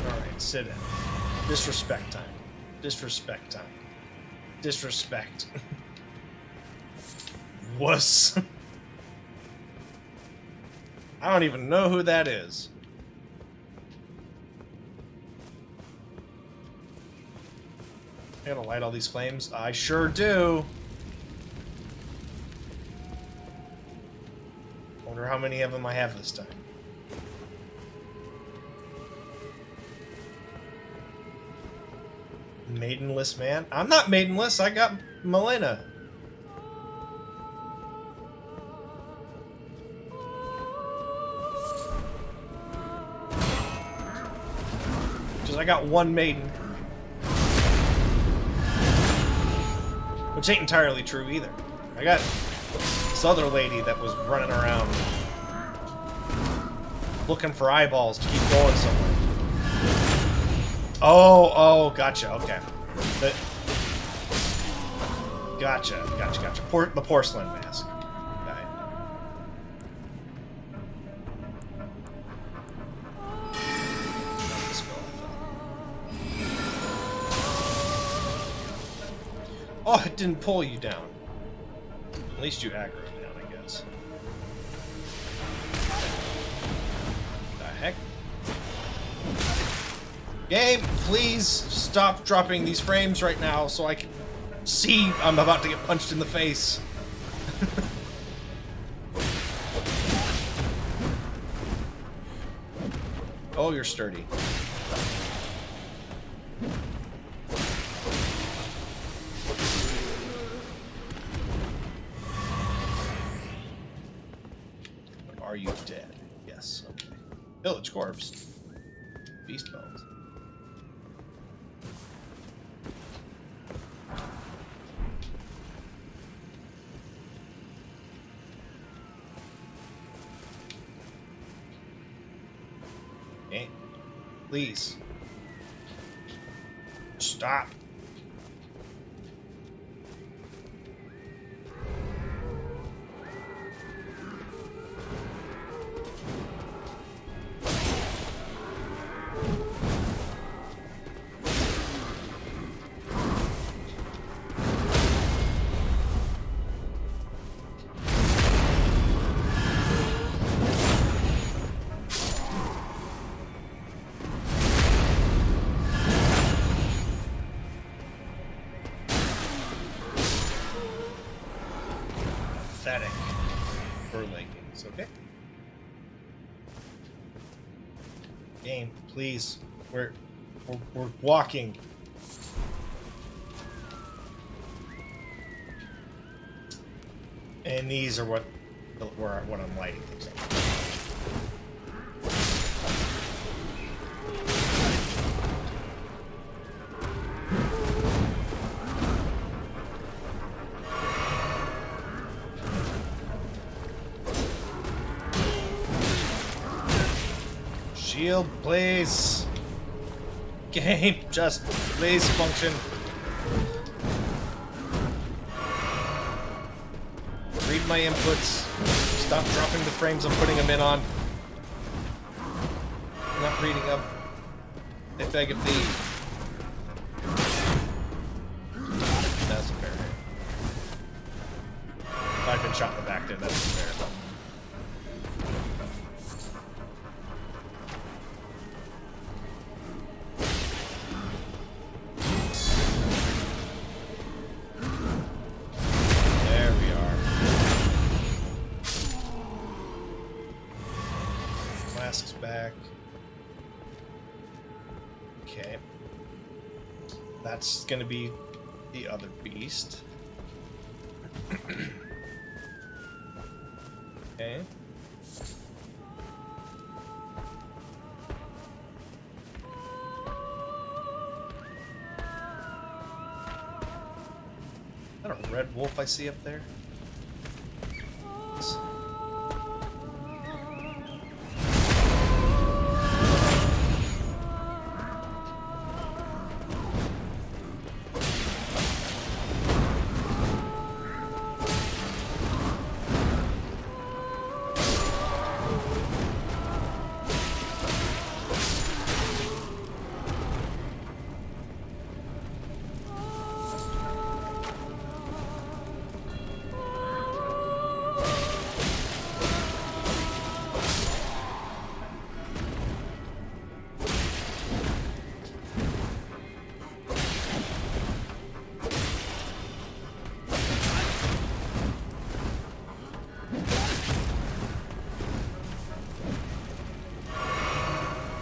Alright, sit in. Disrespect time. Disrespect time. Disrespect. Wuss. I don't even know who that is. I gotta light all these flames? I sure do. Wonder how many of them I have this time. Maidenless man? I'm not maidenless, I got Melena. Because I got one maiden. Which ain't entirely true either. I got this other lady that was running around looking for eyeballs to keep going somewhere. Oh, gotcha, okay. Gotcha. The porcelain mask. Got it. Oh, it didn't pull you down. At least you aggro down, I guess. The heck? Game, please stop dropping these frames right now so I can see I'm about to get punched in the face. Oh, you're sturdy. Are you dead? Yes. Okay. Village corpse. Beast bones. Okay. Please. Stop. Pathetic. Fur leggings, okay? Game, please. We're walking. And these are what I'm lighting things up. Shield, please. Game, just please function. Read my inputs. Stop dropping the frames I'm putting them in on. I'm not reading them. I beg of thee. That's fair. If I've been shot in the back there, that's fair. Back. Okay. That's gonna be the other beast. Okay. Is that a red wolf I see up there?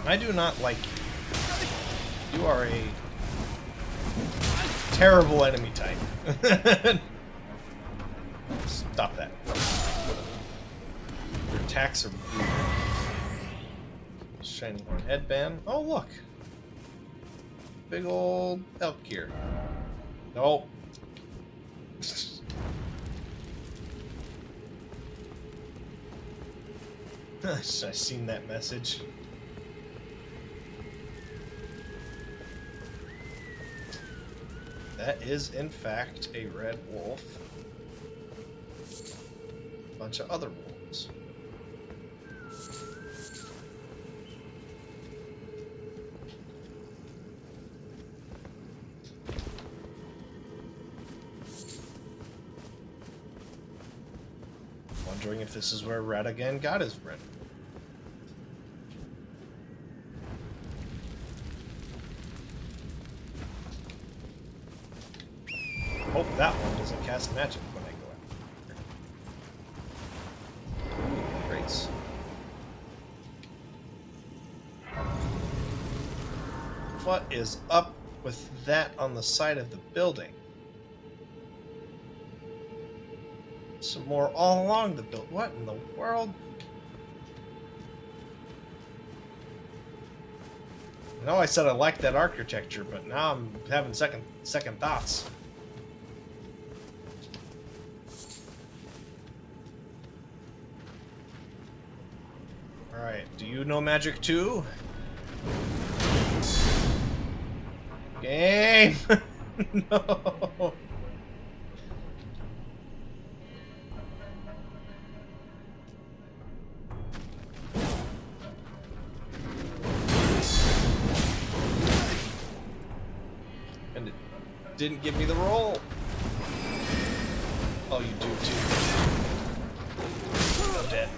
I do not like you. You are a terrible enemy type. Stop that. Your attacks are weird. Shining horn headband. Oh, look. Big old elk here. Nope. I've seen that message. That is, in fact, a red wolf. A bunch of other wolves. Wondering if this is where Red again got his red. Hope that one doesn't cast magic when I go out. Ooh, grace. What is up with that on the side of the building? Some more all along the build. What in the world? I know I said I liked that architecture, but now I'm having second thoughts. Alright, do you know magic too? Game! No! And it didn't give me the roll. Oh, you do too. I'm dead.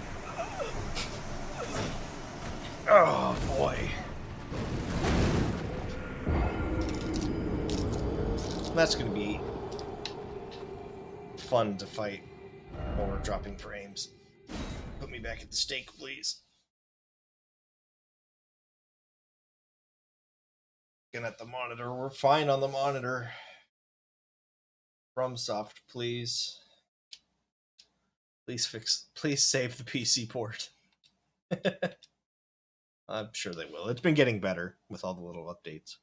Oh boy. That's gonna be fun to fight while we're dropping frames. Put me back at the stake, please. Looking at the monitor, we're fine on the monitor. FromSoft, please. Please save the PC port. I'm sure they will. It's been getting better with all the little updates.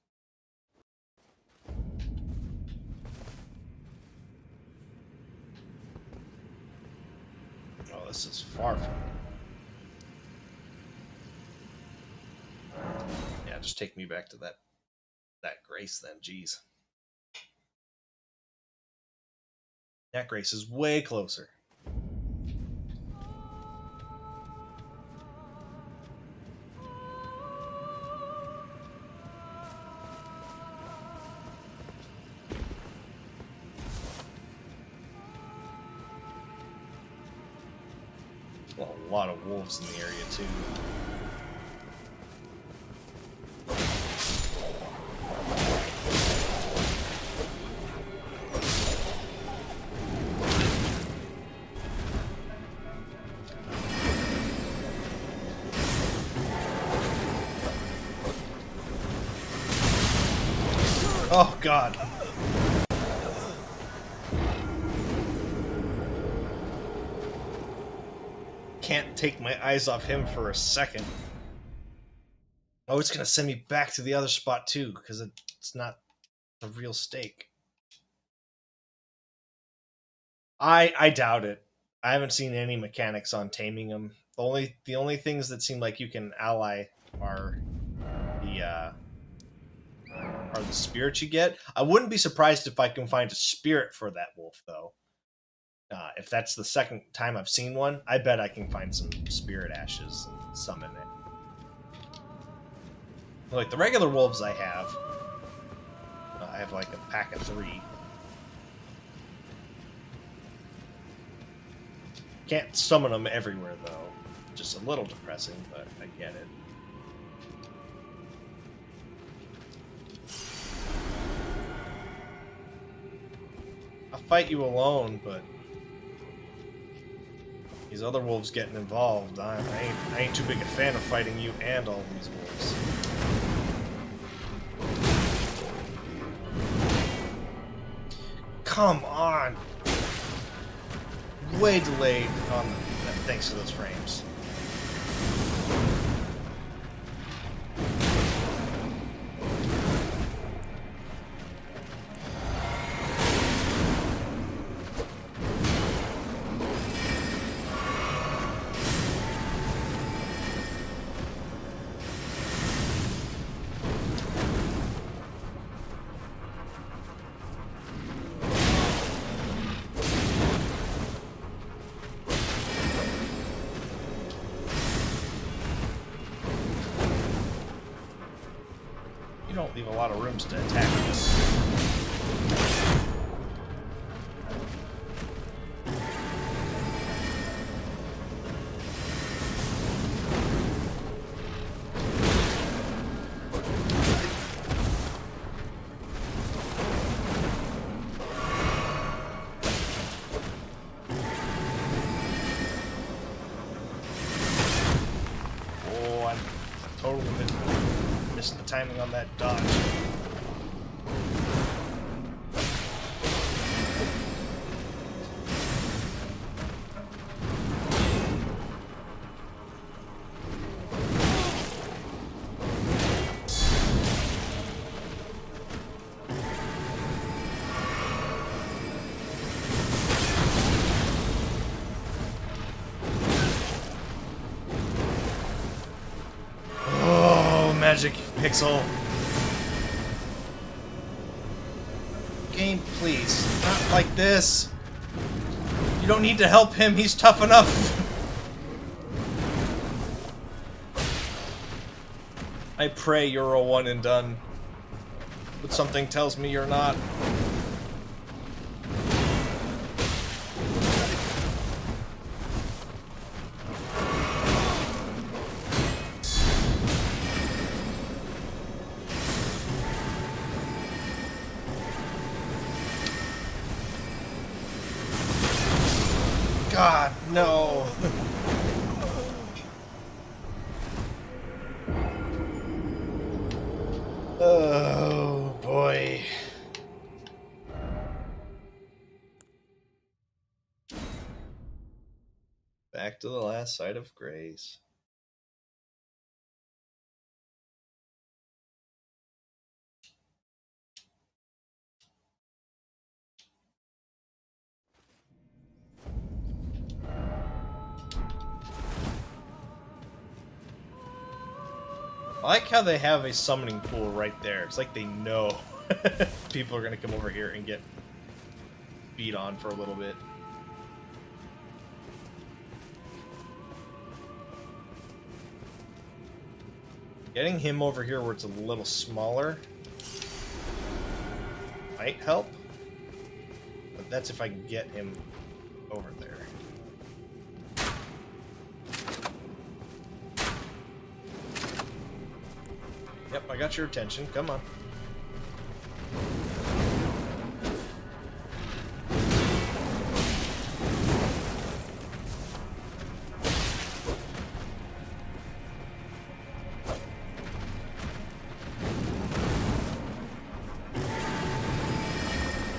Oh, this is far from it. Yeah, just take me back to that Grace then, jeez. That Grace is way closer. Well, a lot of wolves in the area too. Oh God. Can't take my eyes off him for a second. Oh, it's gonna send me back to the other spot too, because it's not a real stake. I doubt it. I haven't seen any mechanics on taming them. The only things that seem like you can ally are the spirits you get. I wouldn't be surprised if I can find a spirit for that wolf though. If that's the second time I've seen one, I bet I can find some spirit ashes and summon it. Like the regular wolves I have like a pack of 3. Can't summon them everywhere though. Just a little depressing, but I get it. I'll fight you alone, but these other wolves getting involved. I ain't too big a fan of fighting you and all these wolves. Come on! Way delayed on thanks to those frames. leave a lot of rooms to attack. Totally missed the timing on that dodge. Magic pixel. Game, please. Not like this. You don't need to help him. He's tough enough. I pray you're a one and done. But something tells me you're not. God, no. Oh, boy. Back to the last site of grace. I like how they have a summoning pool right there. It's like they know people are going to come over here and get beat on for a little bit. Getting him over here where it's a little smaller might help. But that's if I can get him over there. Yep, I got your attention. Come on.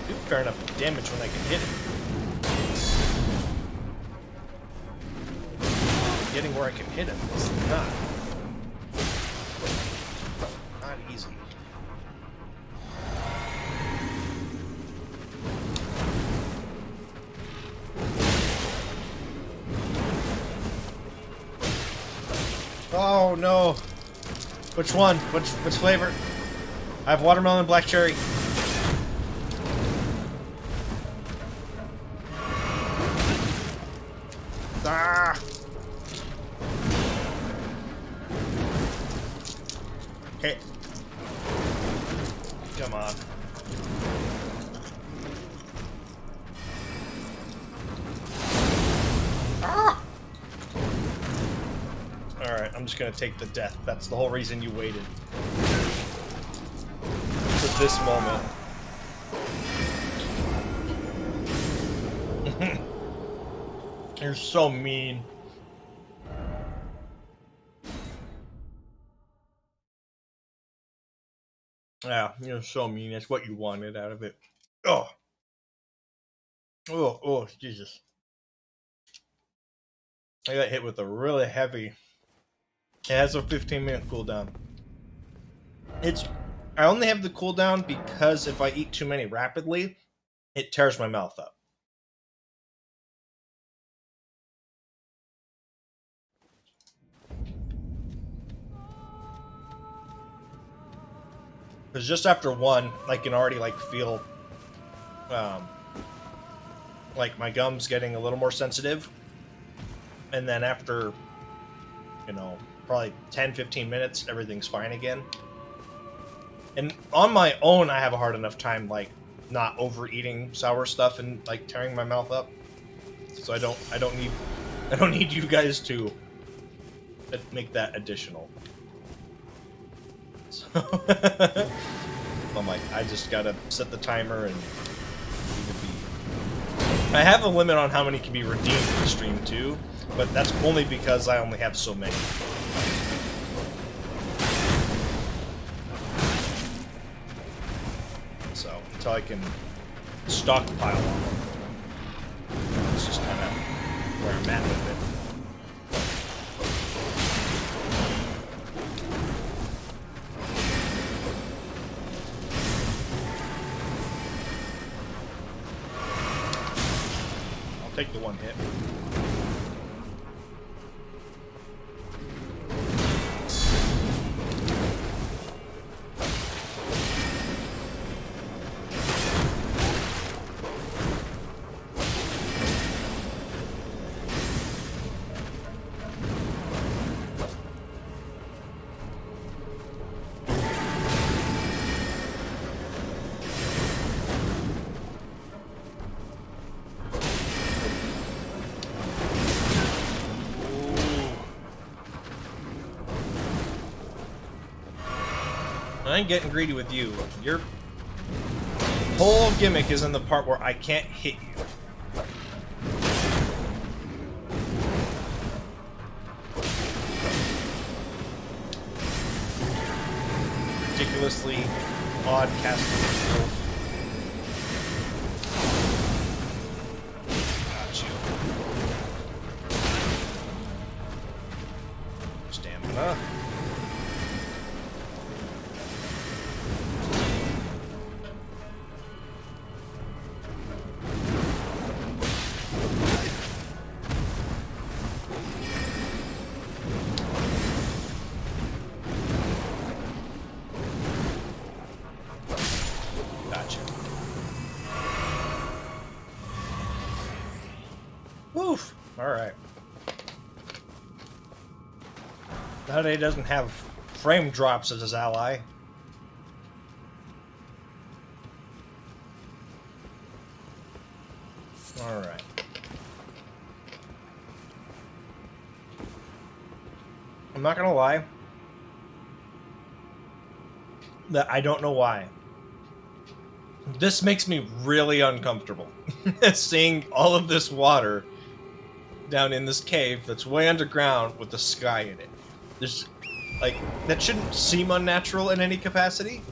Do fair enough damage when I can hit him. Getting where I can hit him is not easy. Oh no! Which one? Which flavor? I have watermelon and black cherry. Ah! Okay. Come on. Ah! Alright, I'm just gonna take the death. That's the whole reason you waited. For this moment. You're so mean. Yeah, you're so mean. That's what you wanted out of it. Oh. Oh, Jesus. I got hit with a really heavy... It has a 15-minute cooldown. I only have the cooldown because if I eat too many rapidly, it tears my mouth up. Because just after one, I can already feel like my gums getting a little more sensitive. And then after, probably 10-15 minutes, everything's fine again. And on my own, I have a hard enough time, like, not overeating sour stuff and, like, tearing my mouth up. So I don't need you guys to make that additional. So I'm like, I just gotta set the timer and leave it be. I have a limit on how many can be redeemed in the stream too, but that's only because I only have so many. So until I can stockpile them, it's just kind of where I'm at with it. Take the one hit. I ain't getting greedy with you. Your whole gimmick is in the part where I can't hit you. Ridiculously odd casting control. Got you. Stamina. Woof! Alright. Now that he doesn't have frame drops as his ally. Alright. I'm not gonna lie. That I don't know why. This makes me really uncomfortable. Seeing all of this water down in this cave that's way underground with the sky in it. There's, like, that shouldn't seem unnatural in any capacity,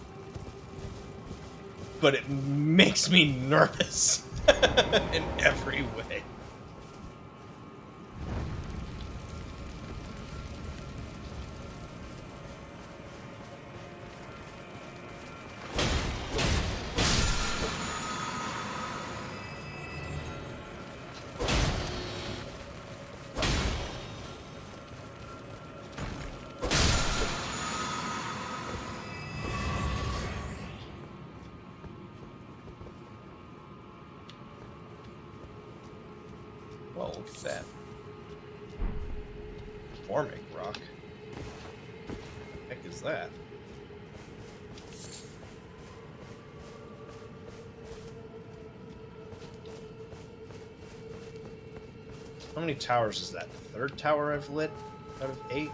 but it makes me nervous in every way. Well, look at that. Forming rock. What the heck is that? How many towers is that? The third tower I've lit out of 8?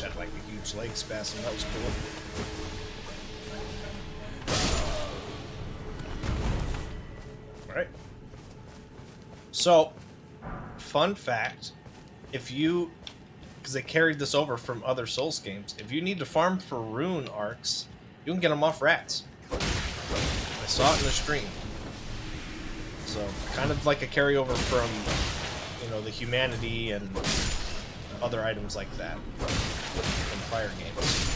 Had like a huge leg spasm. That was cool. All right. So, fun fact: if you, because they carried this over from other Souls games, if you need to farm for rune arcs, You can get them off rats. I saw it in the stream. So, kind of like a carryover from, you know, the humanity and other items like that from prior games.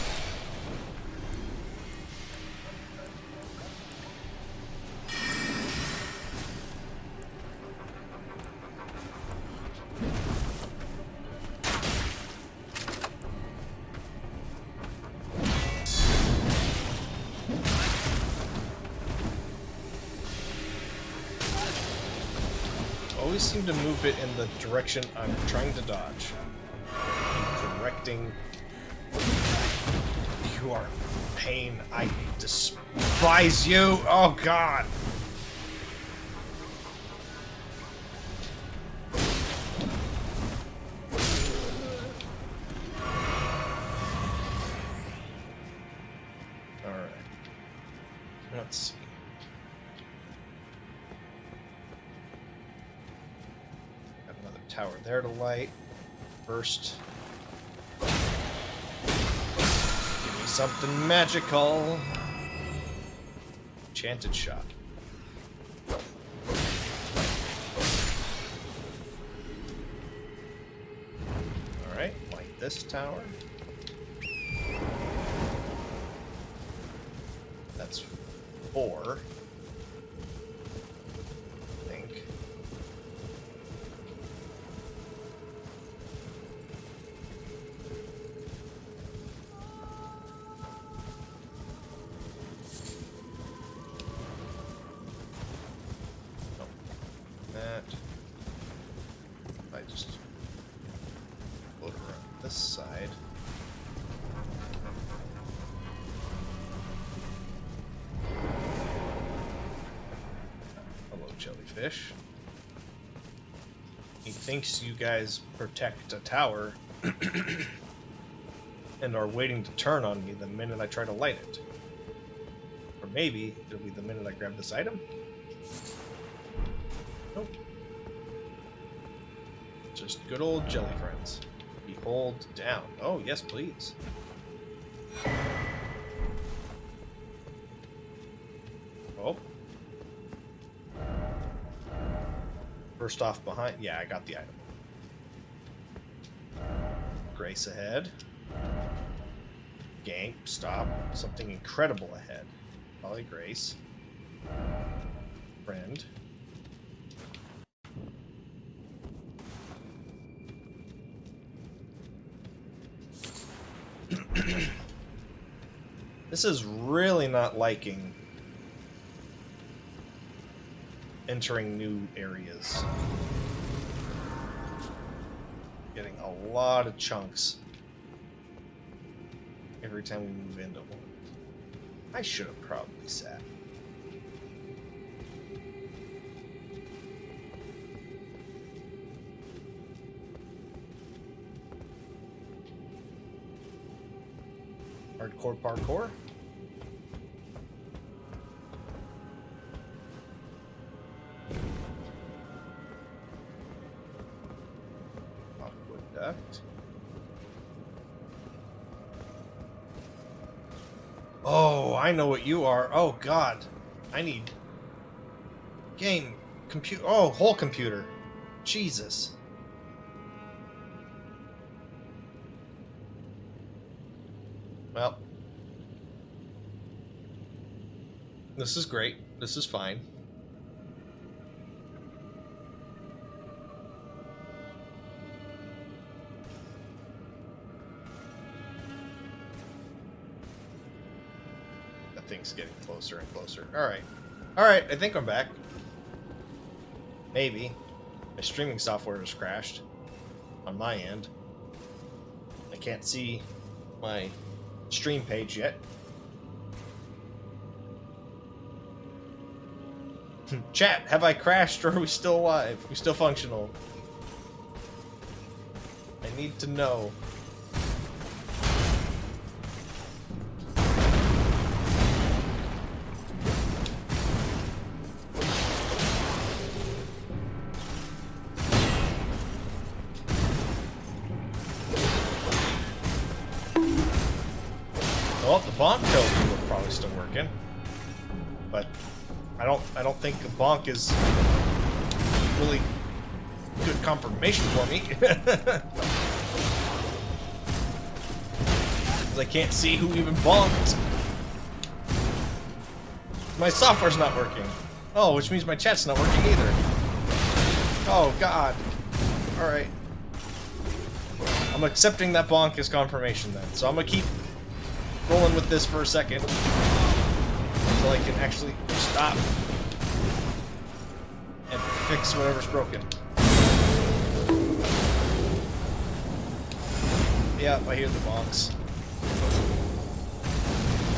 Always seem to move it in the direction I'm trying to dodge. Correcting. You are pain. I despise you. Oh God. All right. Let's see. Tower there to light. First, give me something magical. Enchanted shot. Alright, light this tower. That's 4. I think. I just float around this side. Hello, jellyfish. He thinks you guys protect a tower and are waiting to turn on me the minute I try to light it. Or maybe it'll be the minute I grab this item. Nope. Just good old jelly friends. Behold down. Oh, yes, please. Oh. First off behind. Yeah, I got the item. Grace ahead. Gank. Stop. Something incredible ahead. Probably Grace. Friend. This is really not liking entering new areas. Getting a lot of chunks every time we move into one. I should have probably sat. Hardcore parkour. Aqueduct. Oh, I know what you are. Oh God, I need game compute. Oh, whole computer. Jesus. Well, this is great. This is fine. That thing's getting closer and closer. Alright. Alright, I think I'm back. Maybe. My streaming software has crashed. On my end. I can't see my stream page yet. Chat, have I crashed or are we still alive? We still functional? I need to know. Well, the bomb killed you, we'll probably definitely still working. But I don't think a bonk is really good confirmation for me. I can't see who even bonked. My software's not working. Oh, which means my chat's not working either. Oh, God. Alright. I'm accepting that bonk as confirmation then. So I'm gonna keep rolling with this for a second. Until I can actually stop. And fix whatever's broken. Yeah, I hear the bonks.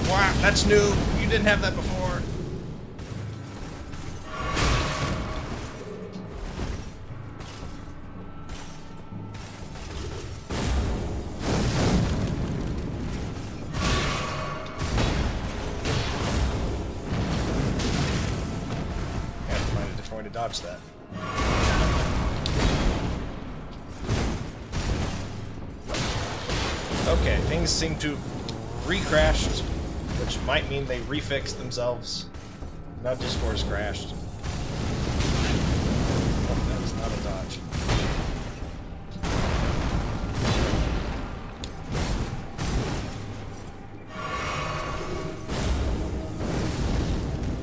Wow, that's new. You didn't have that before. Gotta find a different way to dodge that. Okay, things seem to have re-crashed, which might mean they refixed themselves. Now Discord's crashed. Oh, that was not a dodge.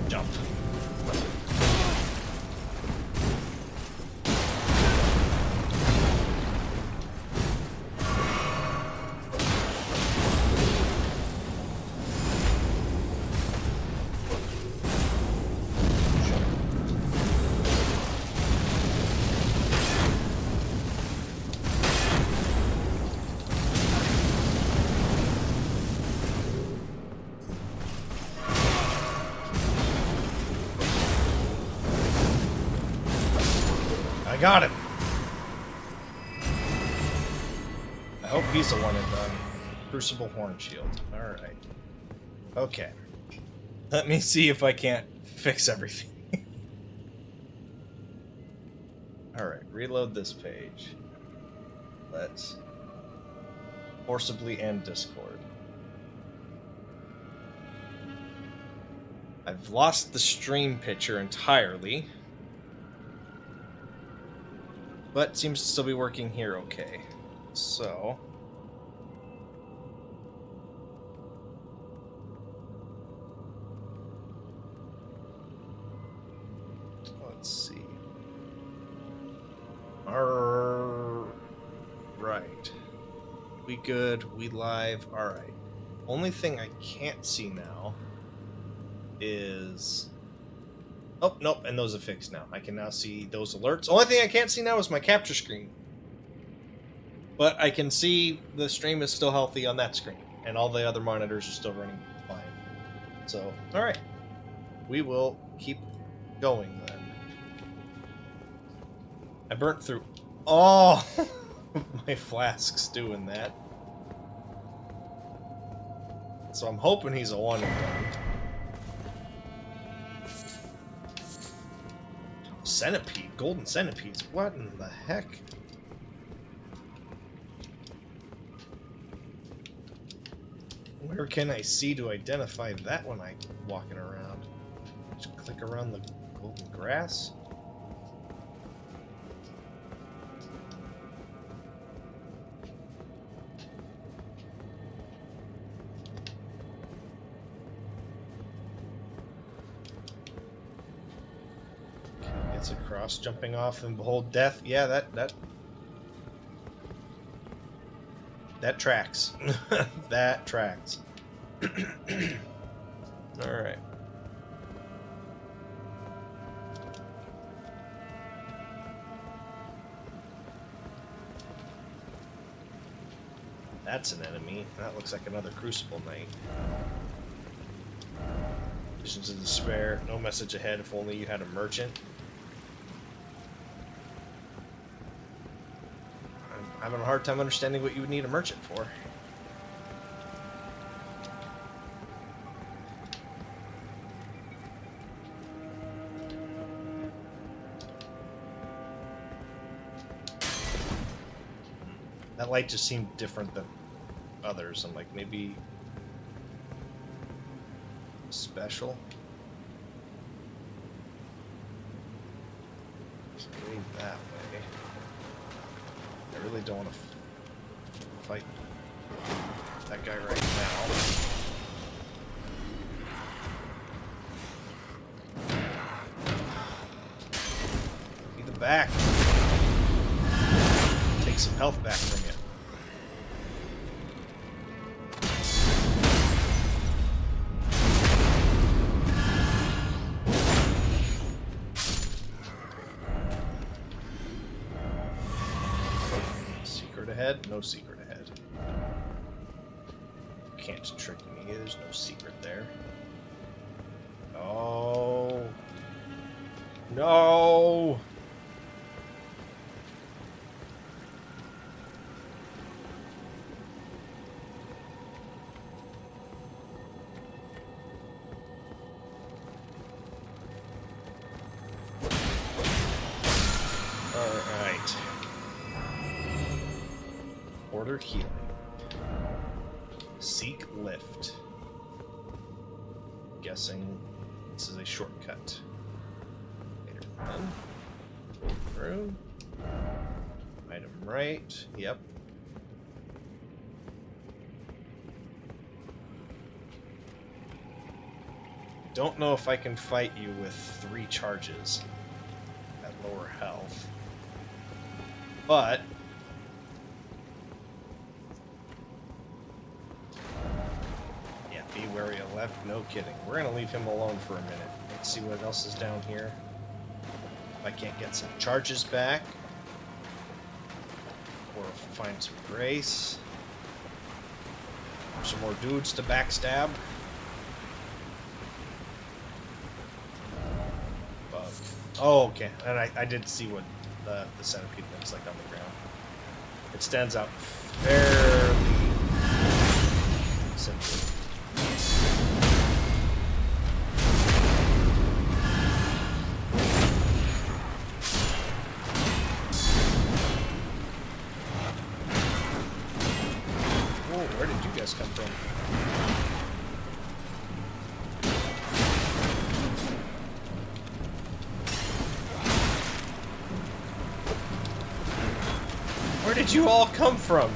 Jump. I got him. I hope he's the one and done. Crucible Horn Shield. Alright. Okay. Let me see if I can't fix everything. Alright, reload this page. Let's forcibly end Discord. I've lost the stream picture entirely. But seems to still be working here okay. So let's see. Right. We good, we live. Alright. Only thing I can't see now is... Oh, nope, and those are fixed now. I can now see those alerts. Only thing I can't see now is my capture screen. But I can see the stream is still healthy on that screen. And all the other monitors are still running fine. So, alright. We will keep going then. I burnt through all my flasks doing that. So I'm hoping he's a one and done. Centipede, golden centipedes. What in the heck? Where can I see to identify that when I'm walking around? Just click around the golden grass? It's across, jumping off and behold death. Yeah, that tracks. That tracks. Alright. That's an enemy. That looks like another Crucible Knight. Visions of Despair. No message ahead if only you had a merchant. I'm having a hard time understanding what you would need a merchant for. That light just seemed different than others. I'm like, maybe special. So leave that way. I really don't want to fight that guy right now. Be the back. Take some health back from you. Ahead? No secret ahead. Can't trick me. There's no secret there. Oh. No. All right. Order healing. Seek lift. Guessing this is a shortcut. Then go through. Item right. Yep. Don't know if I can fight you with 3 charges at lower health. But be wary of left. No kidding. We're gonna leave him alone for a minute. Let's see what else is down here. If I can't get some charges back, or find some grace, or some more dudes to backstab. Bug. Oh, okay. And I did see what the centipede looks like on the ground. It stands out fairly simply. Where did you guys come from? Where did you all come from?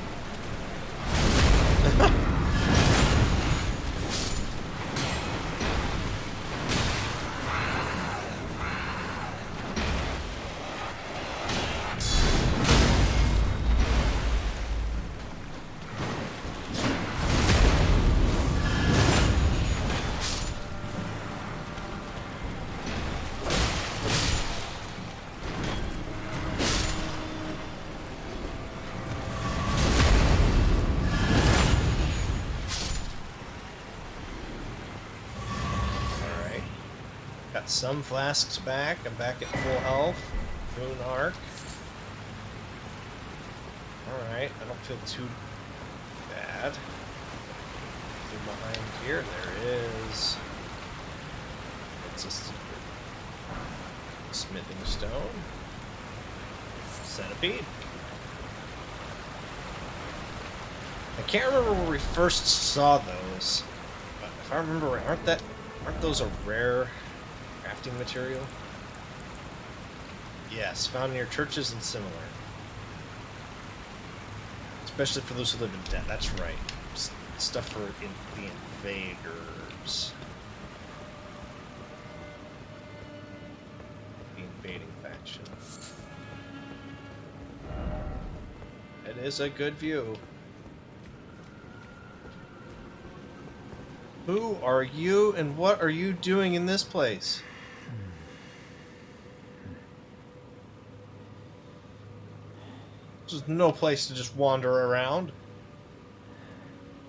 Got some flasks back. I'm back at full health. Moon Arc. Alright, I don't feel too bad. Nothing behind here. There is. It's a secret. Smithing stone. Centipede. I can't remember where we first saw those. But if I remember right, aren't those a rare crafting material? Yes, found near churches and similar. Especially for those who live in debt. That's right. Stuff for the invaders. The invading faction. It is a good view. Who are you and what are you doing in this place? There's no place to just wander around.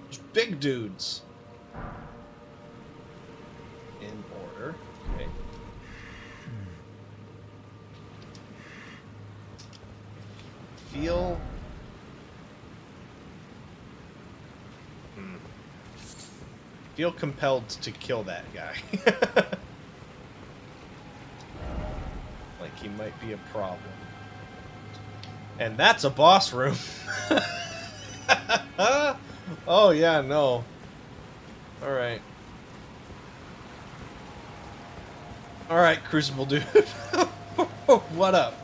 There's big dudes. In order. Okay. Feel. Feel compelled to kill that guy. Like he might be a problem. And that's a boss room. Oh, yeah, no. Alright. Alright, Crucible dude. What up?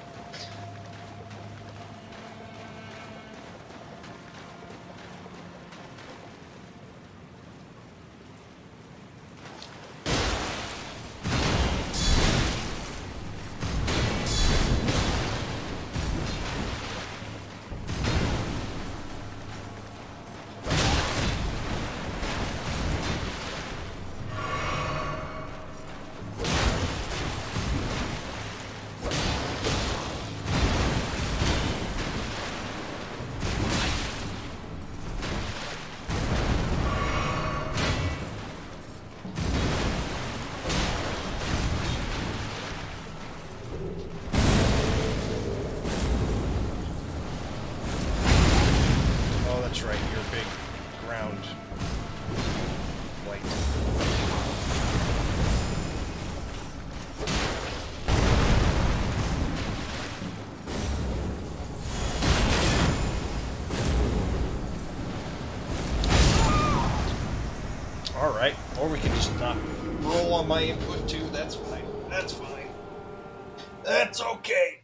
That's right, you're a big ground white. Alright, or we can just not roll on my input too, that's fine. That's fine. That's okay.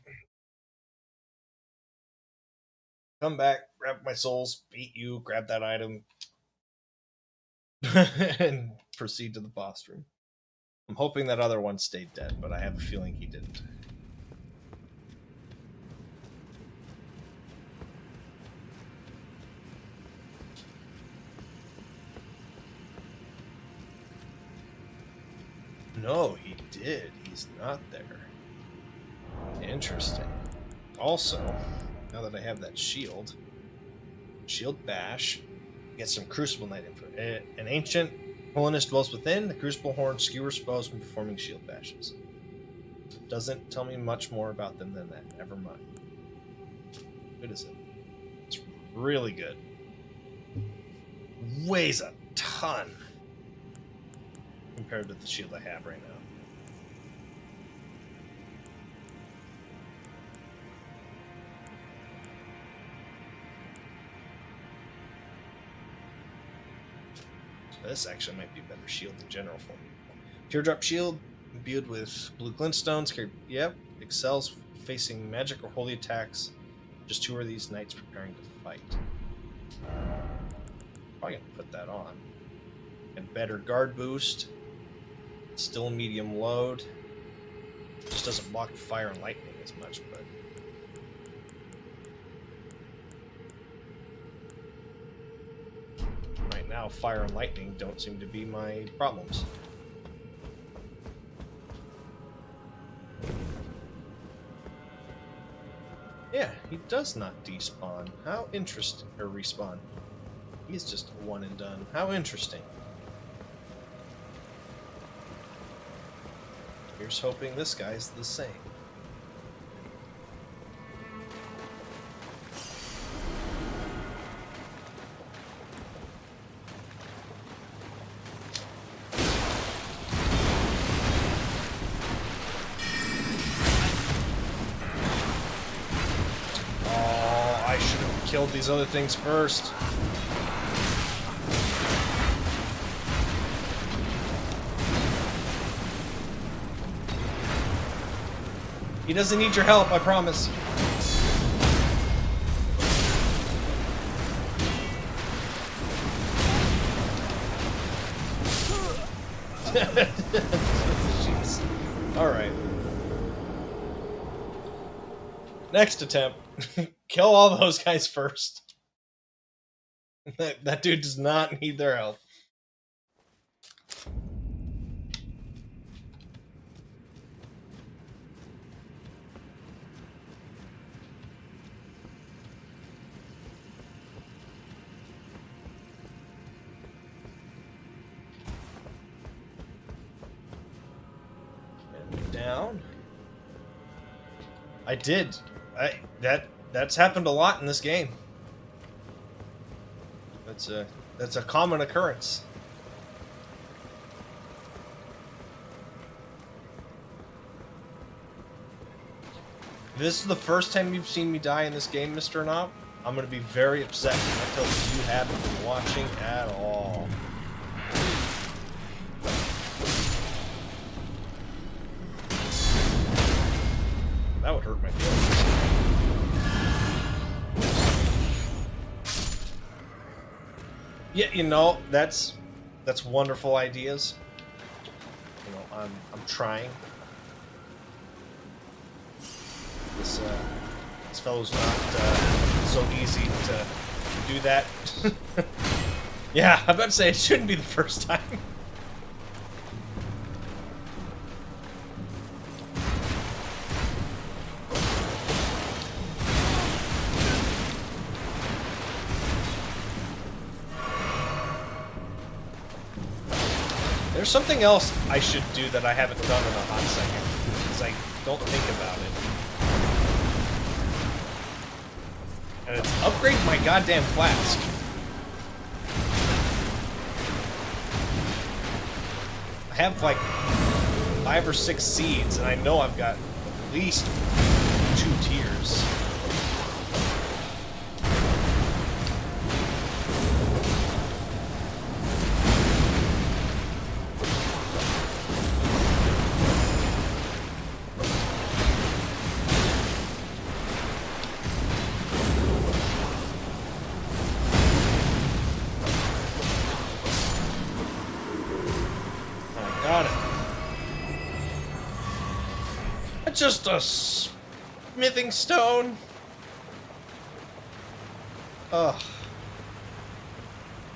Come back, grab my souls, beat you, grab that item, and proceed to the boss room. I'm hoping that other one stayed dead, but I have a feeling he didn't. No, he did. He's not there. Interesting. Also, now that I have that shield bash, get some Crucible Knight info. An ancient holiness dwells within. The Crucible Horn skewers foes when performing shield bashes. Doesn't tell me much more about them than that. Never mind. Good is it? It's really good. Weighs a ton compared to the shield I have right now. This actually might be a better shield in general for me. Teardrop shield, imbued with blue glintstones. Yep, excels facing magic or holy attacks. Just 2 of these knights preparing to fight. Probably gonna put that on. And better guard boost. Still medium load. Just doesn't block fire and lightning as much, but right now fire and lightning don't seem to be my problems. Yeah, he does not despawn. How interesting. Or respawn. He's just one and done. How interesting. Here's hoping this guy's the same. Oh, I should have killed these other things first. He doesn't need your help, I promise. Jeez. Alright. Next attempt. Kill all those guys first. That dude does not need their help. Down. I did. That's happened a lot in this game. That's a common occurrence. If this is the first time you've seen me die in this game, Mr. Knob, I'm gonna be very upset until you haven't been watching at all. That would hurt my feelings. Yeah, you know, that's wonderful ideas. You know, I'm trying. This fellow's not so easy to do that. Yeah, I'm about to say it shouldn't be the first time. There's something else I should do that I haven't done in a hot second, because I don't think about it. And it's upgrade my goddamn flask. I have like 5 or 6 seeds, and I know I've got at least 2 tiers. Got it. It's just a smithing stone. Ugh.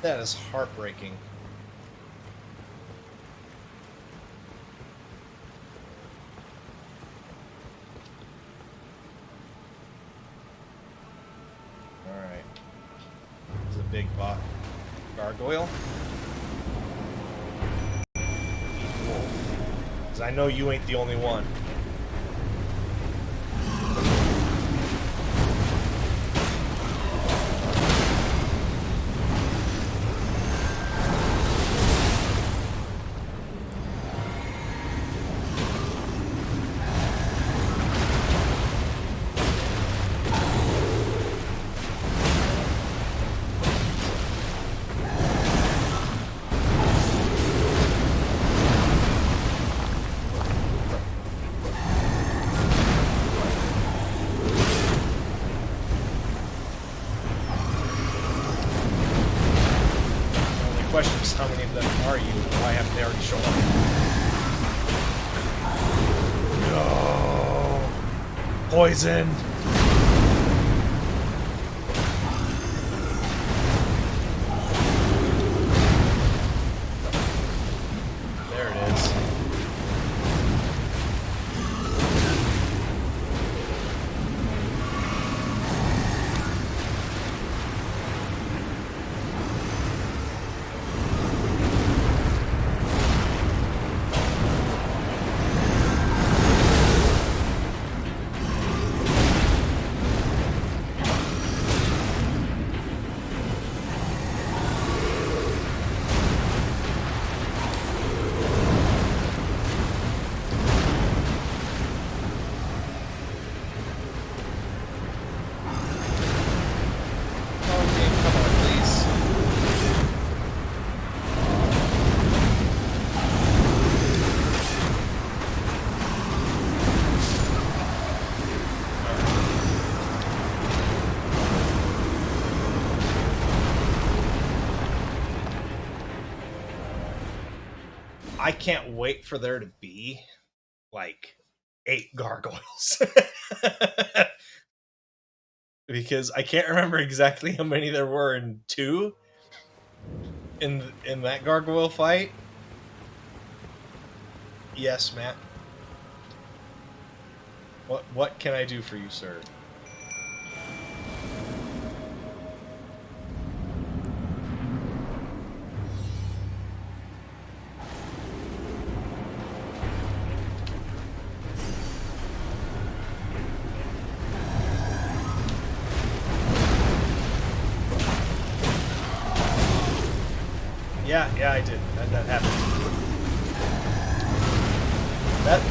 That is heartbreaking. Alright. It's a big bot. Gargoyle. Because I know you ain't the only one. Questions, how many of them are you? Why haven't they already shown up? No! Poison! There it is. I can't wait for there to be like 8 gargoyles. Because I can't remember exactly how many there were in 2 in that gargoyle fight. Yes, Matt. What can I do for you, sir? Yeah, I did. That happened.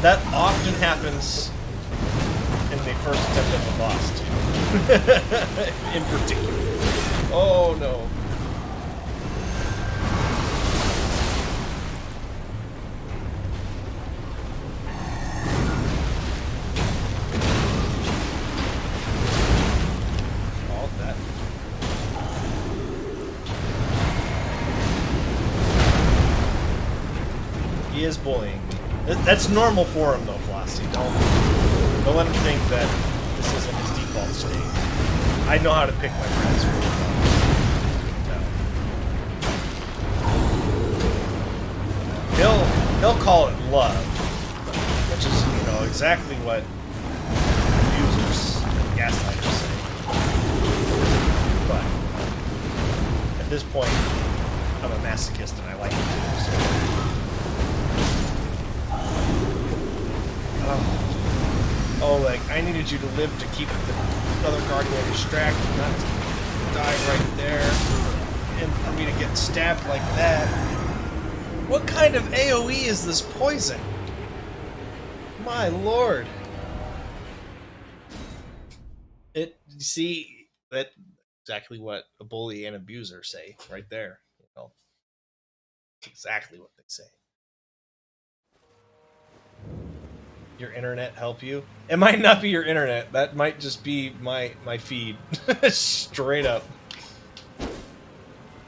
That often happens in the first attempt at the boss, too. In particular. Oh, no. is bullying me. That's normal for him, though, Flossie. Don't let him think that this isn't his default state. I know how to pick my friends really well. He'll call it love, which is, you know, exactly what abusers and gaslighters say. But at this point, I'm a masochist and I like it too. So. Oh, like, I needed you to live to keep the other Guardian distracted, not to die right there, and for me to get stabbed like that. What kind of AoE is this poison? My lord. You see, that's exactly what a bully and abuser say right there. You know, exactly what they say. Your internet help you? It might not be your internet. That might just be my feed. Straight up.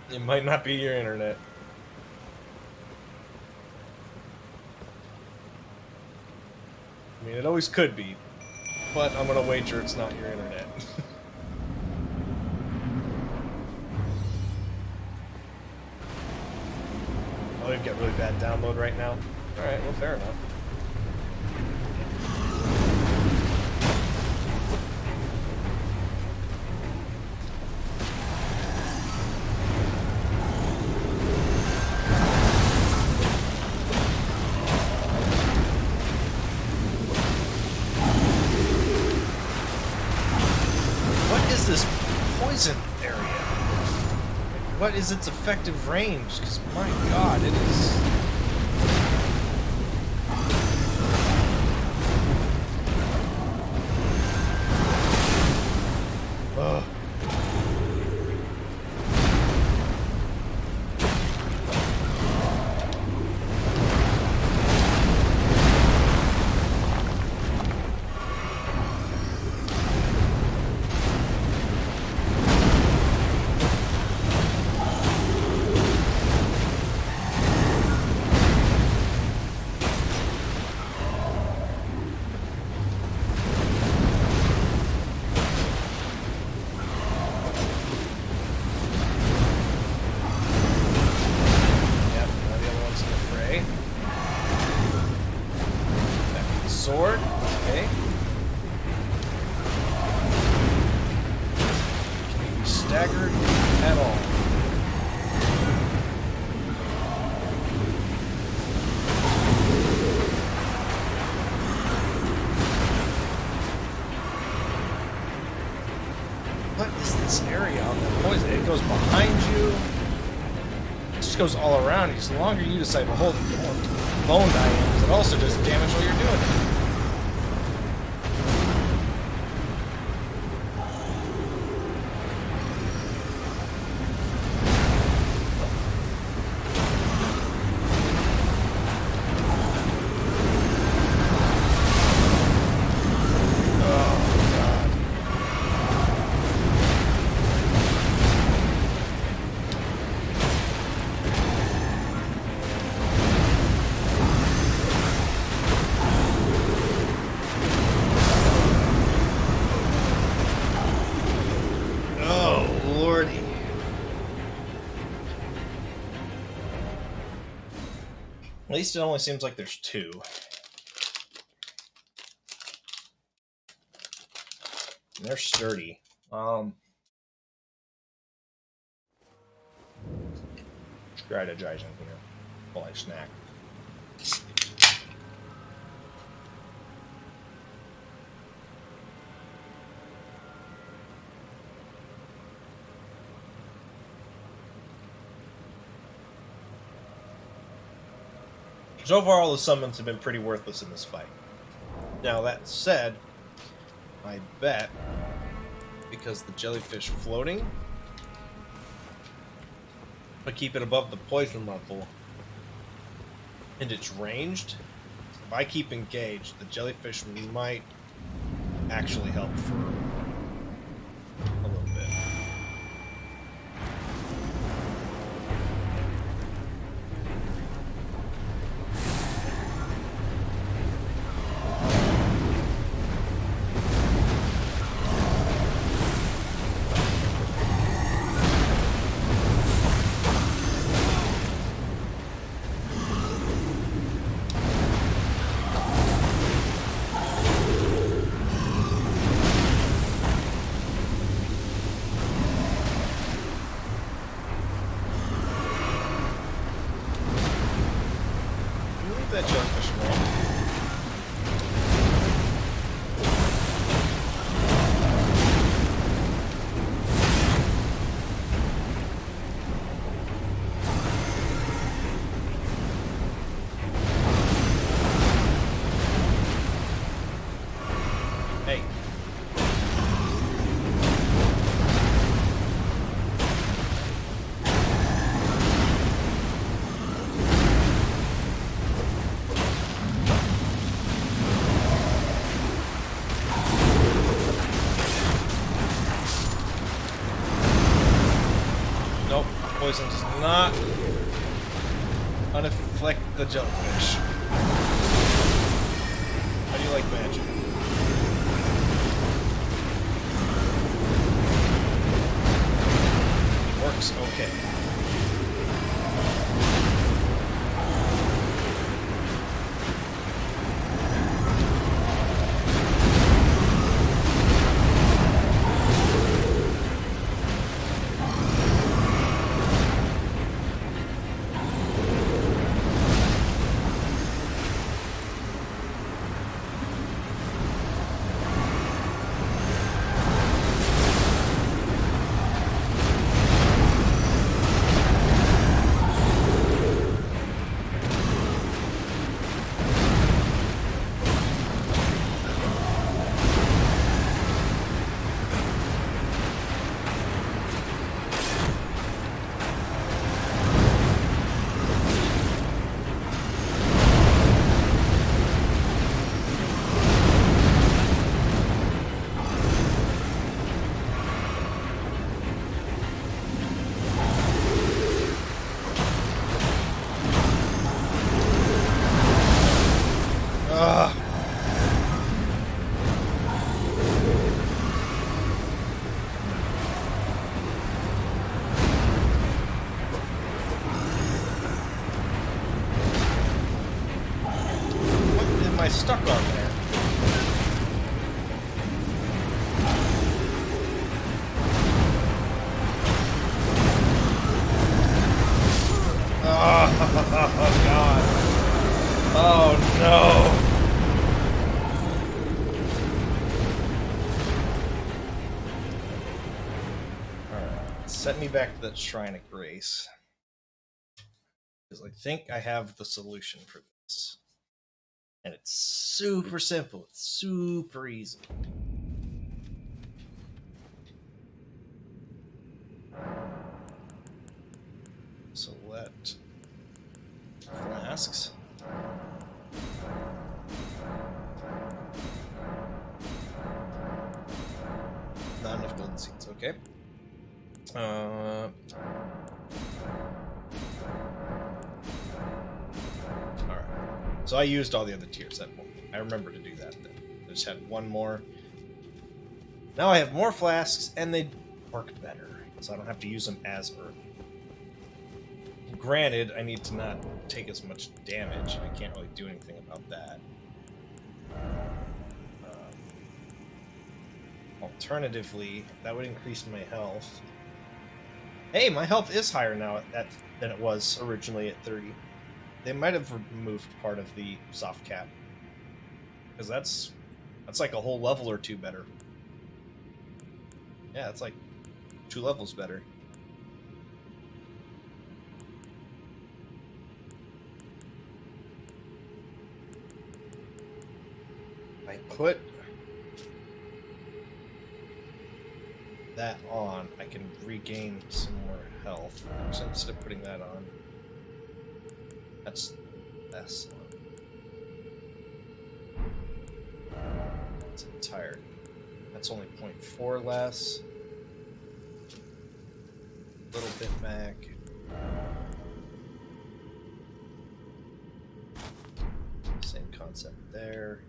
It might not be your internet. I mean, it always could be, but I'm gonna wager it's not your internet. Oh, you've got really bad download right now? Alright, well, fair enough. This poison area? What is its effective range? Because my god, it is... Ugh. Sword, okay. Can you be staggered at all? What is this area on the poison? It goes behind you. It just goes all around you. So the longer you decide to hold it, the more boned I am, because it also does damage while you're doing it. At least it only seems like there's two. And they're sturdy. Strategizing here while I snack. So far, all the summons have been pretty worthless in this fight. Now, that said, I bet, because the jellyfish floating, but keep it above the poison level, and it's ranged, if I keep engaged, the jellyfish might actually help for a little bit. Hey. Nope, poison does not unafflict the jellyfish. How do you like magic? It works okay. What am I stuck on there? Oh, God. Oh, no. Alright, set me back to that Shrine of Grace. Because I think I have the solution for this. And it's super simple. It's super easy. Select flasks. Not enough golden seeds, okay. Alright. So I used all the other tiers that point. I remember to do that then. I just had one more. Now I have more flasks, and they work better. So I don't have to use them as early. Granted, I need to not take as much damage, and I can't really do anything about that. Alternatively, that would increase my health. Hey, my health is higher now than it was originally at 30. They might have removed part of the soft cap. Because that's like a whole level or two better. Yeah, it's like 2 levels better. I put that on, I can regain some more health. So instead of putting that on, that's less. It's entire. That's only 0.4 less. Little bit back. Same concept there.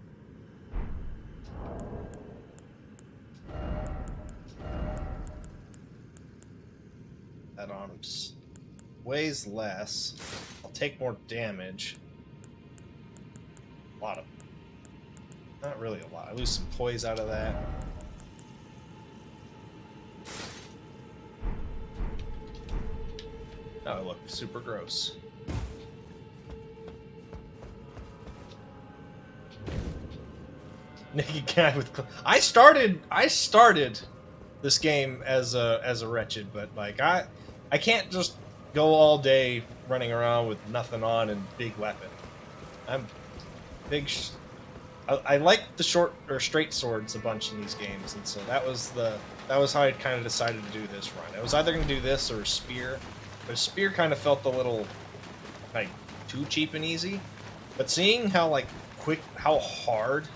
That on weighs less. I'll take more damage. A lot of. Not really a lot. I lose some poise out of that. Oh, look, super gross. Naked guy with. I started this game as a wretched, but like I can't just go all day running around with nothing on and big weapon. I'm big. I like the short or straight swords a bunch in these games, and so that was how I kind of decided to do this run. I was either going to do this or a spear, but a spear kind of felt a little like too cheap and easy. But seeing how like how hard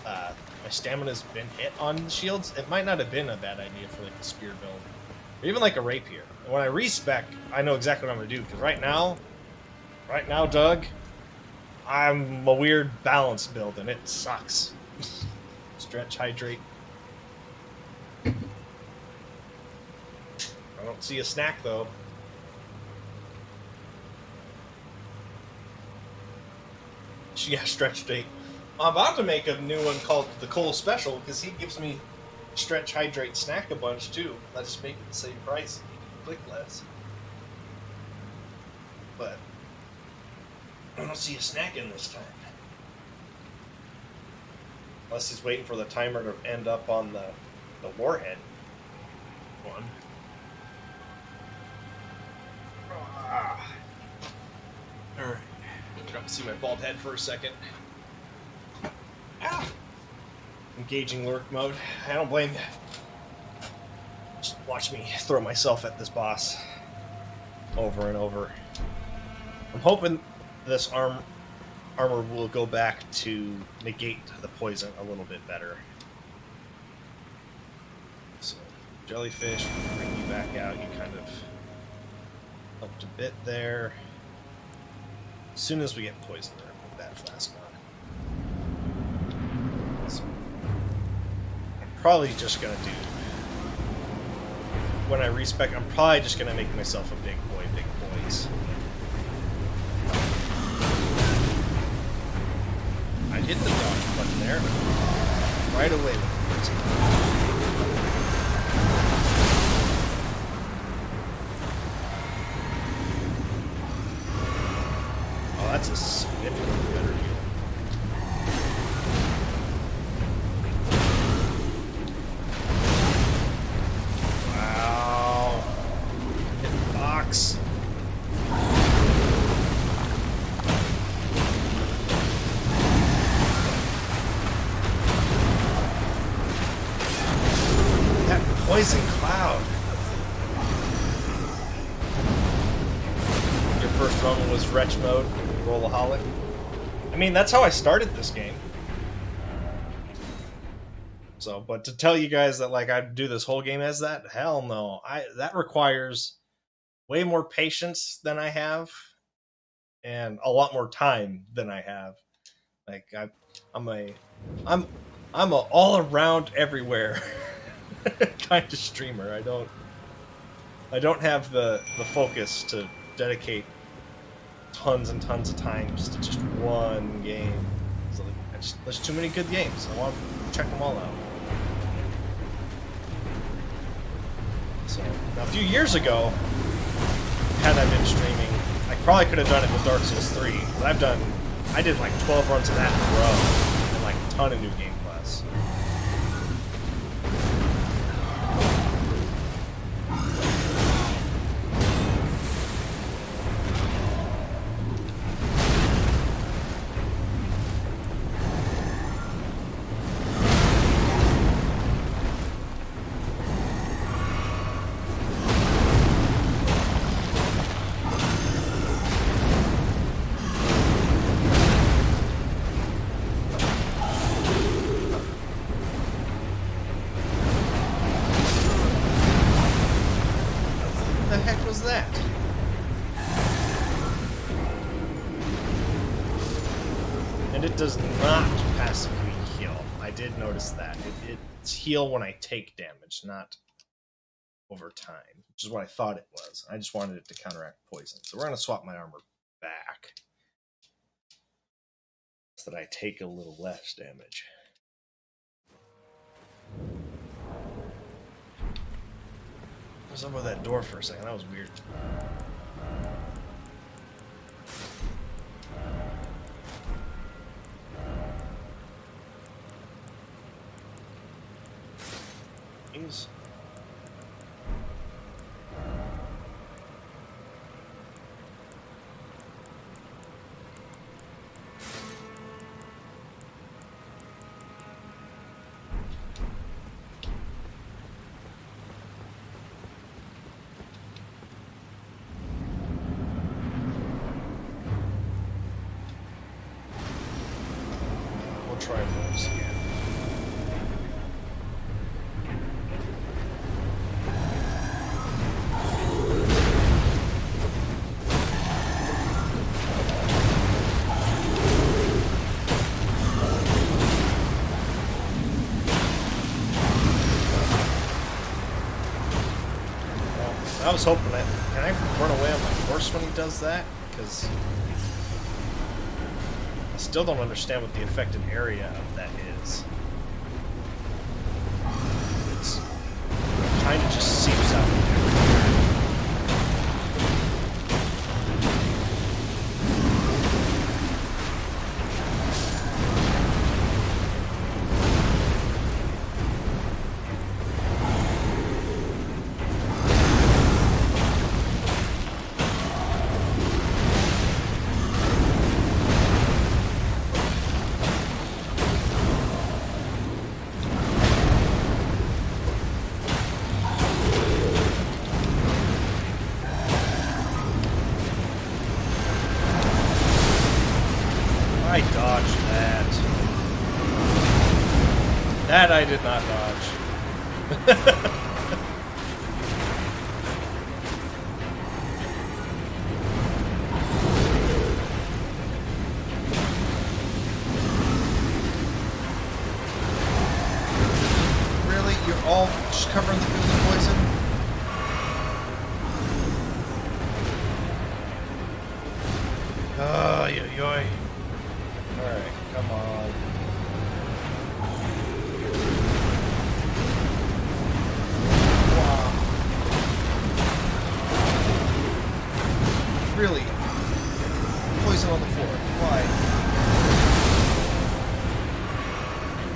my stamina's been hit on the shields, it might not have been a bad idea for like a spear build, or even like a rapier. And when I respec, I know exactly what I'm gonna do because right now, Doug, I'm a weird balance build and it sucks. Stretch, hydrate. I don't see a snack though. Yeah, stretch date. I'm about to make a new one called the Cole Special because he gives me stretch, hydrate, snack a bunch too. I just make it the same price. Click less. But I don't see a snack in this time. Unless he's waiting for the timer to end up on the warhead one. Alright. Drop to see my bald head for a second. Ah! Engaging lurk mode. I don't blame you. Just watch me throw myself at this boss over and over. I'm hoping this armor will go back to negate the poison a little bit better. So, jellyfish, bring you back out. You kind of helped a bit there. As soon as we get poisoned, there, put that flask on. So, I'm probably just gonna do. When I respec, I'm probably just gonna make myself a big boy, big boys. I hit the dodge button there. Right away with the poison. That's a significantly better deal. Wow. Hit the box. That poison cloud. Your first run was Wretch mode. Rollaholic. I mean, that's how I started this game. So, but to tell you guys that like I'd do this whole game as that, hell no. That requires way more patience than I have, and a lot more time than I have. Like I'm a all around everywhere kind of streamer. I don't have the focus to dedicate tons and tons of times to just one game. So there's too many good games. I want to check them all out. So now a few years ago, had I been streaming, I probably could have done it with Dark Souls 3. But I did like 12 runs of that in a row, and like a ton of New Game Plus. Does not passively heal. I did notice that. It's heal when I take damage, not over time, which is what I thought it was. I just wanted it to counteract poison. So we're going to swap my armor back so that I take a little less damage. I was up with that door for a second. That was weird. Things. Triforce again. I was hoping that. Can I run away on my horse when he does that? Because I still don't understand what the affected area of that is. It's kind of just seeps out. I dodged that. That I did not dodge. Really? You're all just covering the building poison? Oh, yoy. Alright, come on. Wow. Really? Poison on the floor. Why?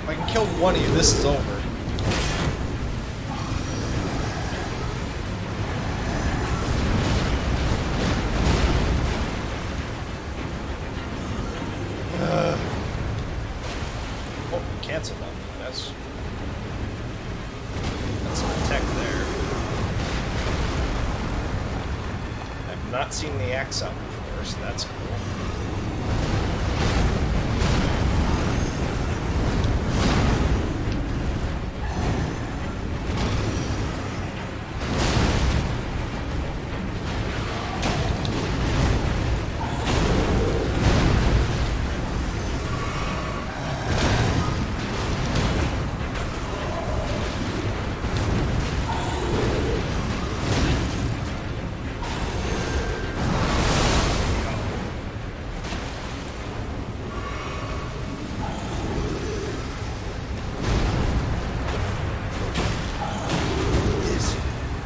If I can kill one of you, this is over. Oh, cancel that. That's an attack there. I've not seen the axe out before, so that's cool.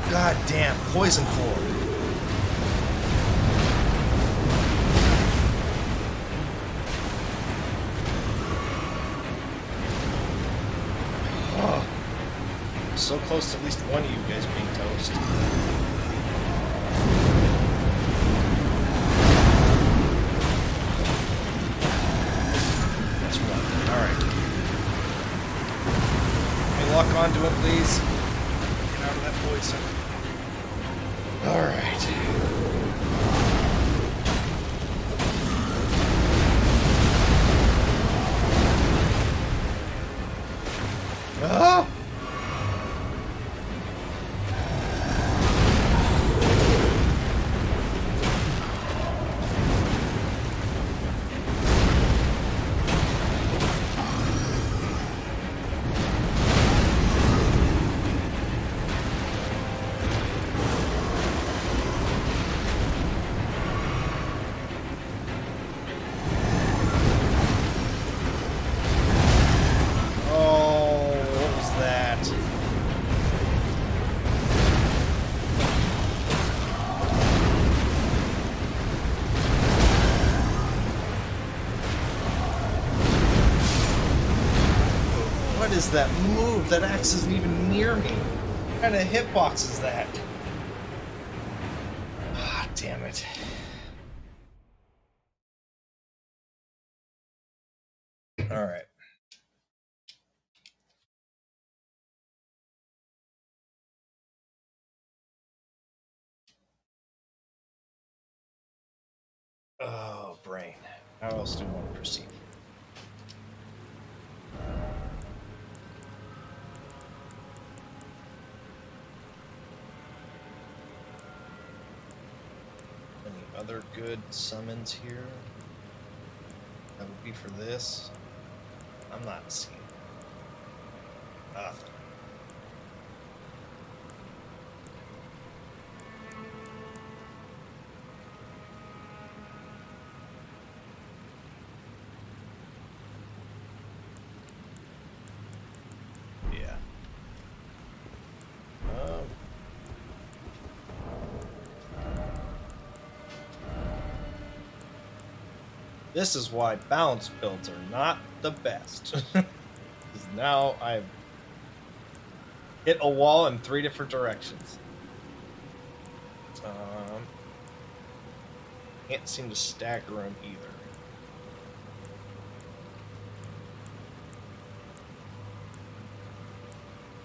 Goddamn poison core. Oh. So close to at least one of you guys being toast. That's one. Alright. Can we lock onto him, please? Get out of that poison. Alright. Ah! What is that move? That axe isn't even near me. What kind of hitbox is that? Ah, damn it. Alright. Oh, brain. How else do we want to proceed? other good summons here? That would be for this. I'm not seeing nothing. Yeah. This is why balance builds are not the best. Now I've hit a wall in 3 different directions. Can't seem to stagger them either.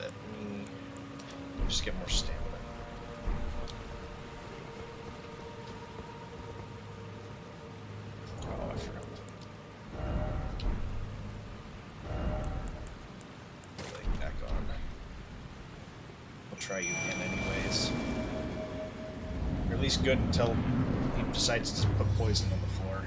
Let me just get more stamina. Oh, I forgot. Leg back on. We'll try you again anyways. Or at least good until he decides to put poison on the floor.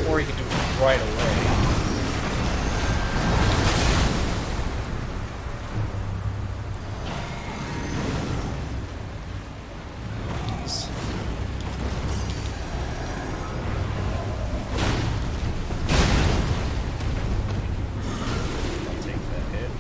Or he can do it right away. Jeez. I'll take that hit.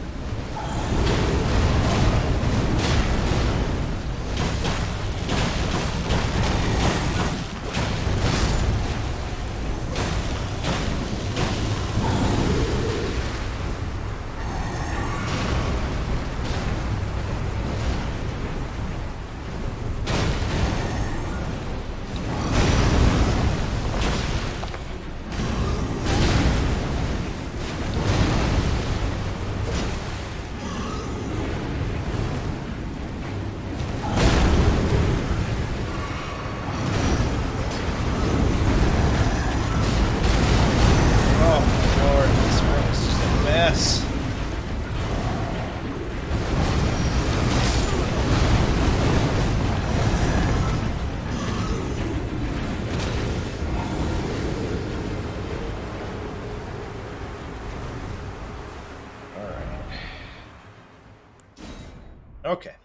Oh my lord, this room is just a mess. Alright. Okay.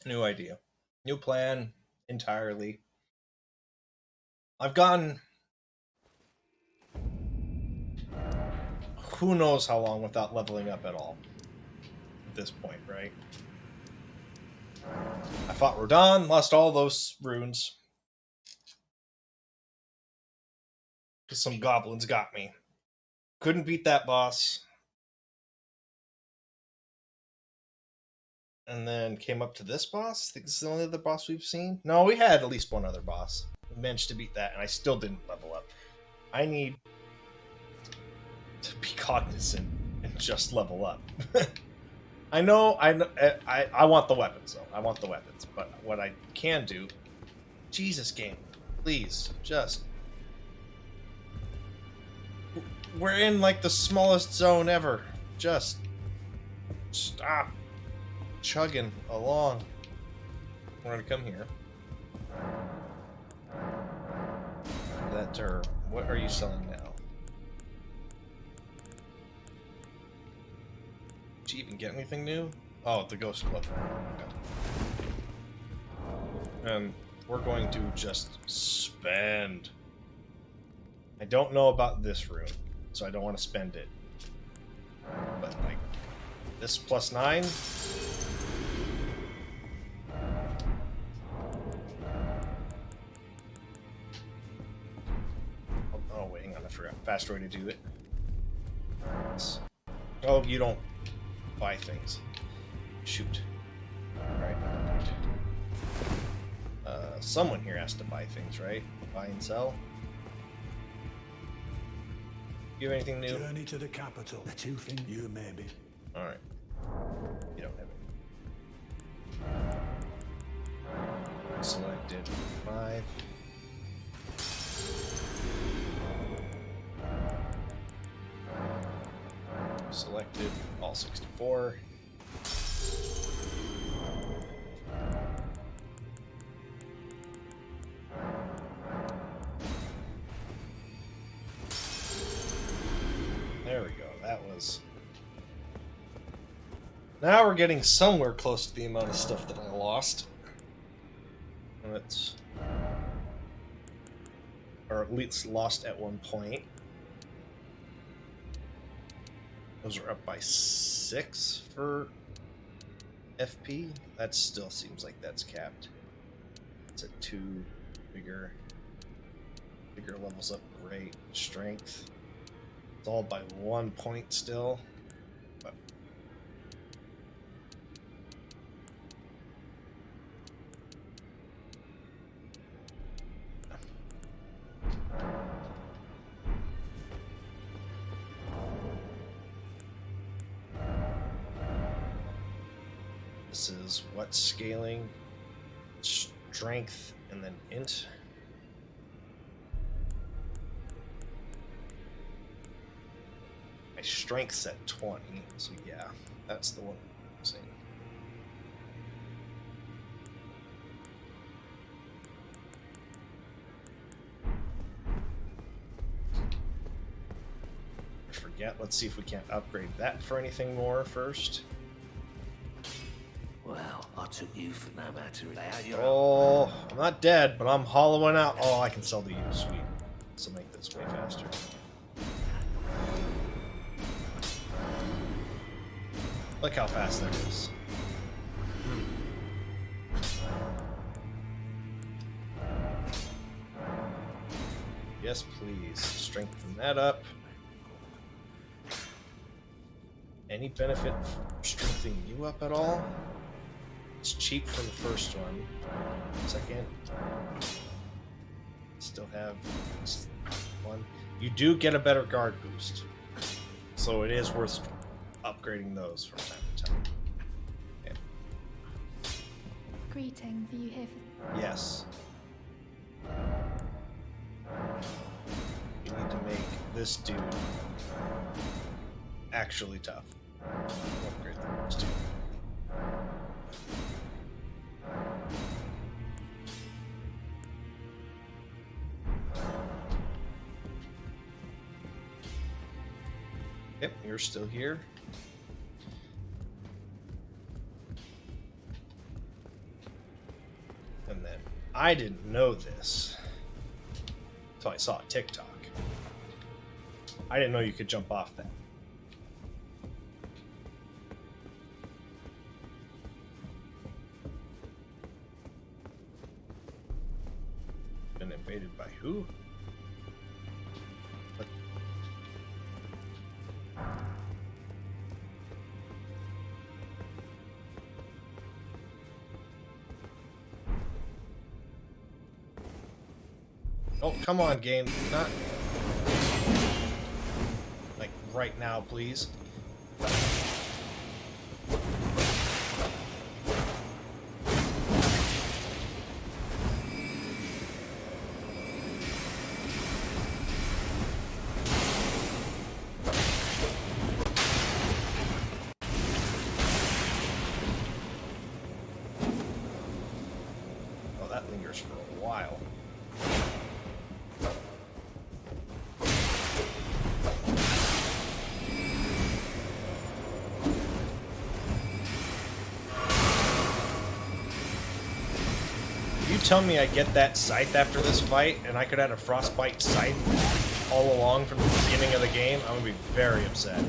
New idea. New plan entirely. I've gone who knows how long without leveling up at all at this point, right? I fought Rodan, lost all those runes because some goblins got me. Couldn't beat that boss. And then came up to this boss. I think this is the only other boss we've seen. No, we had at least one other boss. We managed to beat that, and I still didn't level up. I need to be cognizant and just level up. I know, I want the weapons, though. I want the weapons. But what I can do... Jesus, game. Please, just... We're in, like, the smallest zone ever. Just... Stop chugging along. We're gonna come here. That herb. What are you selling now? Did you even get anything new? Oh, the Ghost Club. Okay. And we're going to just spend. I don't know about this room, so I don't want to spend it. But, like, this +9? Oh, wait, hang on, I forgot. Fast way to do it. Oh, you don't buy things. Shoot. Alright. Someone here has to buy things, right? Buy and sell. You have anything new? Journey to the capital. The two things you maybe. Alright. You don't have it. Selected 5. Selected all 64. There we go. That was... Now we're getting somewhere close to the amount of stuff that I lost. Let's... Or at least lost at one point. Those are up by 6 for FP. That still seems like that's capped. It's at 2. Bigger levels up. Great. Strength. It's all by 1 point still. But this is what scaling? Strength and then int. My strength's at 20, so yeah, that's the one I'm using. I forget, let's see if we can't upgrade that for anything more first. Well, I took you for no matter lay out your Oh, I'm not dead, but I'm hollowing out. Oh, I can sell to you, sweet. This will make this way faster. Look how fast that is. Yes, please. Strengthen that up. Any benefit from strengthening you up at all? It's cheap for the first one. Second. Still have one. You do get a better guard boost. So it is worth upgrading those from time to time. Okay. Greetings, are you here for... Yes. You need to make this dude actually tough. Upgrade the first two. Yep, you're still here. And then I didn't know this until I saw a TikTok. I didn't know you could jump off that. Been invaded by who? What? Oh, come on, game. Not like right now, please. Oh, that lingers for a while. Tell me I get that scythe after this fight, and I could have a frostbite scythe all along from the beginning of the game, I would be very upset.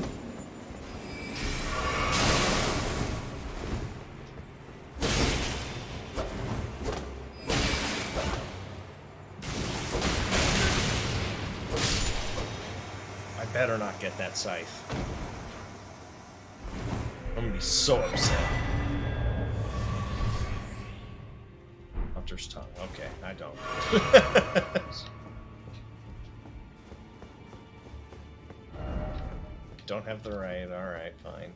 I better not get that scythe. I'm gonna be so upset. Hunter's tongue. Okay, I don't. Don't have the right. Alright, fine.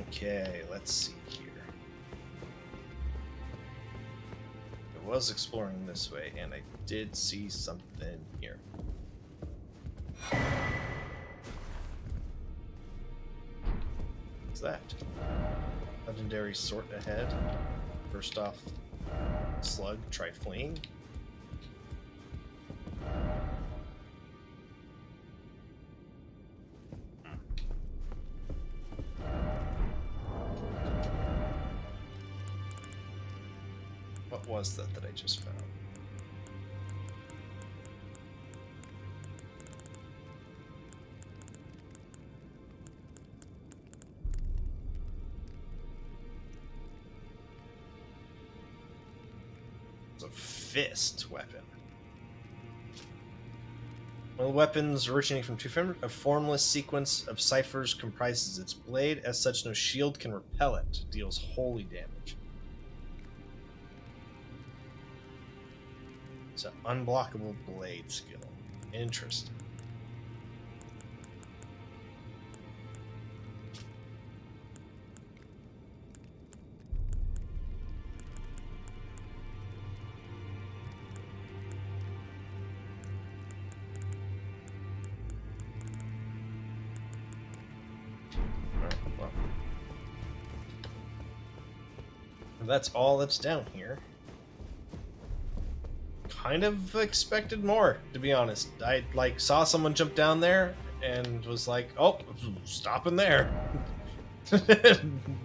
Okay, let's see here. I was exploring this way, and I did see something here. What's that? Legendary sort ahead. First off, slug, try fleeing. What was that I just found? It's a fist weapon. One of the weapons originating from a formless sequence of ciphers comprises its blade. As such, no shield can repel it. Deals holy damage. It's an unblockable blade skill. Interesting. Alright, well. That's all that's down here. Kind of expected more, to be honest. I saw someone jump down there and was like, "Oh, stopping there."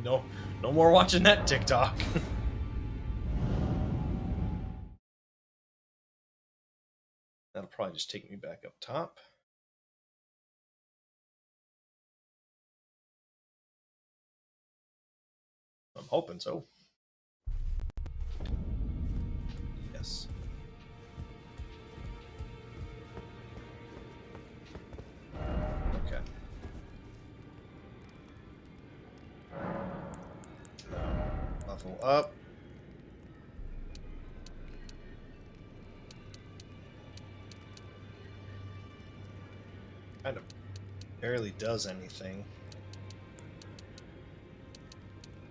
No more watching that TikTok. That'll probably just take me back up top. I'm hoping so. Yes. Okay. Level up. Kind of barely does anything.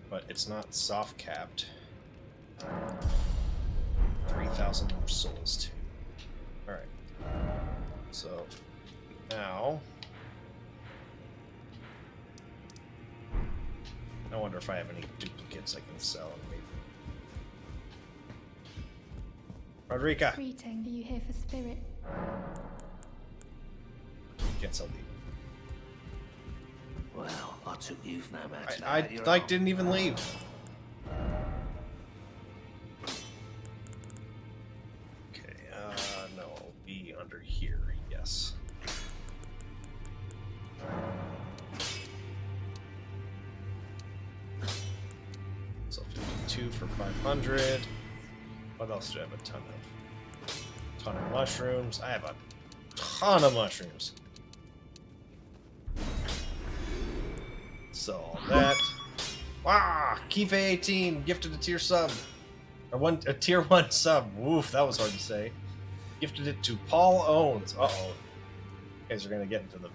But it's not soft capped. 3,000 more souls too. Alright. So now I wonder if I have any duplicates I can sell. Maybe. Rodrika! Greeting, are you here for spirit? Can't sell these. Well, I took you for no match. I didn't even leave. Okay, no, it'll be under here, yes. So 52 for 500. What else do I have a ton of? Ton of mushrooms. I have a ton of mushrooms. So all that. Ah, Kife 18 gifted a tier sub, or a tier 1 sub. Woof, that was hard to say. Gifted it to Paul Owens. Uh oh, you guys are gonna get into the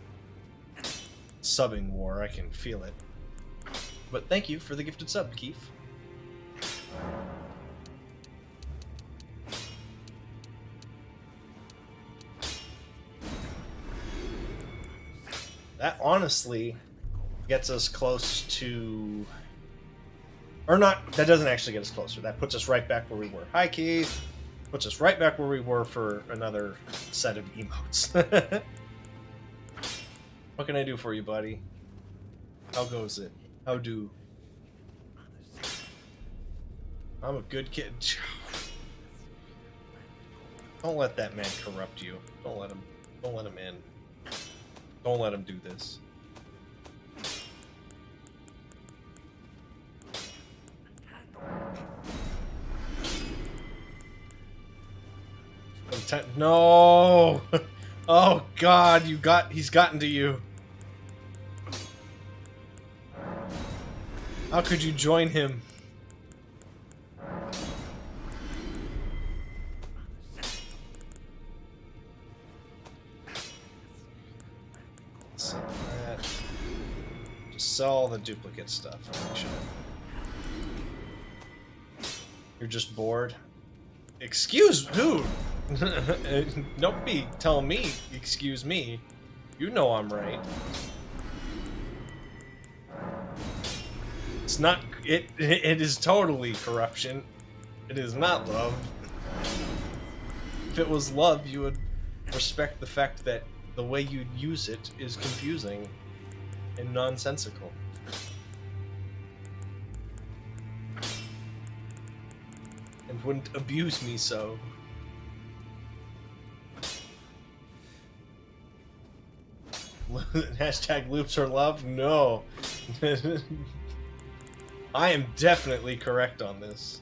subbing war. I can feel it. But thank you for the gifted sub, Keith. That honestly gets us close to, or not, that doesn't actually get us closer. That puts us right back where we were. Hi, Keith. Puts us right back where we were for another set of emotes. What can I do for you, buddy? How goes it? How do? I'm a good kid. Don't let that man corrupt you. Don't let him in. Don't let him do this. No! Oh God, he's gotten to you. How could you join him? So that, just sell the duplicate stuff. You're just bored. Excuse who? Don't be telling me, excuse me. You know I'm right. It's not, it is totally corruption. It is not love. If it was love, you would respect the fact that the way you use it is confusing and nonsensical. And wouldn't abuse me so. Hashtag loops are love? No. I am definitely correct on this.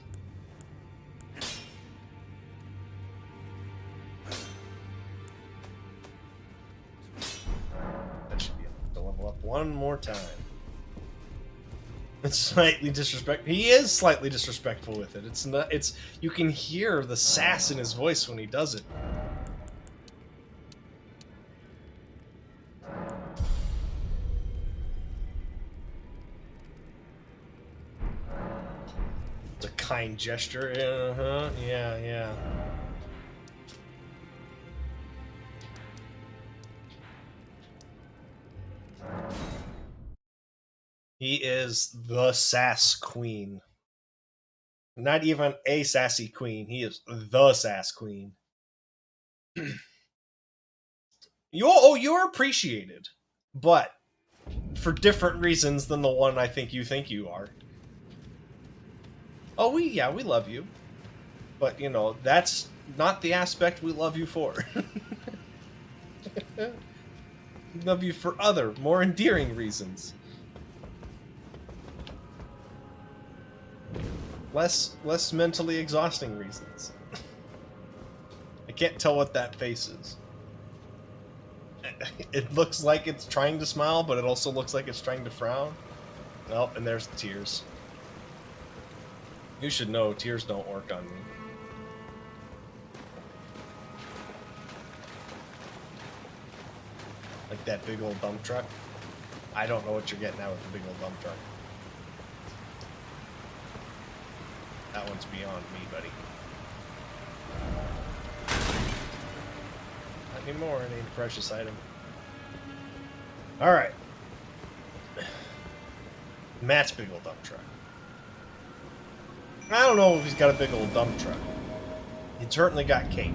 That should be enough to level up one more time. It's slightly disrespectful. He is slightly disrespectful with it. It's not. It's you can hear the sass in his voice when he does it. It's a kind gesture. Yeah. He is the sass queen. Not even a sassy queen. He is the sass queen. You're appreciated, but for different reasons than the one I think you are. Oh, we love you, but you know that's not the aspect we love you for. We love you for other, more endearing reasons. Less mentally exhausting reasons. I can't tell what that face is. It looks like it's trying to smile, but it also looks like it's trying to frown. Oh, and there's the tears. You should know, tears don't work on me. Like that big old dump truck. I don't know what you're getting at with the big old dump truck. That one's beyond me, buddy. Not anymore, it ain't a precious item. Alright. Matt's big old dump truck. I don't know if he's got a big old dump truck. He's certainly got cake.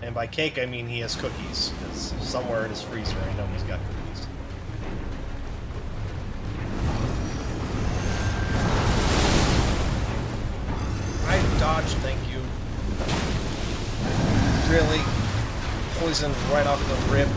And by cake, I mean he has cookies. Because somewhere in his freezer, I know he's got cookies. I dodged, thank you. Really? Poisoned right off the rip.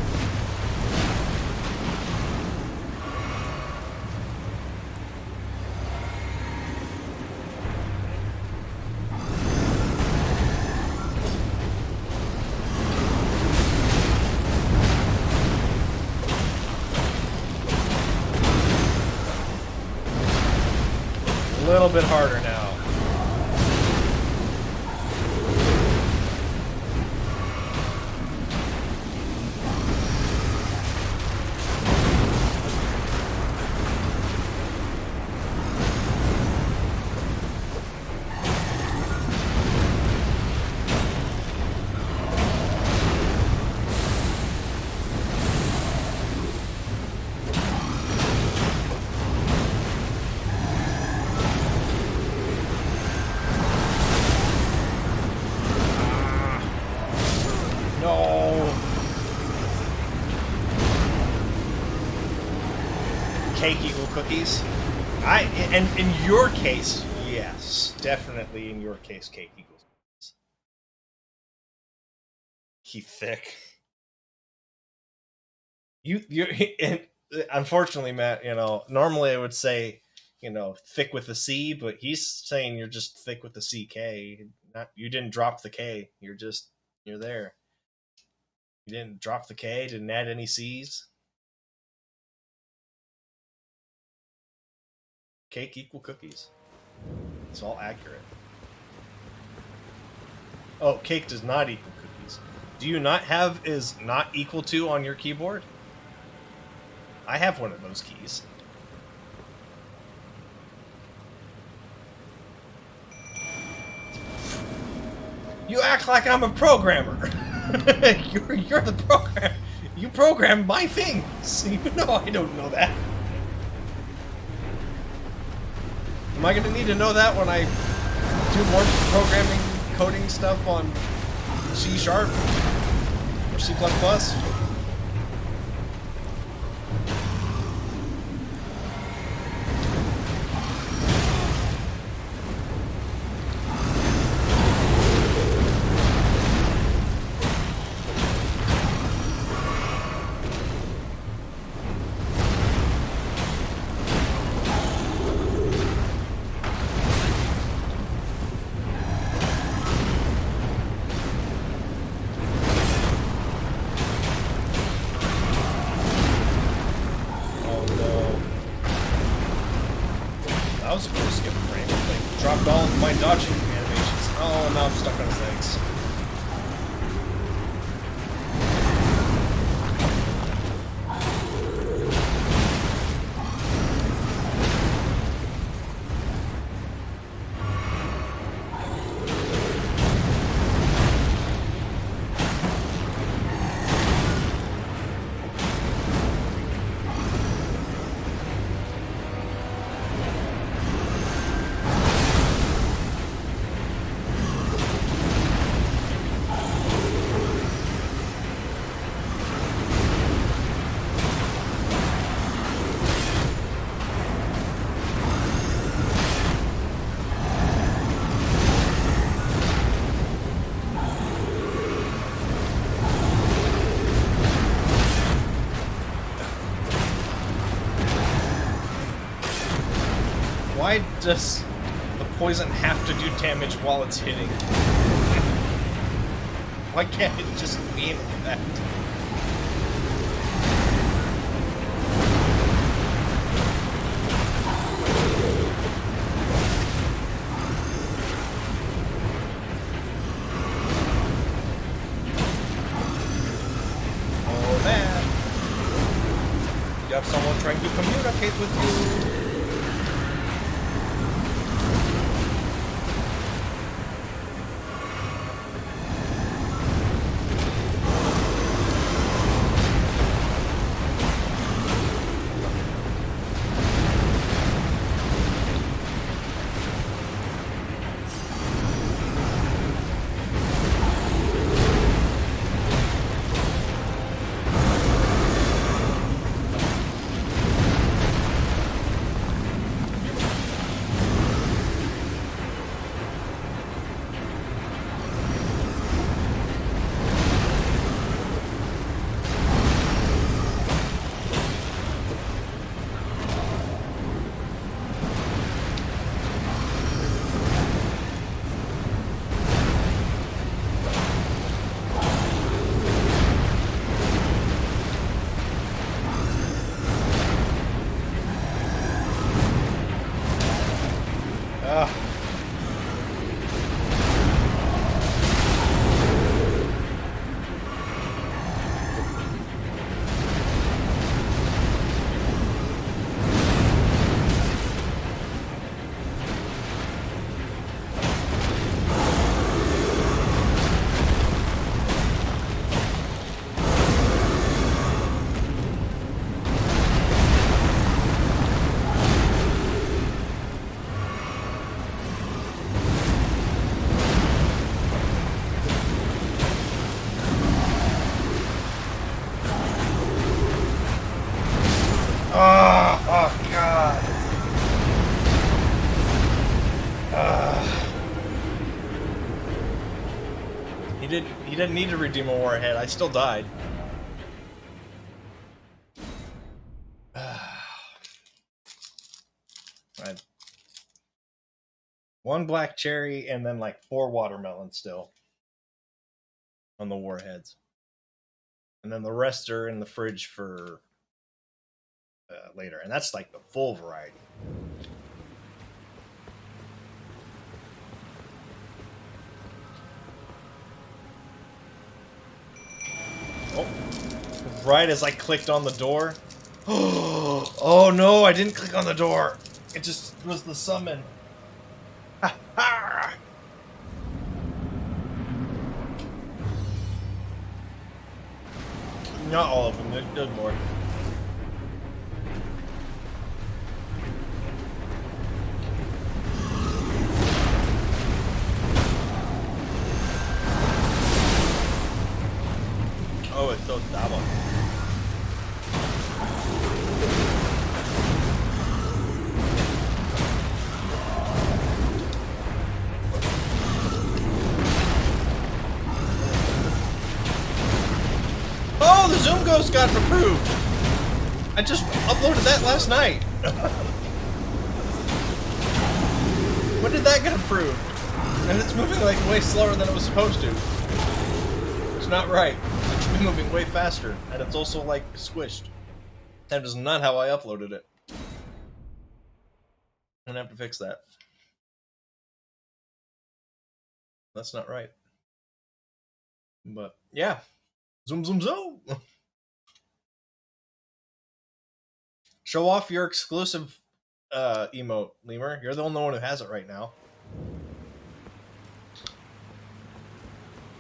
A little bit harder now. Cake equal cookies? And in your case, yes. Definitely in your case, cake equals cookies. He thick. You and unfortunately, Matt, you know, normally I would say, you know, thick with a C, but he's saying you're just thick with the CK. You didn't drop the K. You're there. You didn't drop the K, didn't add any C's. Cake equal cookies. It's all accurate. Oh, cake does not equal cookies. Do you not have is not equal to on your keyboard? I have one of those keys. You act like I'm a programmer. you're the program. You program my things. Even though I don't know that. Am I gonna need to know that when I do more programming, coding stuff on C# or C++? That was a cool skip frame. Like, dropped all of my dodging animations. Oh, now I'm stuck on his legs. Why does the poison have to do damage while it's hitting? Why can't it just be an effect? Oh man! You have someone trying to communicate with you. Oh god. He didn't need to redeem a warhead. I still died. Right. One black cherry and then like 4 watermelons still on the warheads. And then the rest are in the fridge for later. And that's like the full variety. Oh, right as I clicked on the door, Oh no, I didn't click on the door. It just was the summon. Ha ha! Not all of them, there's more. Oh, it's so double. Oh, the Zoom Ghost got approved! I just uploaded that last night. When did that get approved? And it's moving like way slower than it was supposed to. It's not right. It should be moving way faster. And it's also like squished. That is not how I uploaded it. I'm gonna have to fix that. That's not right. But yeah. Zoom, zoom, zoom! Show off your exclusive emote, Lemur. You're the only one who has it right now.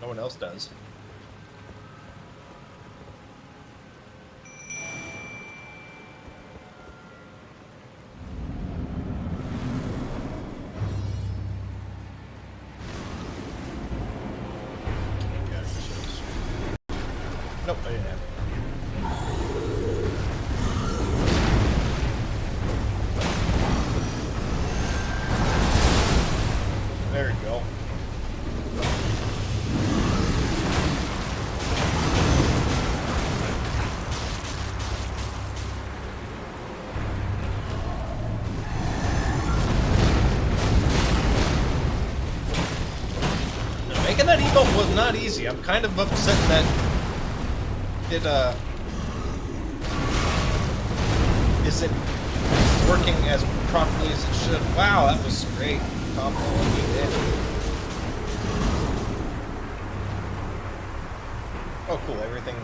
No one else does. Nope, I didn't have it. There you go. Now, making that emote was not easy. I'm kind of upset that it isn't working as properly as it should. Wow, that was great. Combo you did. Oh, cool. Everything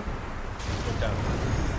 went down.